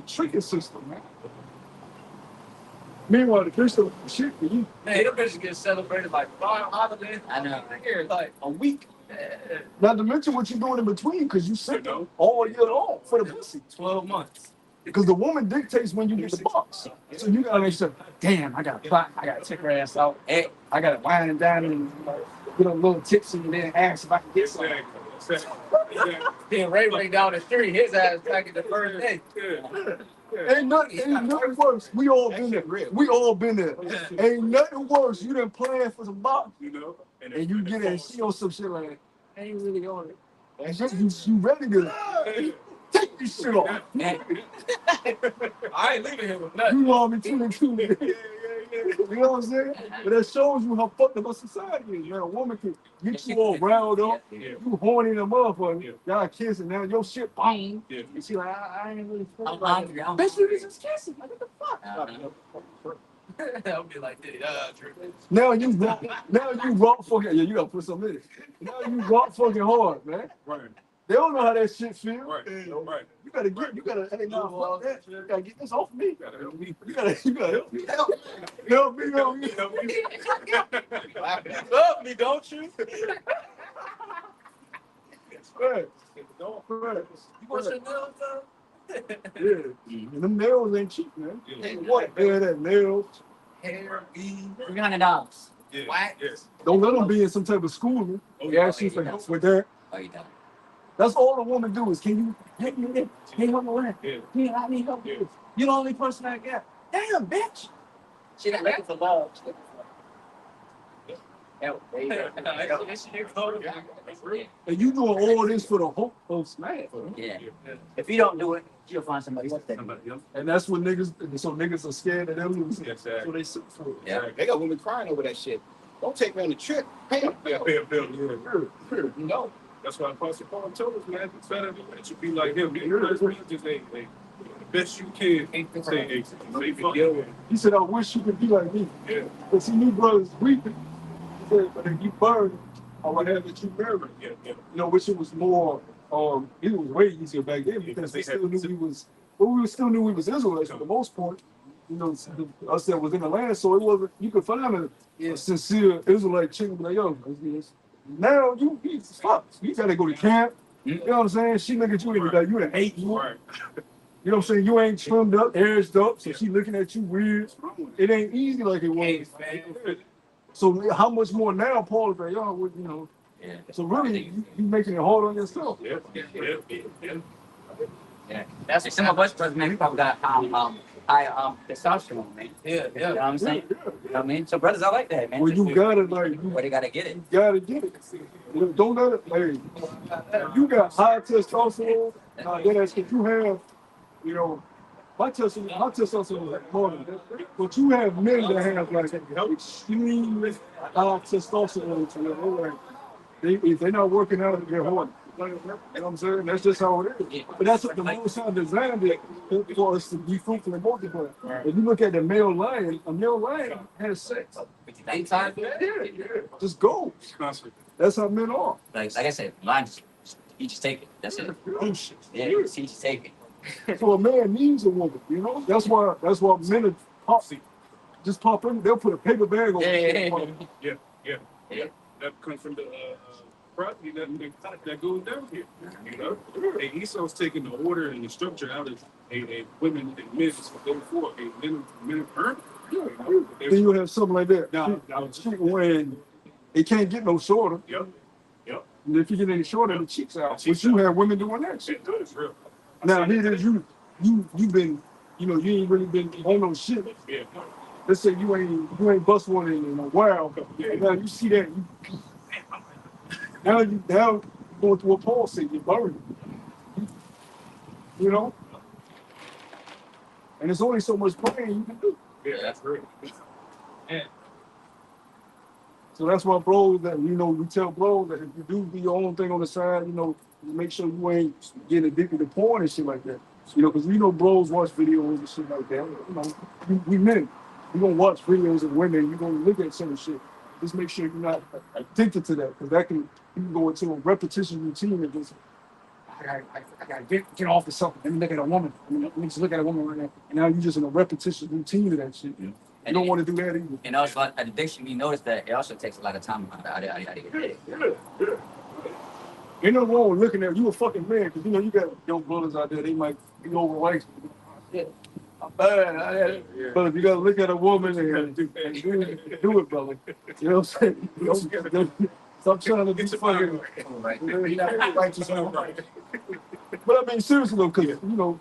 tricking system, man. Meanwhile, the Christian shit for you. Man, them bitches get celebrated like 5 holidays. I know. Here, like a week. Not to mention what you're doing in between, because you sit all year long for the pussy. 12 months. Because the woman dictates when you get the box. So you gotta make sure, damn, I gotta take her ass out. I gotta wine and dine and get a little tipsy and then ask if I can get some. Exactly. Then Ray down the street, his ass back in the first day. Ain't nothing worse. We all been there. Ain't nothing worse. You done plan for some box, You know, and you get it and she on some shit like, I ain't really on it. And you ready to take this shit off. I ain't leaving here with nothing. You want me to. You know what I'm saying? But that shows you how fucked up our society is, man. A woman can get you all riled up, you horny in a motherfucker, y'all kissing, now your shit boom. And she like, I ain't really feeling like it. Bitch, you just kissing. Like, what the fuck? I'll be like, Drew. Now you rock fucking, you gotta put some in it. Now you rock fucking hard, man. Right. They don't know how that shit feel. Right. You gotta, hey, no, fuck that. You gotta get this off me. You gotta help me. Help me. You love me, don't you? Right. You want your nails done? Yeah. And them nails ain't cheap, man. What? Yeah, that nails. Hair, weave, $300. wax. Yes. Don't let them be in some type of schooling. Yeah, she's for help with that. Oh, you done. That's all a woman do is, can you help me with it? Hey, help me with Yeah. it. Yeah, I need help with this. You're the only person I got. Damn, bitch. She not looking for love. She looking for help. And you doing all this for the hope of smash. Yeah. If you don't do it, you'll find somebody else that do it. And that's what niggas are scared of them. Yes, So they sit for it. Yeah. They got women crying over that shit. Don't take me on the trip. Pay a bill. Pay a bill. Yeah. You know. That's why Apostle Paul told us, man, it's better that you be like him. Just the best you can. Say fuck it. He said, I wish you could be like me. Yeah. But see, new brothers weeping. He said, but if you burn, I would have that you marry. Yeah. You know, which it was more, it was way easier back then because we still knew we still knew we was Israelites for the most part. You know, us that was in the land, so it wasn't, you could find a sincere Israelite chick and be like, yo, let's do this. Now you gotta go to camp. You know what I'm saying? She look at you and like you done ate you. Right. You know what I'm saying? You ain't trimmed up, edged up, so she looking at you weird. It ain't easy like it was. So how much more now, Paul? Is like, y'all would, you know. Yeah. So really, you making it hard on yourself. Yeah. Yeah. That's some of us brothers, man. We probably got high testosterone, man. Yeah, You know what I'm saying? Yeah. You know what I mean? So brothers are like that, man. Well, you gotta like, Where they gotta get it. you gotta get it. Don't let it. Hey, you got high testosterone. Then that's if you have, you know, my testosterone is more than that. But you have men that have like extremely high testosterone to them. They're like, if they're not working out, they're horny. You know what I'm saying? That's just how it is. But that's what the most time designed it for us to be fruitful and multiply. If you look at the male lion, a male lion has sex. 8 times a day. Yeah. Just go. That's how men are. Like I said, mine he just take it. That's it. Oh shit. Yeah, he just take it. So a man needs a woman, you know. That's why men are just pop in. They'll put a paper bag on. Yeah. That comes from the property that goes down here. You know, hey, Esau's taking the order and the structure out of a women and men for those four. Men earn. Then you have something like that. Now when it can't get no shorter. Yep. And if you get any shorter, the cheeks out. But you have women doing that shit. That's real. Now here it is, you've been, you know, you ain't really been on no shit. Yeah. Let's say you ain't bust one in a while. Now you see that now you going through a Paul said you're buried. You know? And there's only so much praying you can do. Yeah, that's real. So that's why bros that, you know, we tell bros that if you do your own thing on the side, you know, make sure you ain't getting addicted to porn and shit like that. You know, because we know bros watch videos and shit like that. You know, we men, we gonna watch videos of women, you gonna look at some shit. Just make sure you're not addicted to that, because that can you can go into a repetition routine and just I gotta get off of something. Let me look at a woman. Let me just look at a woman right now. And now you're just in a repetition routine of that shit. Yeah. You don't want to do that either. And also, like, addiction, we notice that it also takes a lot of time out of it. Yeah. Ain't no wrong with looking at you a fucking man, because you know you got young brothers out there, they might be overweight. Yeah. I'm bad. Yeah. But if you gotta look at a woman and do it, brother. You know what I'm saying? Stop trying to be fucking right. But I mean, seriously though, because you know,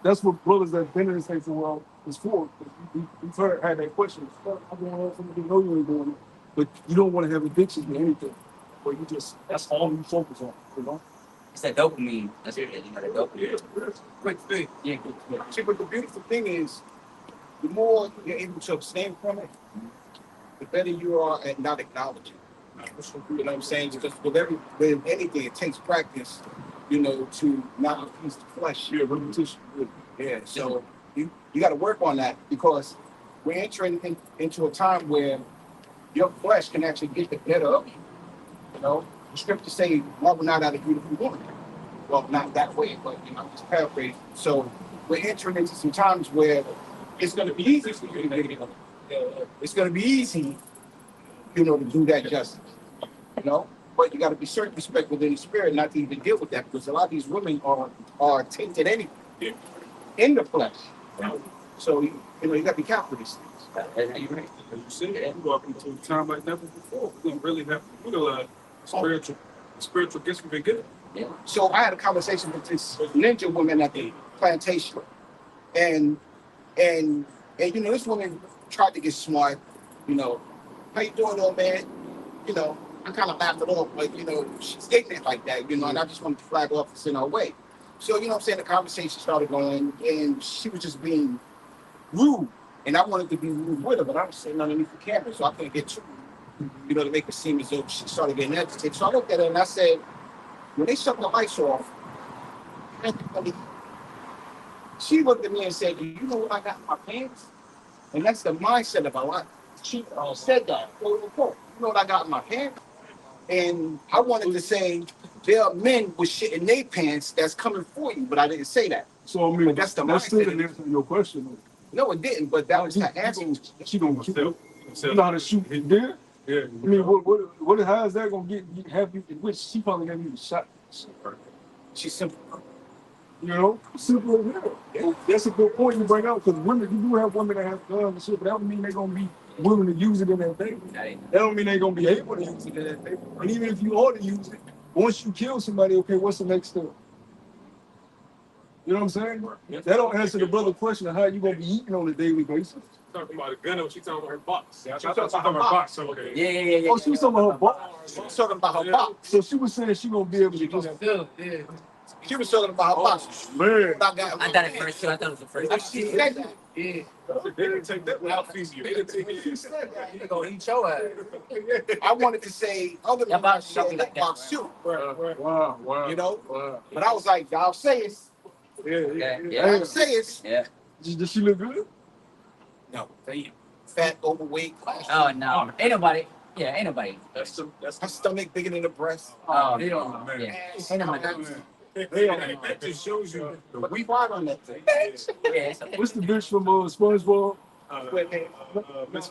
that's what brothers that been in this thing for a while is for. We've had that question. I'm going to have somebody know you ain't doing it, but you don't want to have addiction to anything. Where you just that's all you focus on, you know. It's that dopamine. That's it. You know, that dopamine. Yeah. Quick thing. Yeah. See, but the beautiful thing is, the more you're able to abstain from it, the better you are at not acknowledging. You know what I'm saying? Because with anything, it takes practice, you know, to not appease the flesh. Yeah, repetition. Yeah. So you got to work on that, because we're entering into a time where your flesh can actually get the better of you. You know, the scriptures say, "Marvel not out of beautiful woman." Well, not that way, but you know, I'm just paraphrasing. So we're entering into some times where it's going to be easy for you to it's going to be easy, you know, to do that justice. You know, but you got to be circumspect within the spirit, not to even deal with that, because a lot of these women are tainted anyway in the flesh. So you know, you got to be careful with these things. You're right. As you said, we're walking into a time like never before. We're gonna really have to utilize spiritual gifts we've been given. Yeah. So I had a conversation with this ninja woman at the plantation, and you know, this woman tried to get smart. You know, how you doing, old man? You know, I kind of laughed it off, but you know, she's ignorant like that. You know, and I just wanted to flag off and send her away. So you know, what I'm saying, the conversation started going, and she was just being rude, and I wanted to be rude with her, but I was sitting underneath the camera, so I couldn't get too rude, you know, to make it seem as though she started getting agitated. So I looked at her and I said, when they shut the lights off, she looked at me and said, "Do you know what I got in my pants?" And that's the mindset of a lot. She said that, quote unquote. You know what I got in my pants? And I wanted to say, there are men with shit in their pants that's coming for you, but I didn't say that. So I mean, But that's the still mindset. an answer to your question. No, it didn't, but that was her answer. She gonna keep it. You know how to shoot it there? Yeah. I mean, how is that gonna have you? Which she probably gave you the shot. She's simple. You know, simple as hell. That's a good point you bring out, because women, you do have women that have guns and shit, but that would mean they're gonna be willing to use it in that thing. That don't mean they gonna be able to use it in that thing. And even if you are to use it, once you kill somebody, okay, what's the next step? You know what I'm saying? That don't answer the brother question of how you gonna be eating on a daily basis. Talking about a gun, or she talking about her box? Yeah, she's talking about her box. Okay. Yeah. Oh, she was talking about her box. She was talking about her box. So she was saying she gonna be able to do that. Yeah. She was talking about her box. Man. I thought it first too. I thought it was the first. She said that. Yeah. They didn't take that without feeding you. They didn't take it. They gonna eat your ass. I wanted to say other Yeah, than box that something like that, box too. Wow. You know? Wow. But I was like, y'all say it. Yeah. Y'all say it. Yeah. Does she look good? No. Fat, overweight. Oh no, ain't nobody. Yeah, ain't nobody. Her stomach bigger than the breast. Oh They don't no, know. yeah, ain't nobody. That just shows you But we fought on that thing. Yeah, What's the bitch from SpongeBob?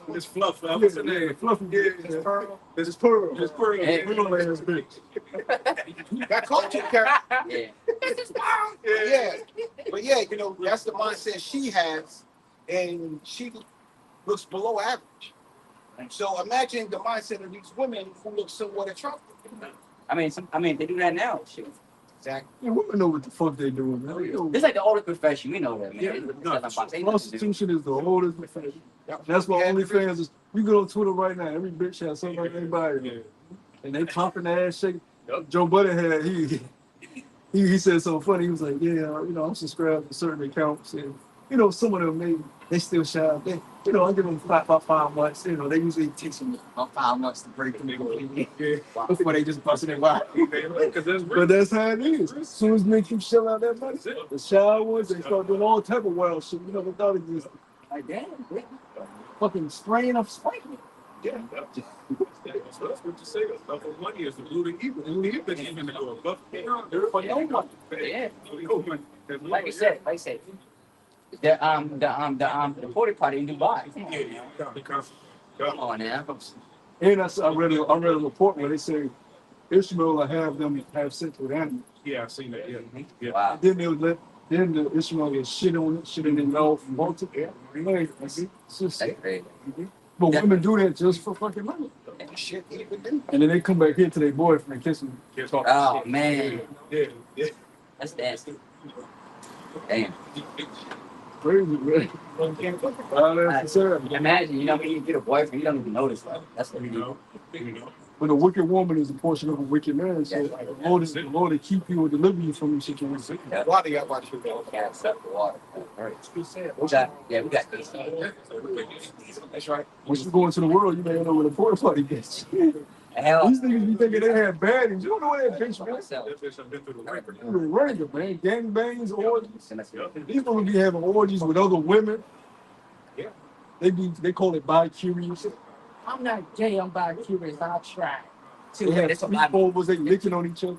Miss Fluff. What's her name? Fluffy. Yeah, it's Pearl. This is Pearl. Miss Pearl. Hey. Pearl ass bitch. That cartoon character. yeah. But yeah, you know, that's the mindset she has, and she looks below average. So imagine the mindset of these women who look somewhat attractive. I mean, they do that now. Shoot. Exactly. Yeah, women know what the fuck they doing, man. You know, It's like the oldest profession. We know that, man. Yeah, It's no, nothing about- ain't nothing to do. prostitution is the oldest profession. That's why OnlyFans is. You go on Twitter right now, every bitch has something like anybody, and they pumping the ass shaking. Joe Budden had he said something funny. He was like, yeah, you know, I'm subscribed to certain accounts, and you know, some of them maybe they still shy. They, you know, I give them 5 months. You know, they usually take some about 5 months to break them completely before they just bust it in wide. But that's how it is. As soon as they keep shelling out that money, the shy ones, they start doing all type of wild shit. You know, they thought it was like, damn, they fucking spraying up spraying. Yeah, that's what you say. The love of money is the root of evil. And we've been even to go above. For no one. Yeah. No money. Like you said, the porta potty in Dubai. Come on now. And I read a report where they say Ishmael will have them have sex with animals. Yeah, I've seen that. Yeah. Wow. Then they'll let the Ishmael get shit on it, shit in their mouth, multiple. It's just That's crazy. but women do that just for fucking money. Shit, even them. And then they come back here to their boyfriend, kiss him. Oh man, Yeah. that's nasty. Damn. Crazy, man. That's absurd. Imagine, you know, when you get a boyfriend, you don't even notice that. That's what You you know. But a wicked woman is a portion of a wicked man. So the Lord to keep you or deliver you from these situations. Why do y'all watch you? can't accept the water. All right. We got these. That's right. Once you go into the world, you may know where the porta potty is. Hell, These niggas be thinking they had baddies. You don't know where that bitch went. myself. That bitch, I've been through the record. Regular, man. Gangbangs, orgies. These people be having orgies with other women. Yeah. They call it bi-curious. I'm not gay. I'm bi-curious. I'll try. They have sleepovers, they licking on each other.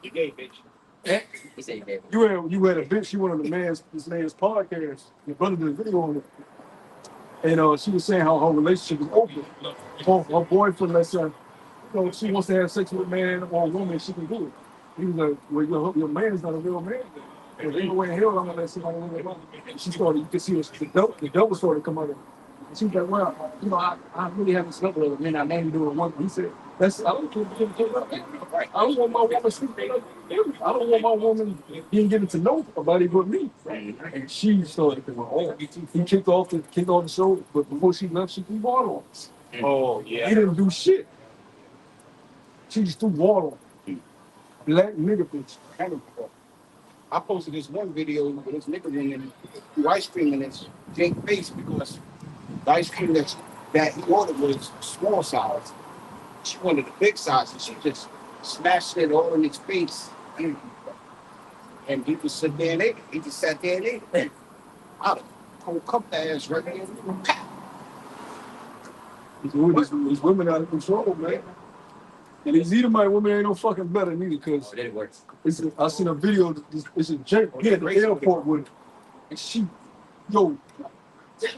You gay, bitch. He said he gave it. You had a bitch, she went on this man's podcast. Your brother did a video on it. And she was saying how her relationship is open. Her boyfriend, let's say, she wants to have sex with a man or a woman, she can do it. He was like, well, your man is not a real man. And ain't no way in hell I'm gonna let somebody live that life. And she started, you could see the double started to come out of her. And she was like, well, you know, I really haven't slept with a man. I mainly do it once. He said, I don't want my woman sleeping. I don't want my woman being given to nobody but me. And she started to go, oh, he kicked off the show, but before she left, she threw water on us. Oh, yeah. He didn't do shit. She just threw water on him. Black nigga bitch. I posted this one video with this nigga woman who ice cream in his Jake face because the ice cream that he ordered was small size. She wanted the big size, and she just smashed it all in his face. And he just sit there and ate it. He just sat there and ate it. I'd have cup that ass right there. These women out of control, man. And these Edomite women ain't no fucking better neither, because Oh, it works. I seen a video, it's a Jake here at the airport with her. And she, yo, you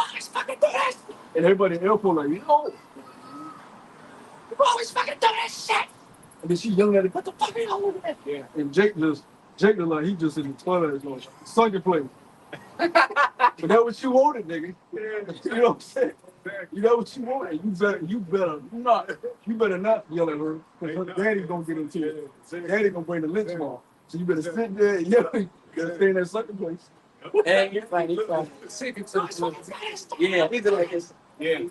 always fucking do this. And everybody in the airport like, yo, you always fucking do this shit. And then she yelling at him, what the fuck are you doing? Yeah. And Jake just like, he just in the toilet, like, sunken place. But that's what you wanted, nigga. You know what I'm saying? You know what you wanted. You better not yell at her because her daddy gonna get into it. Daddy gonna bring the lynch ball. So you better sit there and yell. You gotta stay in that sucker place. And you're fine, you're fine. Secret to the Yeah, these are like this. Yeah.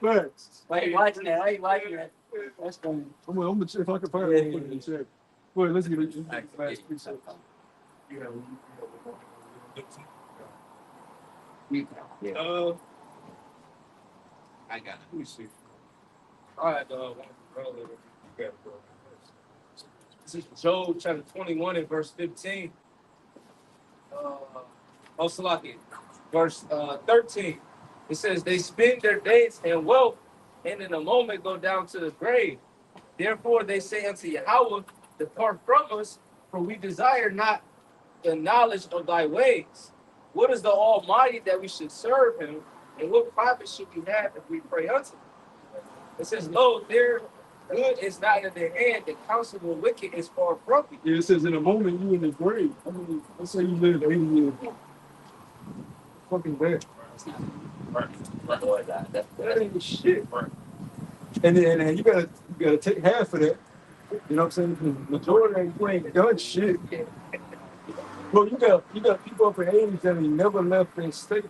Facts. Why you watching that? Why you watching that? That's funny. I'm gonna check if I can find it. Put it in the check. Wait, let's get it. Last piece of Yeah. I got it. Let me see. All right, this is Job chapter 21 and verse 15. Salaki, verse 13. It says, they spend their days in wealth, and in a moment go down to the grave. Therefore they say unto Yahweh, depart from us, for we desire not the knowledge of thy ways. What is the Almighty that we should serve him? And what profit should we have if we pray unto him? It says, lo, their good is not in their hand, the counsel of the wicked is far from me. Yeah, it says in a moment you in the grave. I mean, let's say you live 80 years. Fucking bad. That ain't shit. And then you gotta take half of that. You know what I'm saying? The majority you ain't done shit. Bro, you got people up in age that ain't never left their state.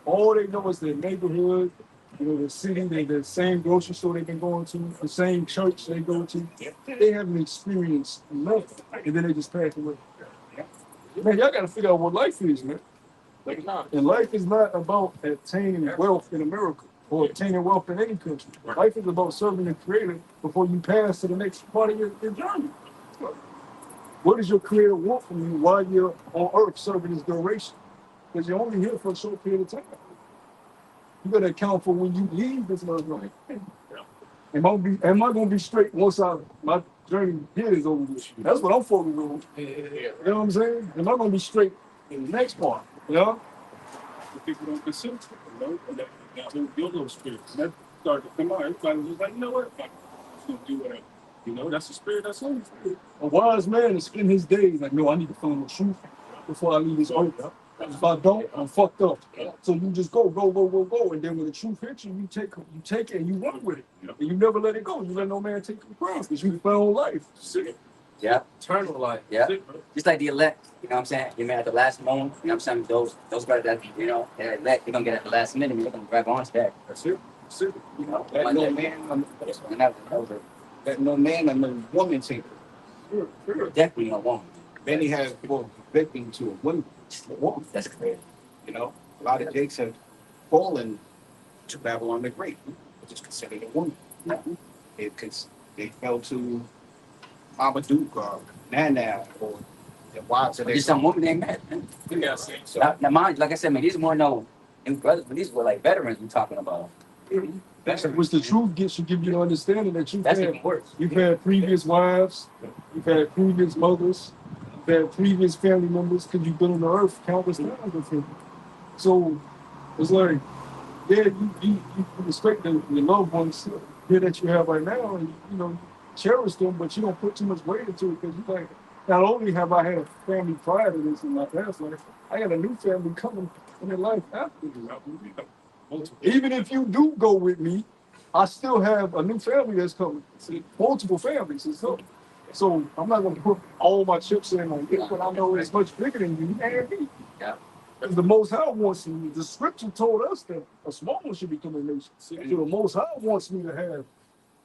All they know is their neighborhood, you know, the city, the same grocery store they've been going to, the same church they go to. They haven't experienced nothing. And then they just pass away. Man, y'all gotta figure out what life is, man. And life is not about attaining wealth in America or obtaining wealth in any country. Life is about serving the Creator before you pass to the next part of your journey. What does your Creator want from you while you're on earth serving His duration? Because you're only here for a short period of time. You got to account for when you leave this life. Am I gonna be straight once my journey here is over with? That's what I'm focused on. You know what I'm saying? Am I gonna be straight in the next part? You know? The people don't consider it, you know, and that your little spirits. And that started to come out. Everybody was like, you know what? I'm just gonna do whatever. You know, that's the spirit that's on you. A wise man is spend his days like, no, I need to find the truth before I leave this earth. If I don't, I'm fucked up. So you just go. And then when the truth hits you, you take it and you run with it. And you never let it go. You let no man take you from because you found life. Yeah. Eternal life. Yeah. Just like the elect, you know what I'm saying? You may at the last moment, you know what I'm saying? Those guys that, you know, they're elect, you're gonna get at the last minute, you're gonna grab on to that. That's it. You know, Let no man, let no man and no woman take it. definitely no woman. Many have fallen victim to a woman. That's crazy. You know, a lot of Jakes have fallen to Babylon the Great, which is considered a woman. They fell to Marmaduke or Nana or the wives of their Just some woman they met, man. Yeah, so. Now mind, like I said, man, these more no brothers, but these were like veterans we're talking about. Which the truth should give you the understanding that That's even worse. you've had previous wives, you've had previous mothers, you've had previous family members because you've been on the earth countless times with him. So it's like, yeah, you respect your loved ones here that you have right now, and you know, cherish them, but you don't put too much weight into it because you like, not only have I had a family prior to this in my past life, I got a new family coming in their life after this. Even if you do go with me, I still have a new family that's coming. See, multiple families. So I'm not going to put all my chips in on this, but I know it's much bigger than you and me. Yeah. Because the Most High wants me. The Scripture told us that a small one should become a nation. So the Most High wants me to have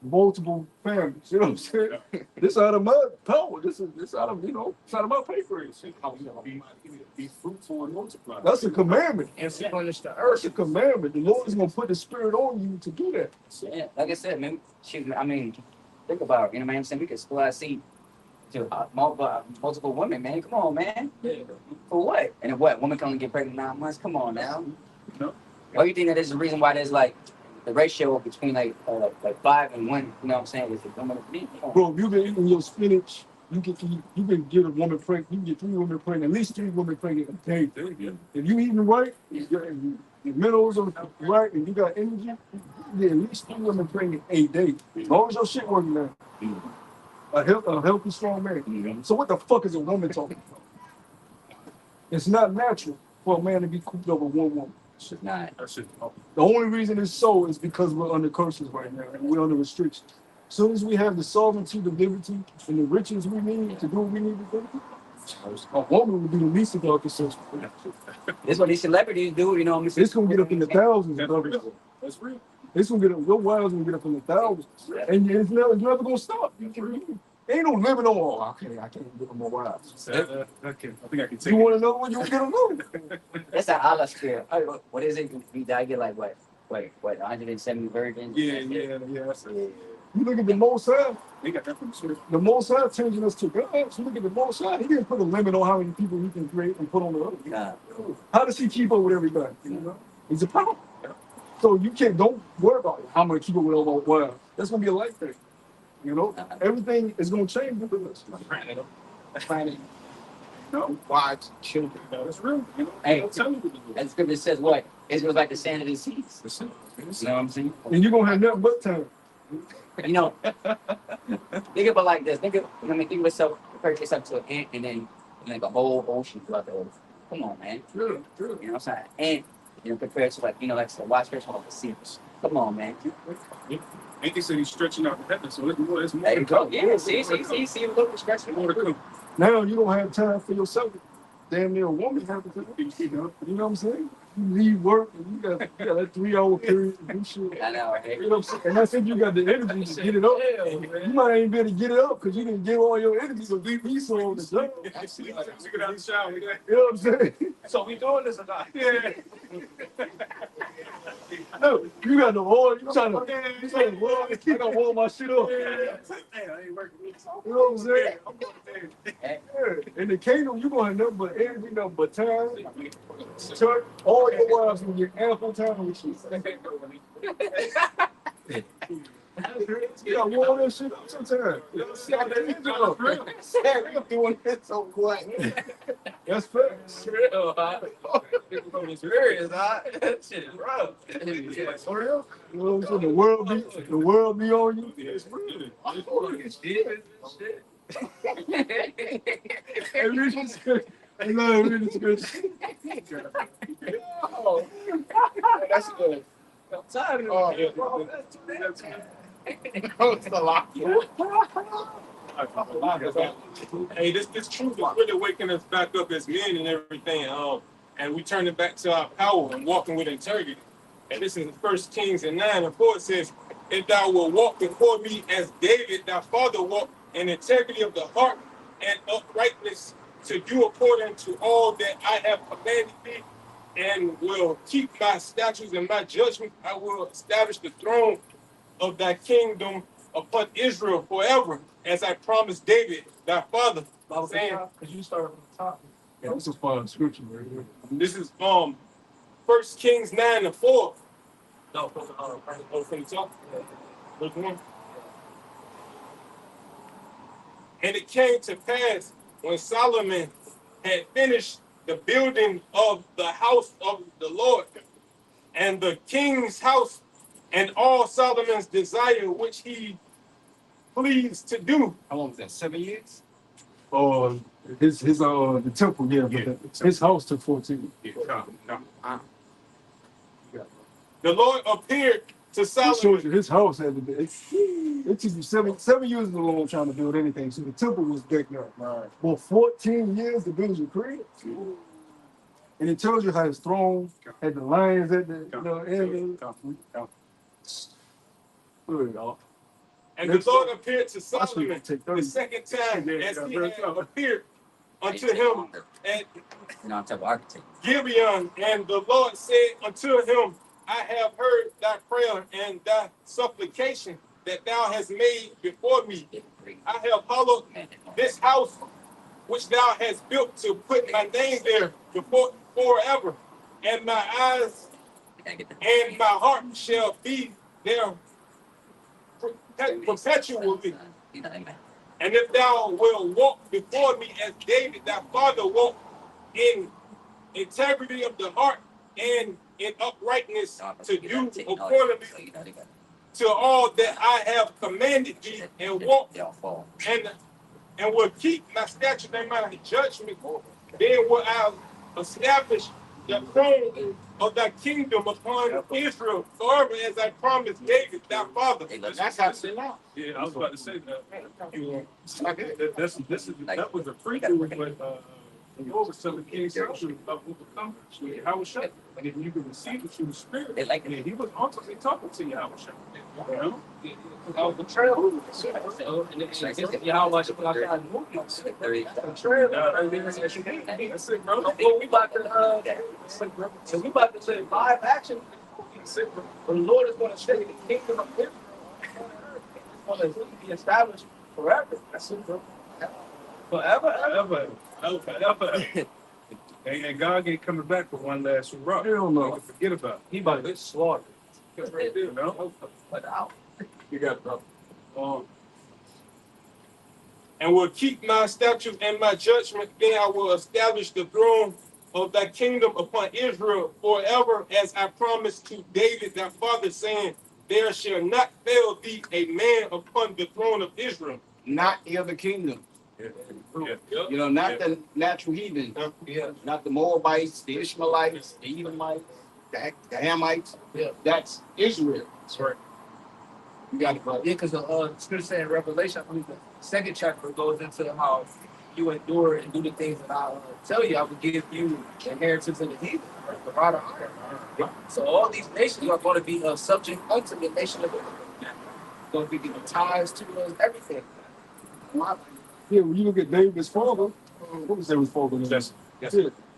multiple families. You know what I'm saying? This out of my power. This out of it's out of my pay grade. Be fruitful and multiply. That's a commandment. And replenish the earth. That's a commandment. The Lord is gonna put the Spirit on you to do that. Yeah, like I said, man, I mean, think about it, you know what I'm saying? We could still see to multiple women, man. Come on, man. For what? And then what? Women can only get pregnant 9 months? Come on now. No. Why do you think that is the reason why there's like the ratio between like 5 and 1, you know what I'm saying, is the woman of me? Bro, if you've been eating your spinach, you can get a woman pregnant, you can get 3 women pregnant, at least 3 women pregnant a day. If you eating right, your minerals are right, and you got energy, you can get at least 3 women pregnant a day. As long as your shit working now. a healthy, strong man. Mhm. So what the fuck is a woman talking about? It's not natural for a man to be cooped over one woman. Should not. The only reason it's so is because we're under curses right now and we're under restrictions. As soon as we have the sovereignty, the liberty, and the riches we need to do what we need to do, a woman would be the least of our concerns. This is what these celebrities do, you know. It's gonna get up in the thousands. That's real. It's gonna get up. Your wives gonna get up in the thousands, and it's never gonna stop. Ain't no living on. Oh, I can't get no more wives. I think I can take You want another one? You can get another. That's an Allah spirit. What is it? You get like what? Wait, 170 virgins? Yeah. That's it. You look at the Most High. They got that from the script. The Most High changing us to God. So look at the Most High. He didn't put a limit on how many people he can create and put on the earth. Nah. How does he keep up with everybody? You know? He's a power. So you don't worry about it. I'm gonna keep up with all my wives. That's gonna be a life thing. You know, everything is gonna change with us. Planet. No, wives, children. That's real. You know? Hey, I'll tell you what to do. and scripture says what? Israel's like the sand of the seas. You know what I'm saying? And you're gonna have nothing but time. You know, think about it like this. Think of yourself, compare yourself to an ant, and then like a whole ocean throughout the ocean. Come on, man. True. You know what I'm saying? And compared to like the wide stretch of the sea. Come on, man. Ain't they said he's stretching out the heavens, so it's more. There you go. Yeah, see, look, stretching More to come. Now you don't have time for yourself. Damn near a woman have to do. You know what I'm saying? You leave work and you got that 3 hour period to do shit. I know, right? You know what I'm saying? And that's if you got the energy to get it up. You might ain't be able to get it up because you didn't give all your energy to leave me so on the job. We get out the shower. You know what I'm saying? So we doing this or not? Yeah. No, you got the oil. You trying to warm, I gotta warm my shit up. You know what I'm saying? Yeah. In the kingdom, you gonna have nothing but energy, nothing but time. Church, all your wives will get ample time with you. You gotta warm that shit up sometimes. See how that engine up. I'm doing this so quick. That's facts. Real, huh? It's serious, huh? That shit is rough. For real? You know what I'm saying? The world be on you. It's real. Shit. Hey, read this good. Hey, love, read this good. Oh, That's good. I'm tired Oh, of it. It's a lot. Hey, this truth is really waking us back up as men and everything. And we turning back to our power and walking with integrity. And this is 1 Kings 9:4. It says, "If thou wilt walk before me as David, thy father walked in integrity of the heart and uprightness, to do according to all that I have commanded thee, and will keep my statutes and my judgment, I will establish the throne of thy kingdom upon Israel forever, as I promised David, thy father." Saying, Because you started from the top. Yeah, this is fun scripture right here. this is 1 Kings 9:4. No, From the top. Verse 1. And it came to pass when Solomon had finished the building of the house of the Lord, and the king's house, and all Solomon's desire which he pleased to do. How long was that? 7 years? The temple, yeah, but his house took 14. The Lord appeared to It shows Solomon. you his house had to be. It took you 7 years is a long time to build anything. So the temple was big now. Right. Well, 14 years to build your crib. And it tells you how his throne had the lions at the end. And the Lord appeared to Watch me Solomon take the 30. second time as he had appeared unto Take him longer. at I'm talking about architect. Gibeon. And the Lord said unto him, I have heard thy prayer and thy supplication that thou hast made before me. I have hallowed this house which thou hast built to put my name there before forever. And my eyes and my heart shall be there perpetually. And if thou wilt walk before me as David thy father walked in integrity of the heart and in uprightness to do accordingly to all that I have commanded thee, and walk and will keep my statutes and my judgment, then will I establish the throne of thy kingdom upon Israel forever, as I promised David thy father. That's how it's now. Yeah, I was about to say that. That was a preview, but the Lord was telling King Solomon about what would come to you, how it shut. And if you can receive it through the Spirit, They like and he was ultimately talking to you, how it shut. You know? I was betrayal. Y'all watch it outside the movie. Betrayal. That's it, bro. We about to, we about to live live action. That's it, bro. The Lord is going to stay the kingdom of Israel. It's going to be established forever. That's it, bro. Forever. Forever. And God ain't coming back for one last hurrah. Hell no. Forget about it. He about to get slaughtered. Right there, you know? But out. You got it, bro. And will keep my statutes and my judgment, then I will establish the throne of thy kingdom upon Israel forever, as I promised to David thy father, saying, there shall not fail thee a man upon the throne of Israel. Not the other kingdom. Yeah. You know, not the natural heathen. Not the Moabites, the Ishmaelites, the Edomites, the Hamites. Yeah. That's Israel. That's right. You got it, brother. Yeah, because the scripture saying in Revelation, I believe the second chapter goes into how you endure and do the things that I tell you. I will give you the inheritance of the heathen, the rod of iron. So all these nations are going to be subject unto the nation of Israel. Going to be giving ties to us, everything. Yeah, when you look at David's father, what was David's father name? Yes.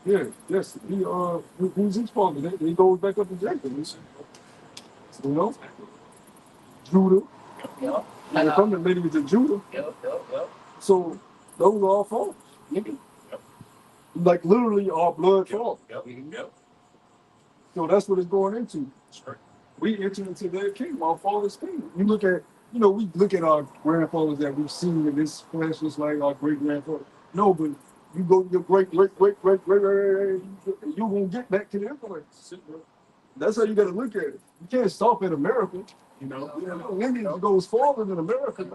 Yes. He who's his father? He goes back up to Jacob. You know, Judah. Yeah. And from the lineage of Judah. Yep. So those are all fathers. Like literally our blood fathers. Yep. So that's what it's going into. Sure. We enter into their kingdom, our father's kingdom. You look at, we look at our grandfathers that we've seen in this flesh, just like our great grandfather. No, but you go to your great, you won't get back to the influence. That's how you got to look at it. You can't stop at America. Lineage goes farther than America.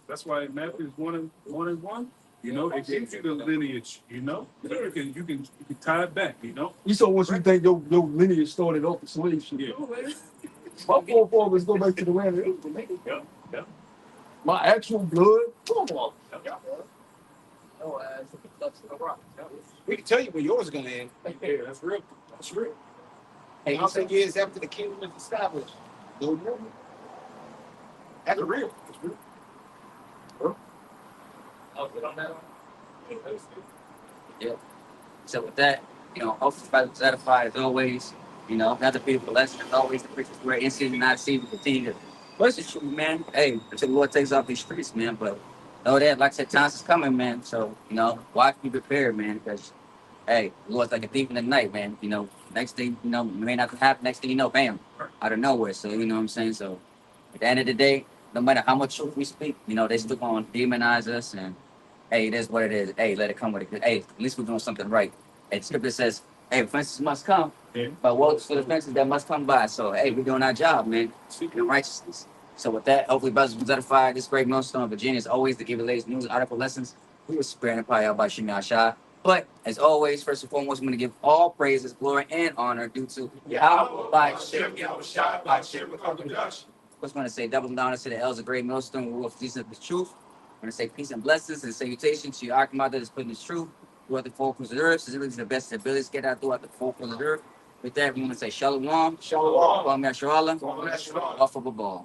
That's why Matthew is 1:1. It gives you the lineage. You can tie it back. You saw once you think your lineage started off the slave ship. Yeah. My forefathers go back to the land of Israel. Yeah. My actual blood forefathers. We can tell you where yours is going to end. Yeah, that's real. Hey, how many years after the kingdom is established? No more. That's real. Yeah. So with that, hopefully by the satisfied as always, another beautiful lesson as always, the preachers were in season, not season, continue to push the truth, man. Hey, until the Lord takes off these streets, man. But know that, like I said, times is coming, man. So, watch, be prepared, man, because hey, the Lord's like a thief in the night, man. Next thing, may not happen, next thing you know, bam, out of nowhere. So, you know what I'm saying? So at the end of the day, no matter how much truth we speak, they still gonna demonize us, and hey, it is what it is. Hey, let it come with it. Hey, at least we're doing something right. And scripture says, hey, offenses must come, but woes for the offenses that must come by. So, hey, we're doing our job, man. Speaking of righteousness. So with that, hopefully brothers will certify this great millstone of Virginia as always to give you the latest news, article lessons. We were sparing the pie out by Shimi Ashai. But as always, first and foremost, I'm going to give all praises, glory, and honor due to Yahweh by Shimi Ashai by Shimi Ashai. First, going to say double down to the elders of great millstone who will teach us the truth. I'm going to say peace and blessings and salutations to your Archimother that's putting this truth throughout the four corners of the earth. So it's the best abilities to get out throughout the four corners of the earth. With that, we want to say shalom. Shalom. Kwame Asherallah. Off of a ball.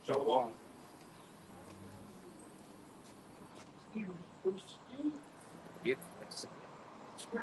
Shalom.